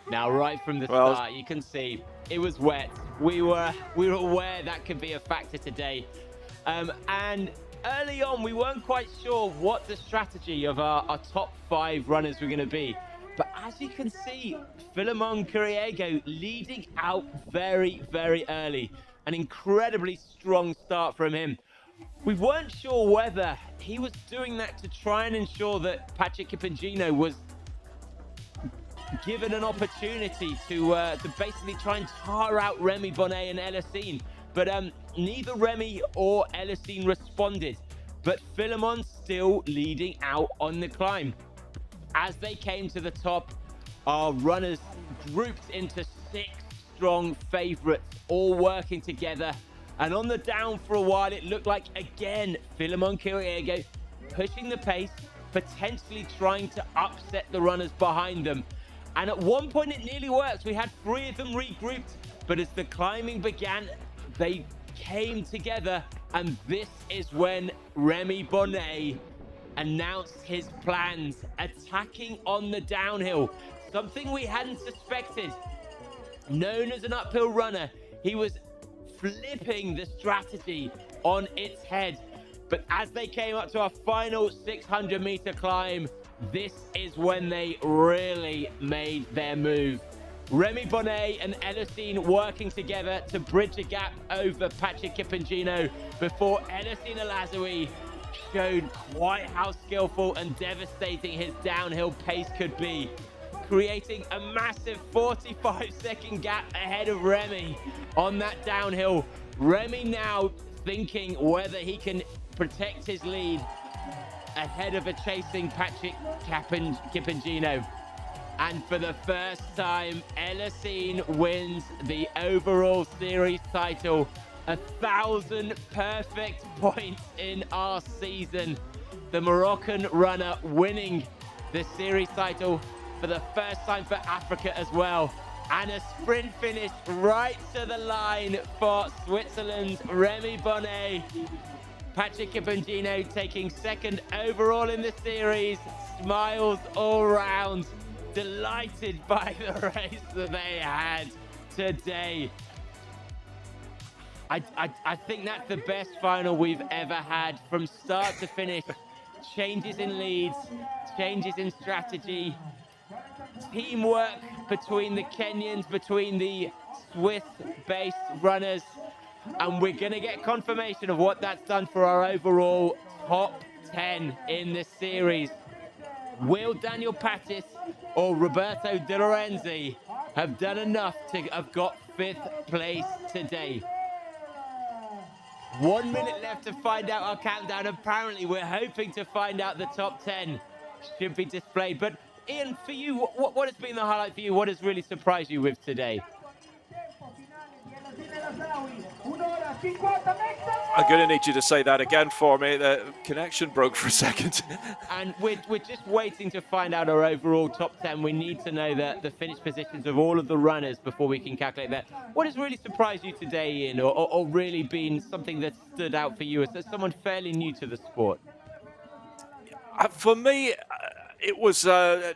Now, right from the start, you can see it was wet. We were aware that could be a factor today. And early on, we weren't quite sure what the strategy of our top 5 runners were going to be. But as you can see, Philemon Curiego leading out very, very early. An incredibly strong start from him. We weren't sure whether he was doing that to try and ensure that Patrick Kipingino was given an opportunity to basically try and tire out Remy Bonnet and Elisine. But neither Remy or Elisine responded. But Philemon still leading out on the climb. As they came to the top, our runners grouped into 6 strong favorites, all working together. And on the down for a while, it looked like, again, Philemon Kiriego pushing the pace, potentially trying to upset the runners behind them. And at one point, it nearly worked. We had 3 of them regrouped. But as the climbing began, they came together. And this is when Remy Bonnet announced his plans, attacking on the downhill. Something we hadn't suspected. Known as an uphill runner, he was flipping the strategy on its head. But as they came up to our final 600-meter climb, this is when they really made their move. Remy Bonnet and Elisine working together to bridge a gap over Patrick Kipingino before Elisine Alazoui showed quite how skillful and devastating his downhill pace could be, creating a massive 45-second gap ahead of Remy on that downhill. Remy now thinking whether he can protect his lead ahead of a chasing Patrick Kipingino. And for the first time, Elisine wins the overall series title. 1,000 perfect points in our season. The Moroccan runner winning the series title for the first time for Africa as well. And a sprint finish right to the line for Switzerland's Remy Bonnet. Patrick Kipingino taking 2nd overall in the series. Smiles all round. Delighted by the race that they had today. I think that's the best final we've ever had from start to finish. Changes in leads, changes in strategy, teamwork between the Kenyans, between the Swiss-based runners, and we're going to get confirmation of what that's done for our overall top 10 in the series. Will Daniel Pattis or Roberto De Lorenzi have done enough to have got 5th place today? 1 minute left to find out our countdown. Apparently, we're hoping to find out the top 10 should be displayed. But Ian, for you, what has been the highlight for you? What has really surprised you with today? I'm going to need you to say that again for me. The connection broke for a second. And we're just waiting to find out our overall top 10. We need to know the finish positions of all of the runners before we can calculate that. What has really surprised you today, Ian, or really been something that stood out for you as someone fairly new to the sport? For me, it was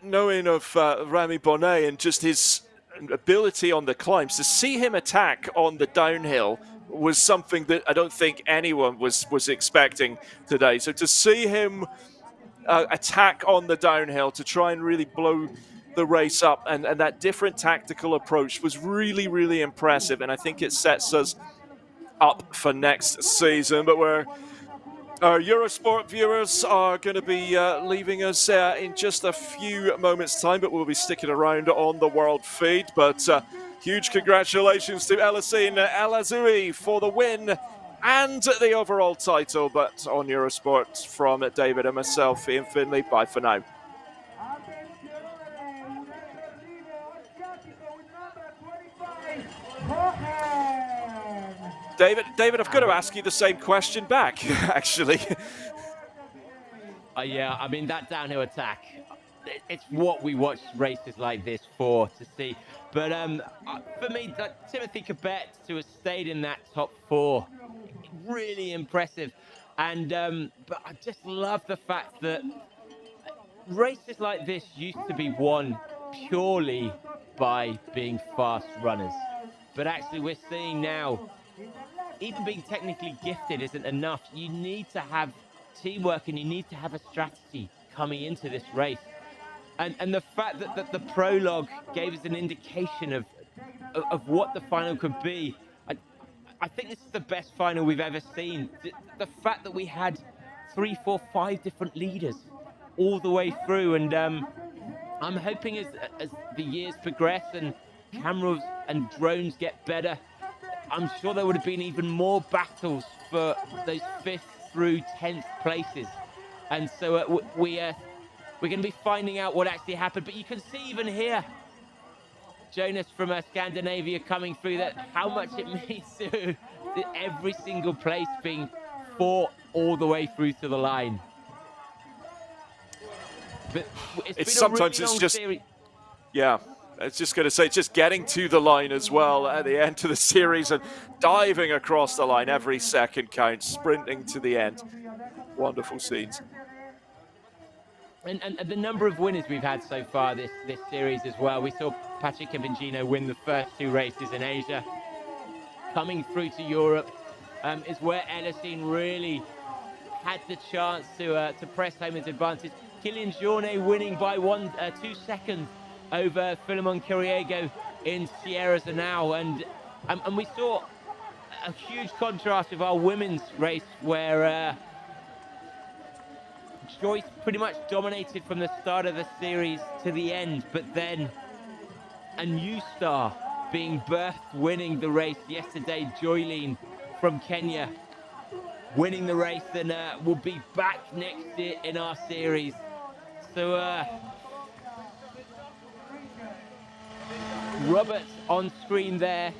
knowing of Remy Bonnet and just his ability on the climbs. To see him attack on the downhill was something that I don't think anyone was expecting today. So to see him attack on the downhill to try and really blow the race up and that different tactical approach was really, really impressive. And I think it sets us up for next season. But our Eurosport viewers are going to be leaving us in just a few moments' time, but we'll be sticking around on the world feed. But huge congratulations to Elisine Alazoui for the win and the overall title. But on Eurosport, from David and myself, Ian Finley, bye for now. David, I've got to ask you the same question back, actually. Yeah, I mean, that downhill attack, it's what we watch races like this for, to see. But for me, Timothy Cabet to have stayed in that top 4, really impressive. And but I just love the fact that races like this used to be won purely by being fast runners. But actually, we're seeing now, even being technically gifted isn't enough. You need to have teamwork and you need to have a strategy coming into this race. And the fact that the prologue gave us an indication of what the final could be, I think this is the best final we've ever seen. The fact that we had 3, 4, 5 different leaders all the way through, and I'm hoping as the years progress and cameras and drones get better, I'm sure there would have been even more battles for those 5th through 10th places. And so we're going to be finding out what actually happened. But you can see even here, Jonas from Scandinavia coming through, that how much it means to every single place being fought all the way through to the line. But it's been sometimes a really it's long just series. Yeah, I was just going to say, just getting to the line as well at the end of the series and diving across the line. Every second counts, sprinting to the end. Wonderful scenes. And the number of winners we've had so far this series as well. We saw Patrick Benzino win the first 2 races in Asia. Coming through to Europe is where Elisine really had the chance to press home his advantage. Kylian Jornet winning by 2 seconds over Philemon Kiriego in Sierra Zanao, and we saw a huge contrast with our women's race where Joyce pretty much dominated from the start of the series to the end, but then a new star being birthed, winning the race yesterday. Joylene from Kenya winning the race, and will be back next year in our series. So Robert on screen there,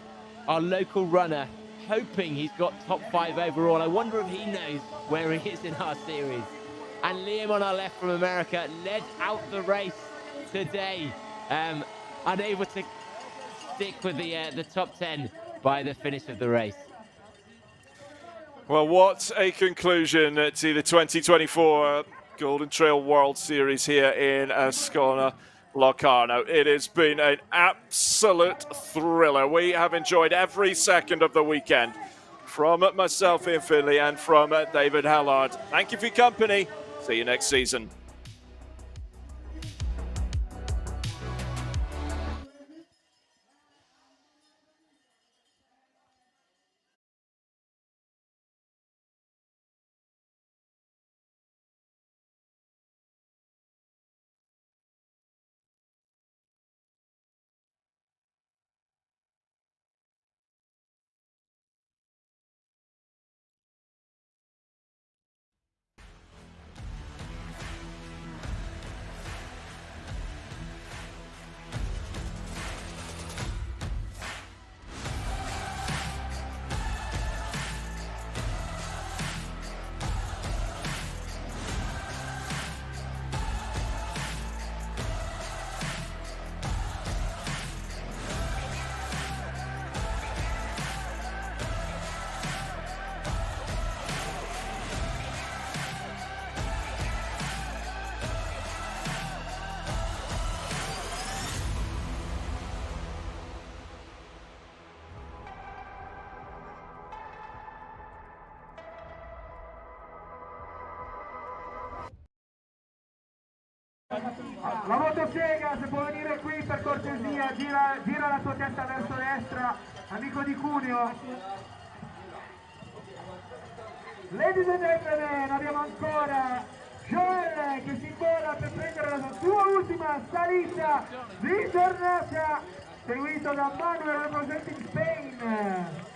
our local runner, hoping he's got top 5 overall. I wonder if he knows where he is in our series. And Liam on our left from America led out the race today, unable to stick with the top 10 by the finish of the race. Well, what a conclusion to the 2024 Golden Trail World Series here in Ascona Locarno. It has been an absolute thriller. We have enjoyed every second of the weekend, from myself, Ian Finley, and from David Hallard. Thank you for your company. See you next season. La motosega, se può venire qui per cortesia, gira la tua testa verso destra, amico di Cuneo. Ladies and gentlemen, abbiamo ancora Joel che si invola per prendere la sua ultima salita di giornata, seguito da Manuel representing Spain.